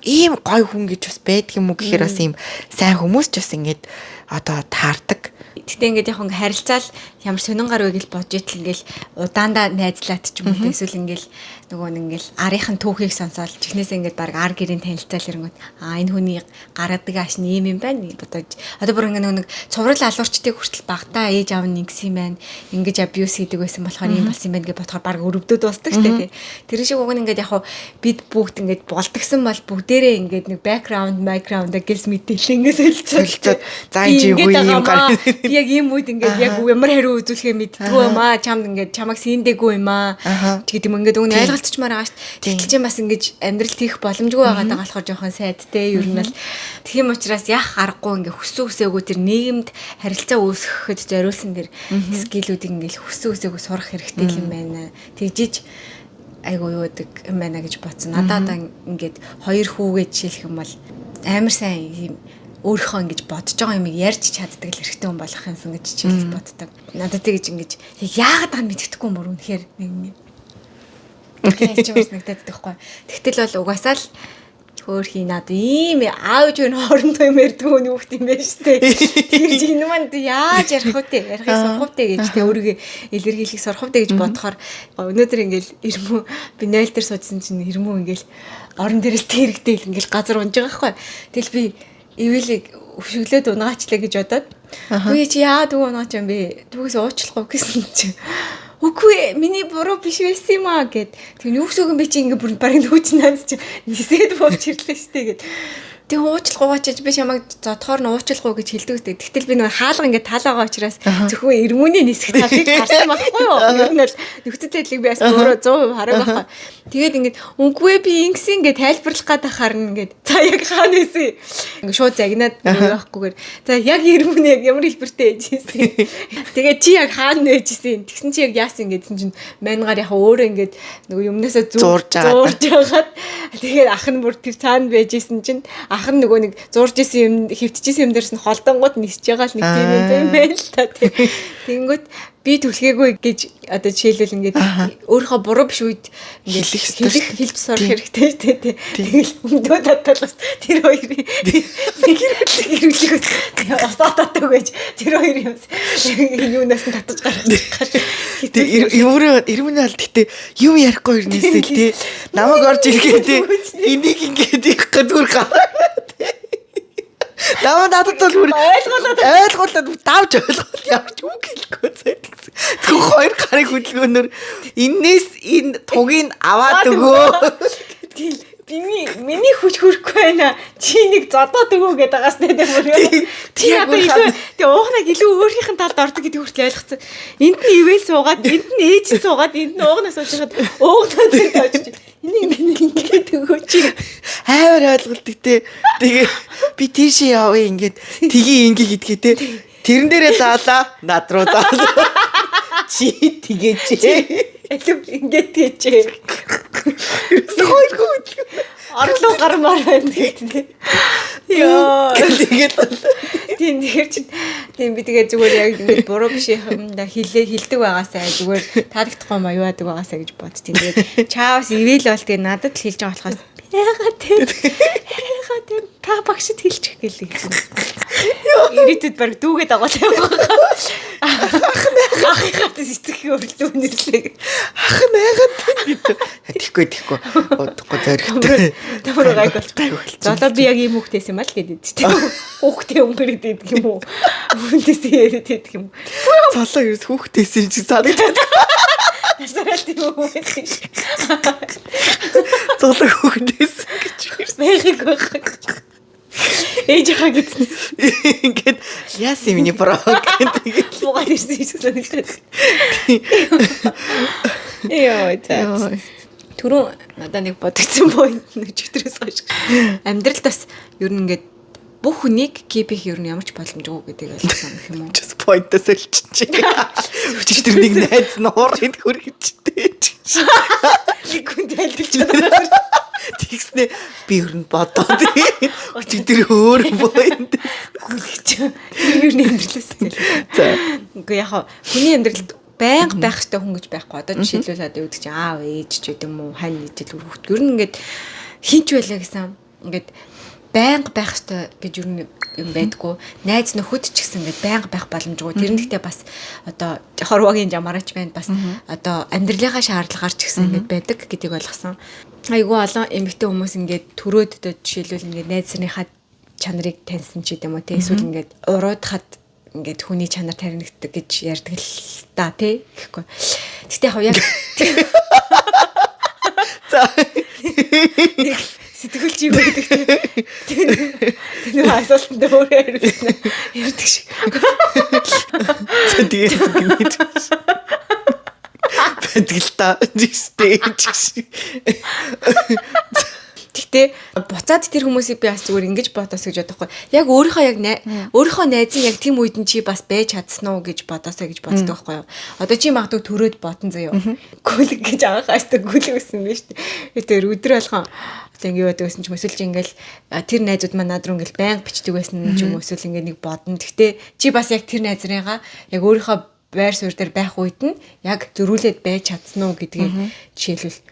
ийм гой хүн гэж бас байдаг юм уу гэхээр бас ийм сайн хүмүүс ч бас ингээд одоо таардаг. Гэтэ ингээд яг ингээ харилцаал ямар сонин гар вэ гэж бодж итэл ингээл удаандаа найзлаад ч юм уу эсвэл ингээл нөгөө ингээл арийнхын түүхийг сонсоод чихнээсээ ингээд баг ар гэрийн танилцаал ирэнгүүт энэ хүний гаргадаг ааш нь юм байна бодож одоо бүр ингээ нэг цуврал алуурчдыг хүртэл багтаа ээж аав нь ингэсэн юм байна ингэж абьюз хийдэг байсан болохоор юм болсон юм байна гэж бодохоор баг өрөвдөд дуусдаг штэ тий. Тэр шиг уг нь ингээд яг бид бүгд ингээд болдгсон бол бүгдээрээ ингээд нэг background гэлс мэдээлэл ингээд солилцоод за энэ юу юм гар яг юм үед ингээд яг ямар хариу үзүүлэхээ мэддэггүй юм аа чамд ингээд чамаг синдэггүй юм аа тэгээд юм ингээд өгнө ойлголцчмаар байгаа шүү дээ. Тэгтэл чи бас ингэж амьдрал хийх боломжгүй байгаа даа болохоор жоохон сайдтэй ер нь л тийм учраас яах аргагүй ингээд хүссэн үсээгөө тэр нийгэмд харилцаа үүсгэхэд зориулсан тэр скиллүүдийг ингээд хүссэн үсээгөө сурах хэрэгтэй юм байна. Тэгжиж айгуу юу гэдэг юм байна гэж бодсон. Надад ингээд хоёр хүүгээ жишээлх юм бол амар сайн юм өөрийнхөө ингэж бодож байгаа юмыг ярьж чаддаг л хэрэгтэй хүн болох юмсан гэж жишээлбэл боддог. Надад тэгж ингэж яагаад тань мэддэхгүй юм бүр үнэхээр нэг гэж бас нэгдэдэг байхгүй. Тэгтэл бол угаасаа л хөөрхий надад ийм аавж өн хоорондоо юм ярьдаг хүн хүүхд юм байна штэ. Тэгж энэ манд яаж ярих вэ? Ярихыг сурах вэ гэж тэг өөрийгөө илэрхийлэх сурах вэ гэж бодохоор өнөөдөр ингээл ирмүү би 0 дээр суудсан чинь ирмүү ингээл орон дээрээс тэрэгтэй ингээл газар унж байгаа байхгүй. Тэгэл би ивэлийг өшөглөөд унгаачлаа гэж бодоод үгүй чи яа дүү унаач юм бэ? Дүүгээс уучлахгүй гэсэн чи үгүй миний буруу биш байсан юм аа гэд. Тэг юу гэсэн үг юм бэ чи ингээ бүр барин нүүч наад чи нисээд бууж ирлээ штэ гэд. Тэг уучлахгүй очиж би чамайг зодхоор нь уучлахгүй гэж хэлдэг үстэй. Тэгтэл би нэг хаалга ингээ таалаагаа учраас зөвхөн эрмүүний нисэх талыг харсан байхгүй юу? Ер нь л нөхцөл байдлыг би бас өөрөө 100% хараг байхгүй. Тэгээд ингээ үгүй би ингэсэн ингээ тайлбарлах гээд харна ингээ за яг хаана нэсэн. Ингээ шууд загнаад байхгүйгээр за яг эрмүүний яг ямар хэлбэртэй ээжсэн. Тэгээд чи яг хаана нээжсэн. Тэгсэн чи яг яасан гэдсэн чинь мангаар яг өөрөө ингээ нөгөө юмнасаа зурж жагаад тэгээд ах нь бүр тэр цаана байжсэн чинь ах нь нөгөө нэг зурж исэн юм хөвтчихсэн юм дээрс нь холдонгууд нисэж байгаа л нэг тийм юм байна л та тийм. Тэнгүүт би түлхээгүй гэж одоо жишээлбэл ингээд өөрийнхөө буруу биш үед ингээд хэлж сурах хэрэгтэй шүү дээ. Тэгэл өмдөө таталгаас тэр хоёрын хэрүүлэхээс осоотаадаг гэж тэр хоёр юунаас нь татаж гаргах. Ирмэн аль гэхдээ юм ярихгүй ирнэсээ тий. Намайг орж ирэхэд тий. Энийг ингээд их зүгээр гараа. Надад бол ойлголоод давж ойлголоо явж үг хэлэхгүй зайдаг. Тэгвэл хоёр гарын хөдөлгөөнөөр энээс энэ тугийг аваад өгөө. Миний хүч хөрөхгүй байна. Чи нэг зодоод өгөө гэдэг байгаас нэ тийм. Чи одоо илүү тэг уухнаг илүү өөрийнх нь талд ордог гэдэг хүртэл ойлгоцсон. Энд нь ивэл суугаад, энд нь ээж суугаад, энд нь уугнаас уужгаад уугнаад байж. Энийг ингээд өгөөч. Амар ойлголтыг те. Тэгээ би тийшээ явъя ингээд тгий ингээ гэдгээ те. Тэрэн дээрээ заалаа, над руу заалаа. Чи тэгээч. Элэг ингээд тийчээ. Сойргүй. Орлоо гармаар байна гэдэг. Яа. Тийм тэгэхээр чи тийм би тэгээ зүгээр яг ингээд буруу биш юм да хилдэг байгаасаа зүгээр таалагдахгүй юм аюуадаг байгаасаа гэж бодчих. Тэгээд чаавс ивэл бол тэгээ надад л хэлж байгаа болохоос яагаад тийм та багшд хэлчих гэлээ гэж. Ирээдүйд баг дүүгээд байгаа л яваа. Ахыхад сэтгэхийн өрөлдөө нэрлээ. Ах найгаад тийм. Тэгэхгүй. Удахгүй зоригтой. Тавар гайг болчих. Золоо би яг ийм хүүхдээс юм аа л гэдэг тийм. Хүүхдээ өнгөрөд идэг юм уу? Хүүхдээс яриад идэг юм. Золоо ерөөс хүүхдээс юм чи санагдаад. Насаараа тийм үү? Золоо хүүхдээс гэж байхыг байх. Ээж хаа гэсэн. Ингээд яасан миний броо гэдэг. Буугаад ирсэн юм санагдаад. Яа. Түрүү надад нэг бодогдсон point нэг чигтрээс хойш. Амьдралд бас ер нь ингээд бүх хүнийг кипих ер нь ямар ч боломжгүй гэдэг ойлгосон юм уу? Just point-аас ölчихэж. Өчигдөр нэг найз нь уурыг хөргөжтэй. Нэг хүн тайлбарч чадаад. Тэгснэ би ер нь бодоод өчигдөр өөр point. Ер нь амьдралаас тэгэл. За. Үгүй яг хүний амьдралд байнга байх хэрэгтэй хүн гэж байхгүй. Одоо жишээлбэл одоо юу гэдэг чинь аав ээж ч гэдэг юм уу хань ижил хүүхд. Ер нь ингээд хинч байлаа гэсэн. Ингээд байнга байх ёстой гэж юу юм байдгүй. Найз нөхөд ч гэсэн ингээд байнга байх боломжгүй. Тэр нь гэхдээ бас одоо хорвогийн жамаарч байна. Бас одоо амьдралынхаа шаардлагаар ч гэсэн ингээд байдаг гэдгийг ойлгосон. Айгүй олон эмэгтэй хүмүүс ингээд төрөөд жишээлбэл ингээд найз нарынхаа чанарыг таньсан ч гэдэм үү те эсвэл ингээд уруудахад ингээд хүний чанар таригддаг гэж ярьдаг л та тий гэхгүй. Гэтэ яг За сэтгэлч юу гэдэг тэр асуултанд өөрөө ярьдаг шиг. Тэгээд ингэж бэлтгэлта стейж. Гэтэ буцаад тэр хүмүүсийг би бас зүгээр ингэж бодоос гэж бодохгүй. Яг өөрийнхөө найзын яг тийм үед нь чи бас байж чадсан уу гэж бодоосоо гэж боддог байхгүй юу. Одоо чи магадгүй төрөөд ботон заяа. Гүлэг гэж анхаастай гүлэг гэсэн байна шүү дээ. Тэр өдөр болгон одоо ингэ яадаг гэсэн ч юм эсвэл ингээл тэр найзууд маань над руу ингээл байнга бичдэг байсан ч юм эсвэл ингээ нэг бодно. Гэтэ чи бас яг тэр найзрыгаа яг өөрийнхөө байр суурь дээр байх үед нь яг зөрүүлээд байж чадсан уу гэдгийг жишээлбэл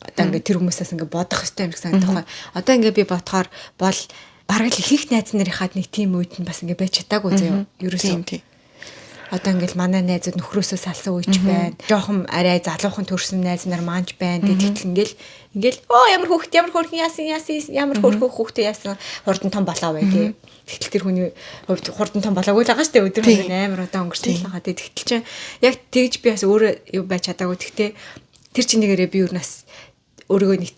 одоо ингээд тэр хүмүүсээс ингээд бодох хэрэгтэй юм шиг санагдах. Одоо ингээд би бодохоор бол бараг л их найз нарынхаа нэг тийм үед нь бас ингээд байж чадаагүй заяа. Ерөөсөө тийм. Одоо ингээд манай найзууд нөхрөөсөө салсан үеч байна. Жохон арай залуухан төрсэн найз нар маанч байна. Тэгэхдээ ингээл ямар хөөрхөн яасан ямар хөөрхөн хүүхдээ яасан хурдан том болоо бай тий. Тэгтэл тэр хүний хувьд хурдан том болоогүй л байгаа шүү дээ. Өдөр бүр амар удаа өнгөрсөн л байгаа. Тэгтэл чинь яг тэгж би бас өөрөө юу байж чадаагүй. Тэгтээ тэр чинийгээрээ би юу нас өөрийгөө нэг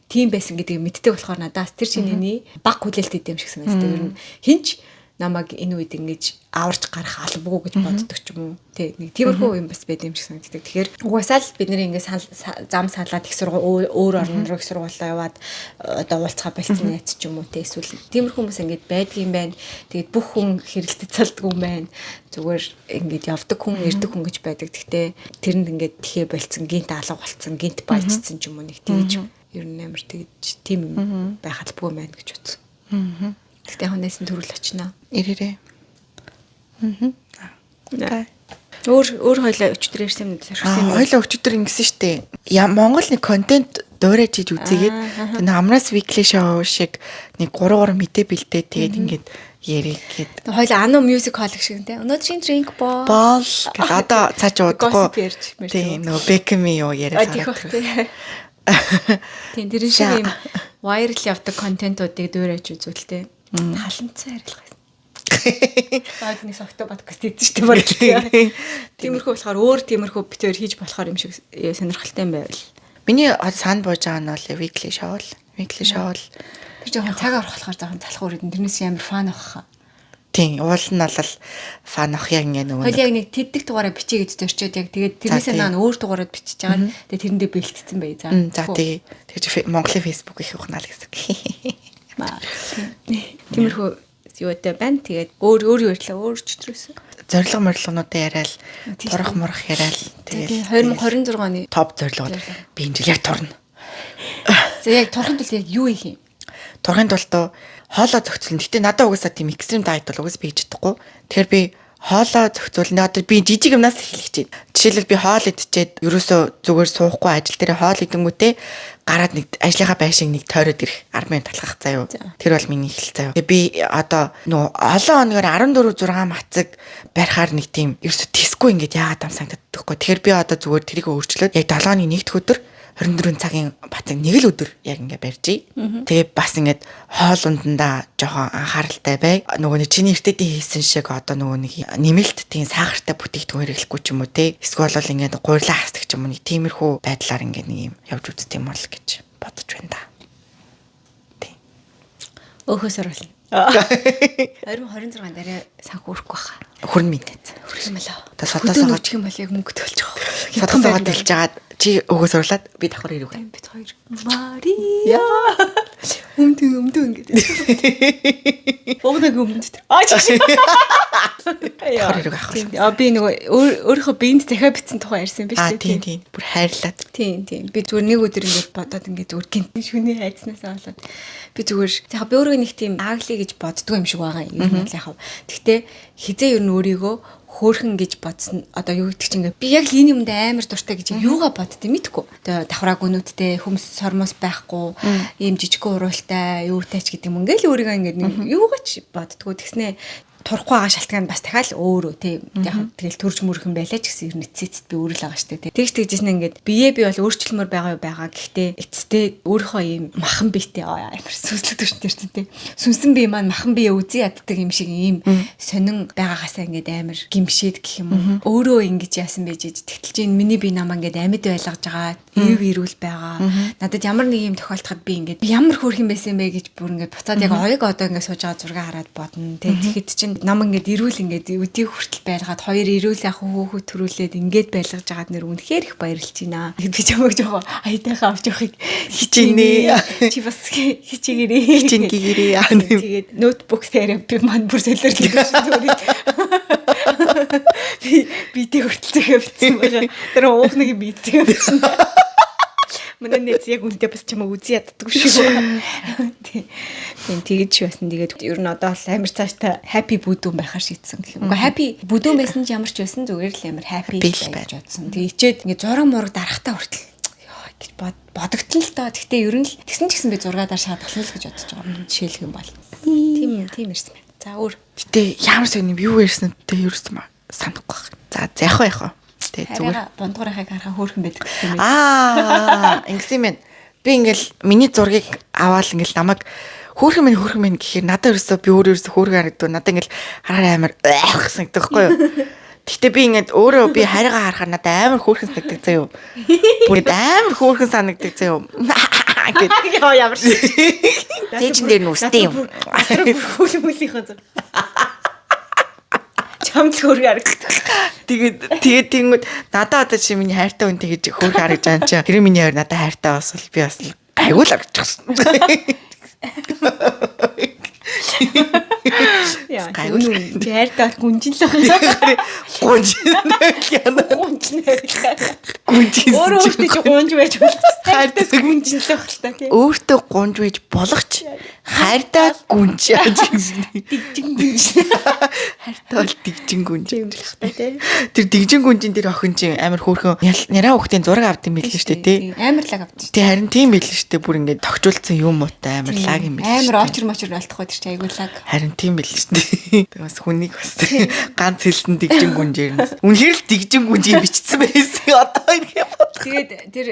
тийм байсан гэдгийг мэддэг болохоор надаас тэр чиний баг хүлээлт идэм шиг санагддаг. Ер нь хинч намайг энэ үед ингэж аварч гарах албагүй гэж боддог ч юм уу. Тэ нэг тиймэрхүү юм бас байд юм шиг санагддаг. Тэгэхээр угаасаа л бид нэр ингэ зам салаад их сургууль өөр орн руу их сургуулаа яваад одоо уулзгаа болцсон найз ч юм уу. Тэ эсвэл тиймэрхүү хүмүүс ингэж байдгийм байна. Тэгээд бүх хүн хэрэлдэт цалдгүй юм байна. Зүгээр ингэж явдаг хүн, ирдэг хүн гэж байдаг. Гэхдээ тэрэнд ингэж тхээ болцсон, гинт алга болцсон, гинт баяжцсан ч юм уу нэг тэгж ер нь амар тэгж тийм юм байх албагүй байна гэж бодсон. Тэгтээ хонээсэн төрүүл очноо. Ирээрээ. Өөр хоёлаа өчтөр ирсэн юм зорхсон юм. Хоёлаа өчтөр ингэсэн штэ. Монгол нэг контент дуурайж хийж үзээгээд нэг амраас weekly show шиг нэг 3 мэдээ бэлдээ тэгээд ингээд яриад гээд. Хоёлаа Anu Music Hall шиг те. Өнөөдрийн drink бол гэдэг одоо цааш удахгүй. Тийм нөгөө Beckham-ийн юу яриад байгаа. Тийм тэр шиг юм viral явдаг контентуудыг дуурайж үзүүлтэй. Халанцсан арилгах юм. Баад нэг согтоо подкаст хийдэж штэ баг. Тиймэрхүү болохоор өөр тиймэрхүү битээр хийж болохоор юм шиг сонирхолтой юм байвал. Миний санд бууж байгаа нь бол weekly show. Тэр жоохон цаг авах болохоор жоохон залах үрдэн тэрнээс амар фан авах. Тийм, уул нь бол фан авах яг ингэ нөгөө. Хоёул яг нэг тэддэг дугаараа бичээ гэж зорчоод яг тэгээд тэрнээсээ наа өөр дугаараад бичиж байгаа. Тэгээд тэрэндээ бэлтгэсэн бай. За тэгээд Монголын Facebook их ухнаа л гэсэн. Тиймэрхүү юутай байна. Тэгээд өөр ярьлаа өөрчлөлөөс. Зорилго морлогонуудаа яриад, турах мурах яриад тэгээд 2026 оны топ зорилгод би энэ жил яг турна. За яг турхын тулд яг юу хийх юм? Турхын тулд хоолоо зохицуулна. Гэтэ надад угаасаа тийм экстрим дайет бол угаас би хийж чадахгүй. Тэгэхээр би хоолоо зохицуулна. Одоо би жижиг юмнаас эхлэх гэж байна. Жишээлбэл би хоол идчихэд ерөөсөө зүгээр суухгүй ажил дээр хоол идэнгүүтээ гараад нэг ажлынхаа байшиг нэг тойроод ирэх 10 минут талхах заяа. Тэр бол миний эхлэл заяа. Тэгээ би одоо нөгөө олон хоногор 14 6 мацаг барихаар нэг тийм ерөөсөө тисгүй ингээд яагаад ам санагдахгүй. Тэгэхээр би одоо зүгээр тэрийг өөрчлөөд яг 7 оны нэгд өдөр 24 цагийн бацаг нэг л өдөр яг ингээ барьжий. Тэгээ бас ингээд хоол ундандаа жоохон анхааралтай бай. Нөгөө чиний эртэдийн хийсэн шиг одоо нөгөө нэг нэмэлт тийм сахартай бүтээгдэхүүн хэрэглэхгүй ч юм уу те. Эсвэл бол ингээд гуйрлаа хасдаг ч юм уу нэг тиймэрхүү байдлаар ингээд нэг юм явж үзт юм бол гэж бодож байна да. Тийм. Өөхөөс оруулна. 2026 дараа санхүү өрөхгүй баха. Хүрн мэдээ. Хүрх юм болоо. Та содосоо чих юм бол яг мөнгө төлж байгаа. Содосоо дэлж жагаад чи өгөөс урлаад би давхар ирэх үү? Бид хоёр. Мария. Өмдөө ингээд. Огног өмдөд. Давхар ирэх ах. Би нөгөө өөрийнхөө биеинд дахиад битсэн тухай ярьсан биз дээ. Тийм. Бүр хайрлаад. Тийм. Би зүгээр нэг өдөр ингээд бодоод ингээд зүгээр гинт шүний хайцнаасаа болоод би зүгээр яг би өөрөө нэг тийм ааглий гэж боддгоо юм шиг байгаа юм бол яг. Гэхдээ хизээ ер нь өөрийгөө хөөхөн гэж бодсон. Одоо юу гэдэг чинь би яг л энэ юмд амар дуртай гэж юугаа боддгийг мэдэхгүй. Одоо давхраа гүнүүдтэй хүмүүс сормос байхгүй, ийм жижигхэн уруултай, юутай ч гэдэг юм. Ингээл өөрийгөө ингээд юугаа ч боддгоо. Тэгснээ турахгүй байгаа шалтгаан бас дахиад өөрөө тийм яг тэгэл төрж мөрхөн байлаа ч гэсэн эцэст би өөрөө л байгаа штэ тийм. Тэгж тэгжсэн ингээд бие би бол өөрчлөлмөр байгаа. Гэхдээ эцэстээ өөрийнхөө ийм махан биетэй амар сүнслэг төрчтэй тийм. Сүнсэн бие маань махан бие үзий яддаг юм шиг ийм сонин байгаагасаа ингээд амар гимшээд гэх юм уу. Өөрөө ингэж яасан байж тэгтэл чинь миний бие намаа ингээд амьд байлгаж байгаа. Эв ирүүл байгаа. Надад ямар нэг юм тохиолдоход би ингээд ямар хөөрхөн байсан бэ гэж бүр ингээд буцаад яг оёг одоо ингээд сууж байгаа зураг хараад бодно тийм. Тэгэхэд чинь нам ингээд ирүүл ингээд өдийг хүртэл байлгаад хоёр ирүүл яг хөөхөд төрүүлээд ингээд байлгаж байгаад нэр үнэхээр их баярлж байна. Би чамайг жоо аятайхаа авч явахыг хичээнэ. Чи бас хичээгээрээ. Хичээнгээрээ. Тэгээд ноутбук терапи маань бүр солиорлоо шүү. Би тэг хүртэл битсэн байгаа. Тэр уухныг битсэн байсан. Манай нэт яг үнтэй бас чамаа үзий яддаг шүү. Тийм тэгэж байсан. Тэгээд ер нь одоо л амар цааштай happy бүдүүн байхаар шийдсэн гэх юм. Уу happy бүдүүн байсан ч ямар ч байсан зүгээр л амар happy байж бодсон. Тэгээ ичээд ингээ зураг мураг дарахтаа хүртэл ёо гэж бодогдсон л доо. Гэхдээ ер нь л тэгсэн ч гэсэн би зургаадаар шаардахлаа л гэж бодож байгаа. Жишээлх юм бол. Тийм ирсэн байна. За өөр. Гэтэ ямар сонь юм юу ярьсан тэ ерөөсөө санахгүй байна. За яах вэ? Тэгээ зүгээр бондгорынхаа харахаа хөөрхөн байдаг гэсэн юм. Ингэсэн юм байна. Би ингээл миний зургийг аваад ингээл намайг хөөрхөн минь гэхээр надад ерөөсөө би өөрөө хөөрхөн харагдав. Надад ингээл харахаар амар гэсэн гэдэг байхгүй юу? Гэхдээ би ингээд өөрөө би харигаа харахаар надад амар хөөрхөн санагддаг заяа. Бүр амар хөөрхөн санагддаг заяа. Ингээд Яа ямар шиг. Тэжин дээр нүстэй юм. Хөлмөлийнхөө зүг. Чамд хөөргө харагддаг. Тэгээд тэнгүүд надад одоо чи миний хайртай хүн тэгэж хөөргө харагдж байгаа чи. Тэр миний хоёр надад хайртай бас л би бас айгуул харагдчихсан. Яа, хайртай гүнжин л байна. Өөрөө ч гунж байж болох. Хайртай гүнжин л байх л та тийм. Өөртөө гунж байж болохч хайртай гүнж яаж гэсэн. Дигжин гүнж. Хайртай бол дигжин гүнж юм л та тийм. Тэр дигжин гүнжин дээр охин чинь амар хөөрхөн няраа хүүхдийн зураг авд юм билээ шүү дээ тий. Амар лаг авд. Тий харин тийм билээ шүү дээ. Бүр ингээд тогтжуулсан юм уутай амар лаг юм билээ. Амар очр алдахгүй тэр чинь айгүй лаг. Харин тийм билээ шүү дээ. Тэр бас хүнийг бас ганц хэлсэн дигжин гүнжээр нь. Үнэхээр л дигжин гүнжийг бичсэн байсан. Одоо ингэ бод. Тэгээд тэр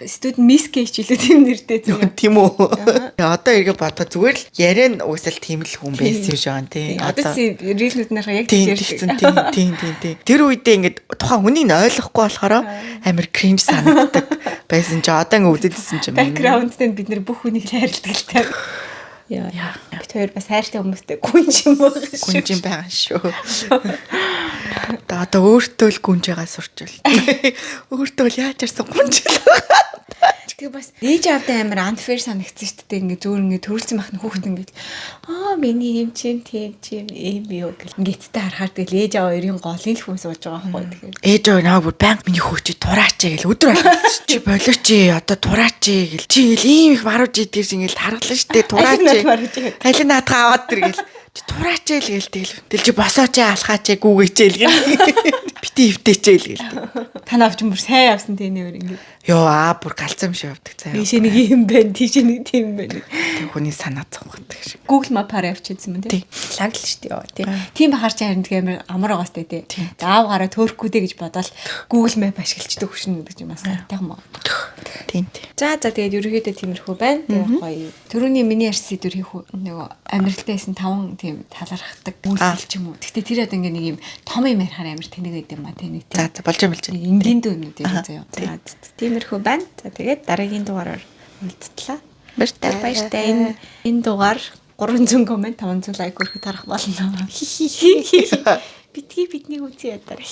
студент миск хичээлээ тийм нэртэй зүгээр. Тийм үү. Одоо ингэ бодоход зүгээр л яриа нь уусаал тийм л хүн байсан юм шиг байна тий. Одоо рилнүүднийхээ яг тийм. Тэр үедээ ингэ тухайн хүнийг ойлгохгүй болохоор амар кринж санагддаг байсан ч одоо ингэ үзэлсэн ч юм. Бэкграундтэй бид нэр бүх хүнийг хайрладаг л таа. Яа. Бид хоёр бас хайртай хүмүүстэй гүнж юм байгаа шүү. Гүнж юм байгаа шүү. Одоо өөртөө л гүнж байгаа сурчвал. Өөртөө л яаж арсан гүнж л байгаа. Тэгээ бас ээж аавтай амар unfair санагдсан шүү дээ. Ингээ зөөр ингээ төрүүлсэн бахны хүүхэд ингээ миний юм тийм юм юу гэл ингээдтэй харахаар тэгэл ээж аав хоёрын голын л хүн сууж байгаа байхгүй. Тэгэхээр ээж аав наа бүр банк миний хүүчи тураач гэл өдөр болгосон чи болооч одоо тураач гэл чи гэл ийм их маруулж идэрс ингээл харгалаа штэ тураач алин наадгаа аваад тэр гэл чи тураач гэл тэгэл чи босооч алхаач гүүгээч гэл бити хөвтэйч гэл та навч бүр сайн явсан тийм нэр ингээ ёо бүр галзам шиг явдаг заяа. Тийш нэг юм байна, тийш нэг тийм байна. Тэг хүний санаа зовгодог шиг. Google Map-аар явчихсан юм тий. Лаг л шүү дээ. Тий. Тийм бахаар чи харин тэгээ амар агаастай тий. Заав гараа төөрөхгүй дээ гэж бодоод Google Map ашиглаждаг хөшнө гэдэг юм асаа. Тайхан маа. Тийм. За тэгээд ерөөхдөө тиймэрхүү байна. Тэгээ гоё. Төрөний миний ярьсан сэдвэр нөгөө амьдралтайсэн 5 тийм талархдаг үйлдэл ч юм уу. Гэтэ тэр одоо ингээ нэг юм том юм ярихаар амар тэнэг байд юм а тий нэг тий. За болж юм. Энгийн дүү юмнууд юм заяа. Тиймэрхүү байна. За тэгээд дараагийн дугаараар уулзтлаа. Баяртай. Энэ дугаар 300 коммент 500 лайк өргөх тарах болно. Бидний үзье ядараа.